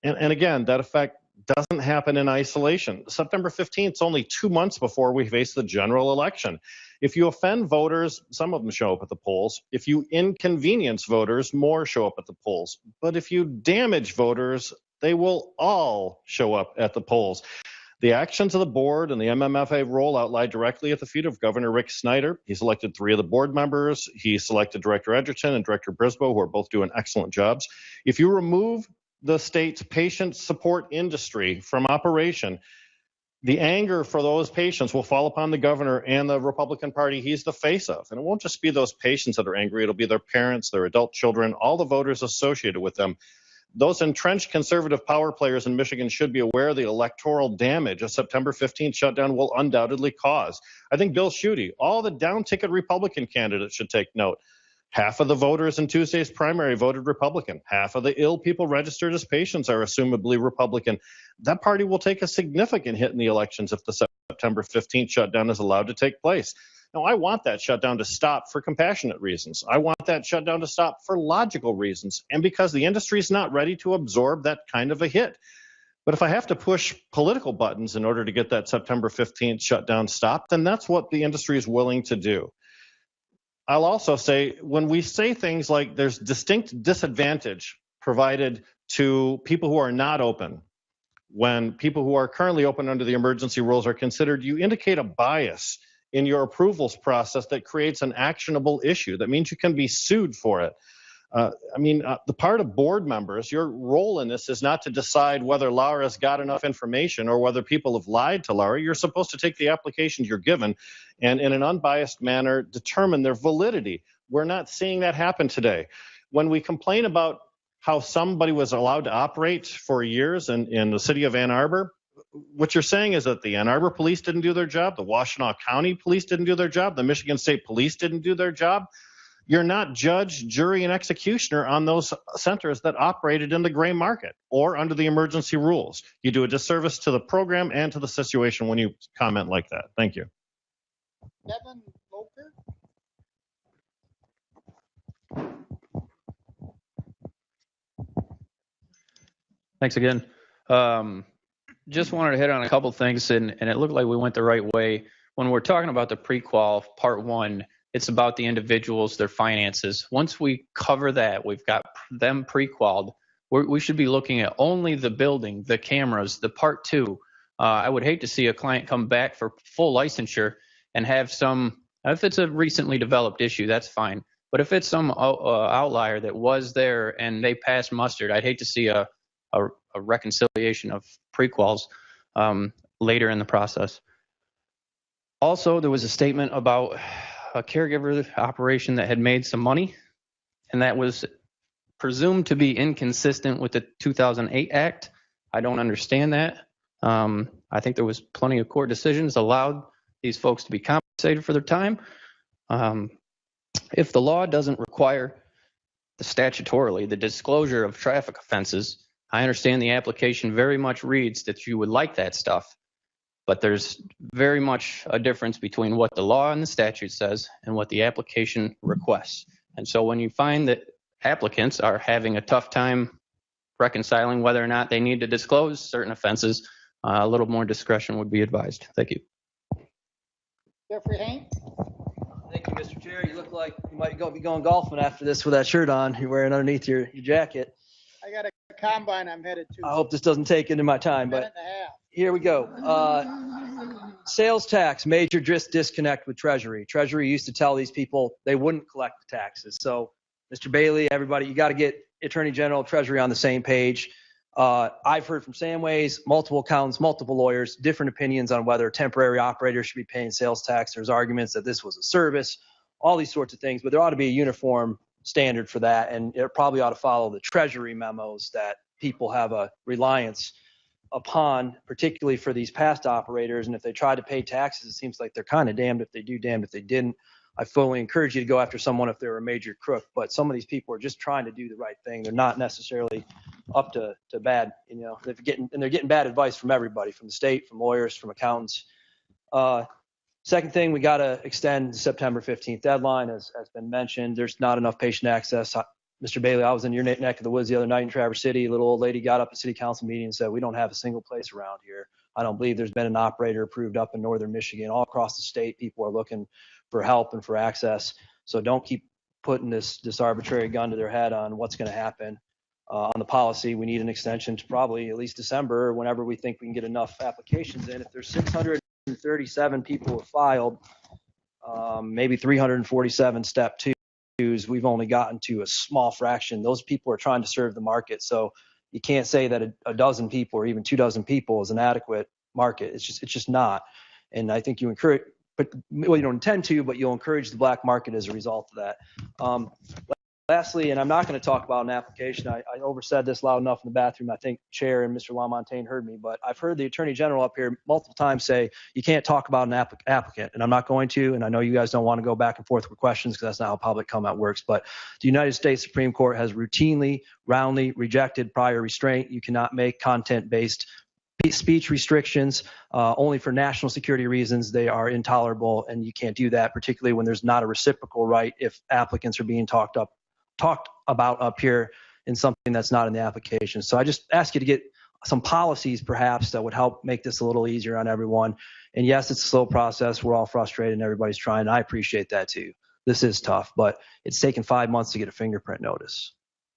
And again, that effect doesn't happen in isolation. September 15th is only 2 months before we face the general election. If you offend voters, some of them show up at the polls. If you inconvenience voters, more show up at the polls. But if you damage voters, they will all show up at the polls. The actions of the board and the MMFA rollout lie directly at the feet of Governor Rick Snyder. He selected 3 of the board members. He selected Director Edgerton and Director Brisboe, who are both doing excellent jobs. If you remove the state's patient support industry from operation, the anger for those patients will fall upon the governor and the Republican Party he's the face of. And it won't just be those patients that are angry. It'll be their parents, their adult children, all the voters associated with them. Those entrenched conservative power players in Michigan should be aware of the electoral damage a September 15th shutdown will undoubtedly cause. I think Bill Schuette, all the down-ticket Republican candidates should take note. Half of the voters in Tuesday's primary voted Republican. Half of the ill people registered as patients are assumably Republican. That party will take a significant hit in the elections if the September 15th shutdown is allowed to take place. Now, I want that shutdown to stop for compassionate reasons. I want that shutdown to stop for logical reasons, and because the industry is not ready to absorb that kind of a hit. But if I have to push political buttons in order to get that September 15th shutdown stopped, then that's what the industry is willing to do. I'll also say, when we say things like there's distinct disadvantage provided to people who are not open, when people who are currently open under the emergency rules are considered, you indicate a bias in your approvals process that creates an actionable issue. That means you can be sued for it. The part of board members, your role in this is not to decide whether Laura's got enough information or whether people have lied to Laura. You're supposed to take the applications you're given and in an unbiased manner determine their validity. We're not seeing that happen today. When we complain about how somebody was allowed to operate for years in the city of Ann Arbor, what you're saying is that the Ann Arbor police didn't do their job, the Washtenaw County police didn't do their job, the Michigan State Police didn't do their job. You're not judge, jury, and executioner on those centers that operated in the gray market or under the emergency rules. You do a disservice to the program and to the situation when you comment like that. Thank you. Devin Loker? Thanks again. Just wanted to hit on a couple things, and it looked like we went the right way. When we're talking about the pre-qual, part 1, it's about the individuals, their finances. Once we cover that, we've got them pre-qualled. We should be looking at only the building, the cameras, the part 2. I would hate to see a client come back for full licensure and have some, if it's a recently developed issue, that's fine. But if it's some outlier that was there and they passed mustard, I'd hate to see a reconciliation of pre-quals later in the process. Also, there was a statement about a caregiver operation that had made some money, and that was presumed to be inconsistent with the 2008 Act. I don't understand that. I think there was plenty of court decisions allowed these folks to be compensated for their time. If the law doesn't require statutorily the disclosure of traffic offenses, I understand the application very much reads that you would like that stuff, but there's very much a difference between what the law and the statute says and what the application requests. And so when you find that applicants are having a tough time reconciling whether or not they need to disclose certain offenses, a little more discretion would be advised. Thank you. Jeffrey Hain? Thank you, Mr. Chair. You look like you might be going golfing after this with that shirt on you're wearing underneath your jacket. I got a combine I'm headed to. I hope this doesn't take into my time, but here we go. Sales tax, major disconnect with Treasury. Treasury used to tell these people they wouldn't collect the taxes. So, Mr. Bailey, everybody, you got to get Attorney General, Treasury on the same page. I've heard from Samways, multiple accountants, multiple lawyers, different opinions on whether temporary operators should be paying sales tax. There's arguments that this was a service, all these sorts of things, but there ought to be a uniform standard for that, and it probably ought to follow the Treasury memos that people have a reliance upon, particularly for these past operators. And if they try to pay taxes, it seems like they're kind of damned if they do, damned if they didn't. I fully encourage you to go after someone if they're a major crook, but some of these people are just trying to do the right thing. They're not necessarily up to bad, they're getting bad advice from everybody, from the state, from lawyers, from accountants. Second thing, we got to extend the September 15th deadline, as been mentioned. There's not enough patient access. Mr. Bailey, I was in your neck of the woods the other night in Traverse City. A little old lady got up at city council meeting and said, we don't have a single place around here. I don't believe there's been an operator approved up in northern Michigan. All across the state, people are looking for help and for access. So don't keep putting this arbitrary gun to their head on what's going to happen. On the policy, we need an extension to probably at least December, or whenever we think we can get enough applications in. If there's 637 people who filed, maybe 347 step twos, we've only gotten to a small fraction. Those people are trying to serve the market. So you can't say that a dozen people or even 24 people is an adequate market. It's just not. And I think you encourage, well, you don't intend to, but you'll encourage the black market as a result of that. Lastly, and I'm not going to talk about an application. I oversaid this loud enough in the bathroom. I think Chair and Mr. LaMontagne heard me, but I've heard the Attorney General up here multiple times say you can't talk about an applicant, and I'm not going to. And I know you guys don't want to go back and forth with questions because that's not how public comment works. But the United States Supreme Court has routinely, roundly rejected prior restraint. You cannot make content-based speech restrictions only for national security reasons. They are intolerable, and you can't do that, particularly when there's not a reciprocal right if applicants are being talked about up here in something that's not in the application. So I just ask you to get some policies perhaps that would help make this a little easier on everyone. And yes, it's a slow process. We're all frustrated and everybody's trying. And I appreciate that too. This is tough, but it's taken 5 months to get a fingerprint notice.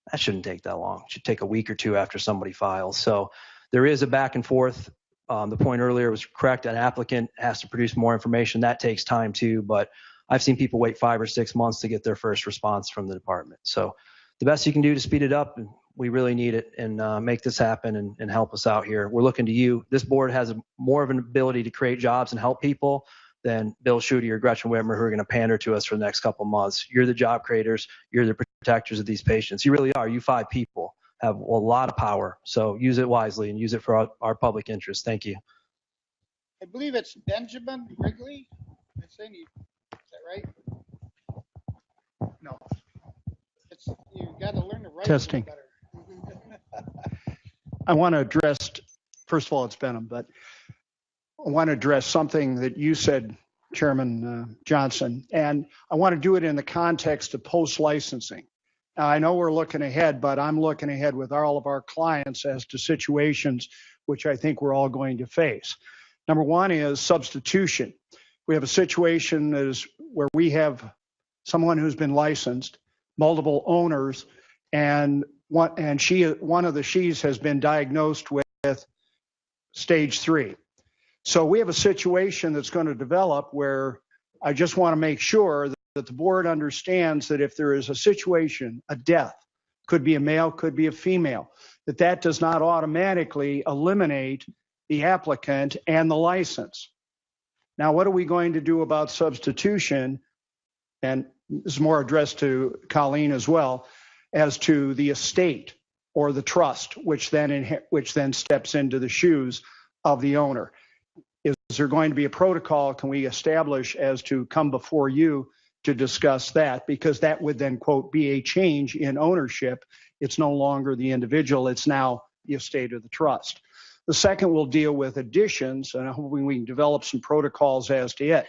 That shouldn't take that long. It should take a week or two after somebody files. So there is a back and forth. The point earlier was correct. An applicant has to produce more information. That takes time too, but I've seen people wait 5 or 6 months to get their first response from the department. So the best you can do to speed it up, and we really need it, and make this happen and help us out here. We're looking to you. This board has more of an ability to create jobs and help people than Bill Schuette or Gretchen Whitmer, who are going to pander to us for the next couple of months. You're the job creators. You're the protectors of these patients. You really are. You 5 people have a lot of power. So use it wisely and use it for our public interest. Thank you. I believe it's Benjamin Wrigley. Am I saying you? Is that right? No. You got to learn to write. Testing. Better. I want to address, first of all, it's Benham, but I want to address something that you said, Chairman Johnson, and I want to do it in the context of post-licensing. Now, I know we're looking ahead, but I'm looking ahead with all of our clients as to situations which I think we're all going to face. Number one is substitution. We have a situation that is where we have someone who's been licensed, multiple owners, and one of the she's has been diagnosed with stage 3. So we have a situation that's going to develop where I just want to make sure that the board understands that if there is a situation, a death, could be a male, could be a female, that does not automatically eliminate the applicant and the license. Now, what are we going to do about substitution? And this is more addressed to Colleen as well, as to the estate or the trust, which then steps into the shoes of the owner. Is there going to be a protocol can we establish as to come before you to discuss that? Because that would then, quote, be a change in ownership. It's no longer the individual, it's now the estate of the trust. The second will deal with additions, and I'm hoping we can develop some protocols as to it.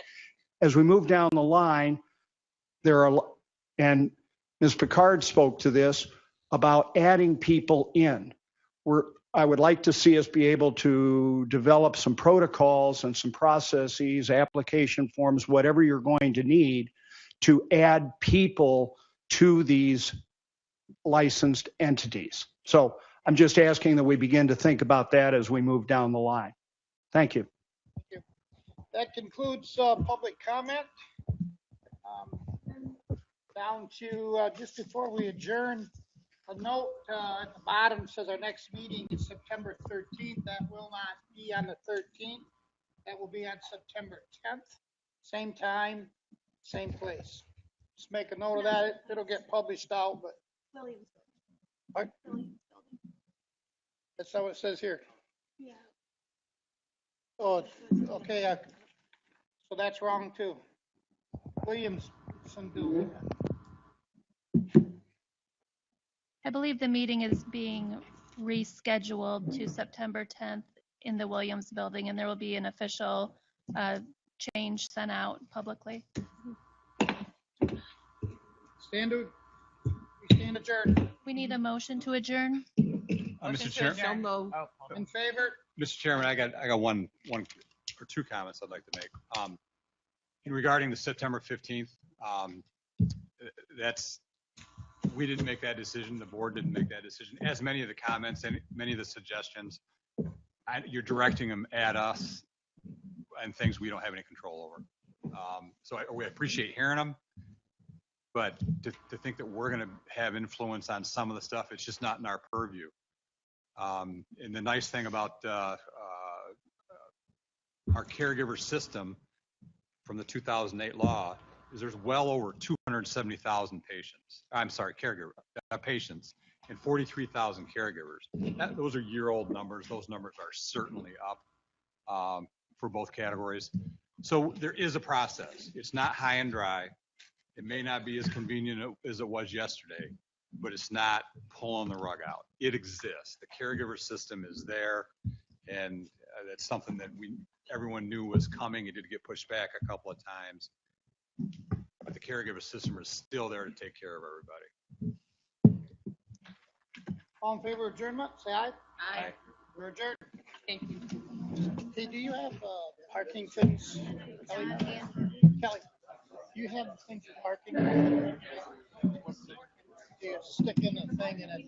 As we move down the line, there are, and Ms. Picard spoke to this about adding people in. I would like to see us be able to develop some protocols and some processes, application forms, whatever you're going to need to add people to these licensed entities. So I'm just asking that we begin to think about that as we move down the line. Thank you. Thank you. That concludes public comment. Down to just before we adjourn, a note at the bottom says our next meeting is September 13th. That will not be on the 13th. That will be on September 10th. Same time, same place. Just make a note of that. It'll get published out, but what? That's how it says here. Yeah. Oh, okay. So that's wrong too. Williamson building. I believe the meeting is being rescheduled to September 10th in the Williams Building, and there will be an official change sent out publicly. We stand adjourned. We need a motion to adjourn. Mr. Chairman, In favor? Mr. Chairman, I got one or two comments I'd like to make. Regarding the September 15th, we didn't make that decision. The board didn't make that decision. As many of the comments and many of the suggestions, you're directing them at us and things we don't have any control over. So we appreciate hearing them, but to think that we're going to have influence on some of the stuff, it's just not in our purview. And the nice thing about our caregiver system from the 2008 law is there's well over 270,000 patients and 43,000 caregivers. Those are year-old numbers. Those numbers are certainly up for both categories. So there is a process. It's not high and dry. It may not be as convenient as it was yesterday, but it's not pulling the rug out. It exists. The caregiver system is there, and that's something that everyone knew was coming. It did get pushed back a couple of times, but the caregiver system is still there to take care of everybody. All in favor of adjournment, say aye. Aye. We're adjourned. Thank you. Hey, do you have parking things? Kelly, do you have things for parking? Do you stick in a thing and it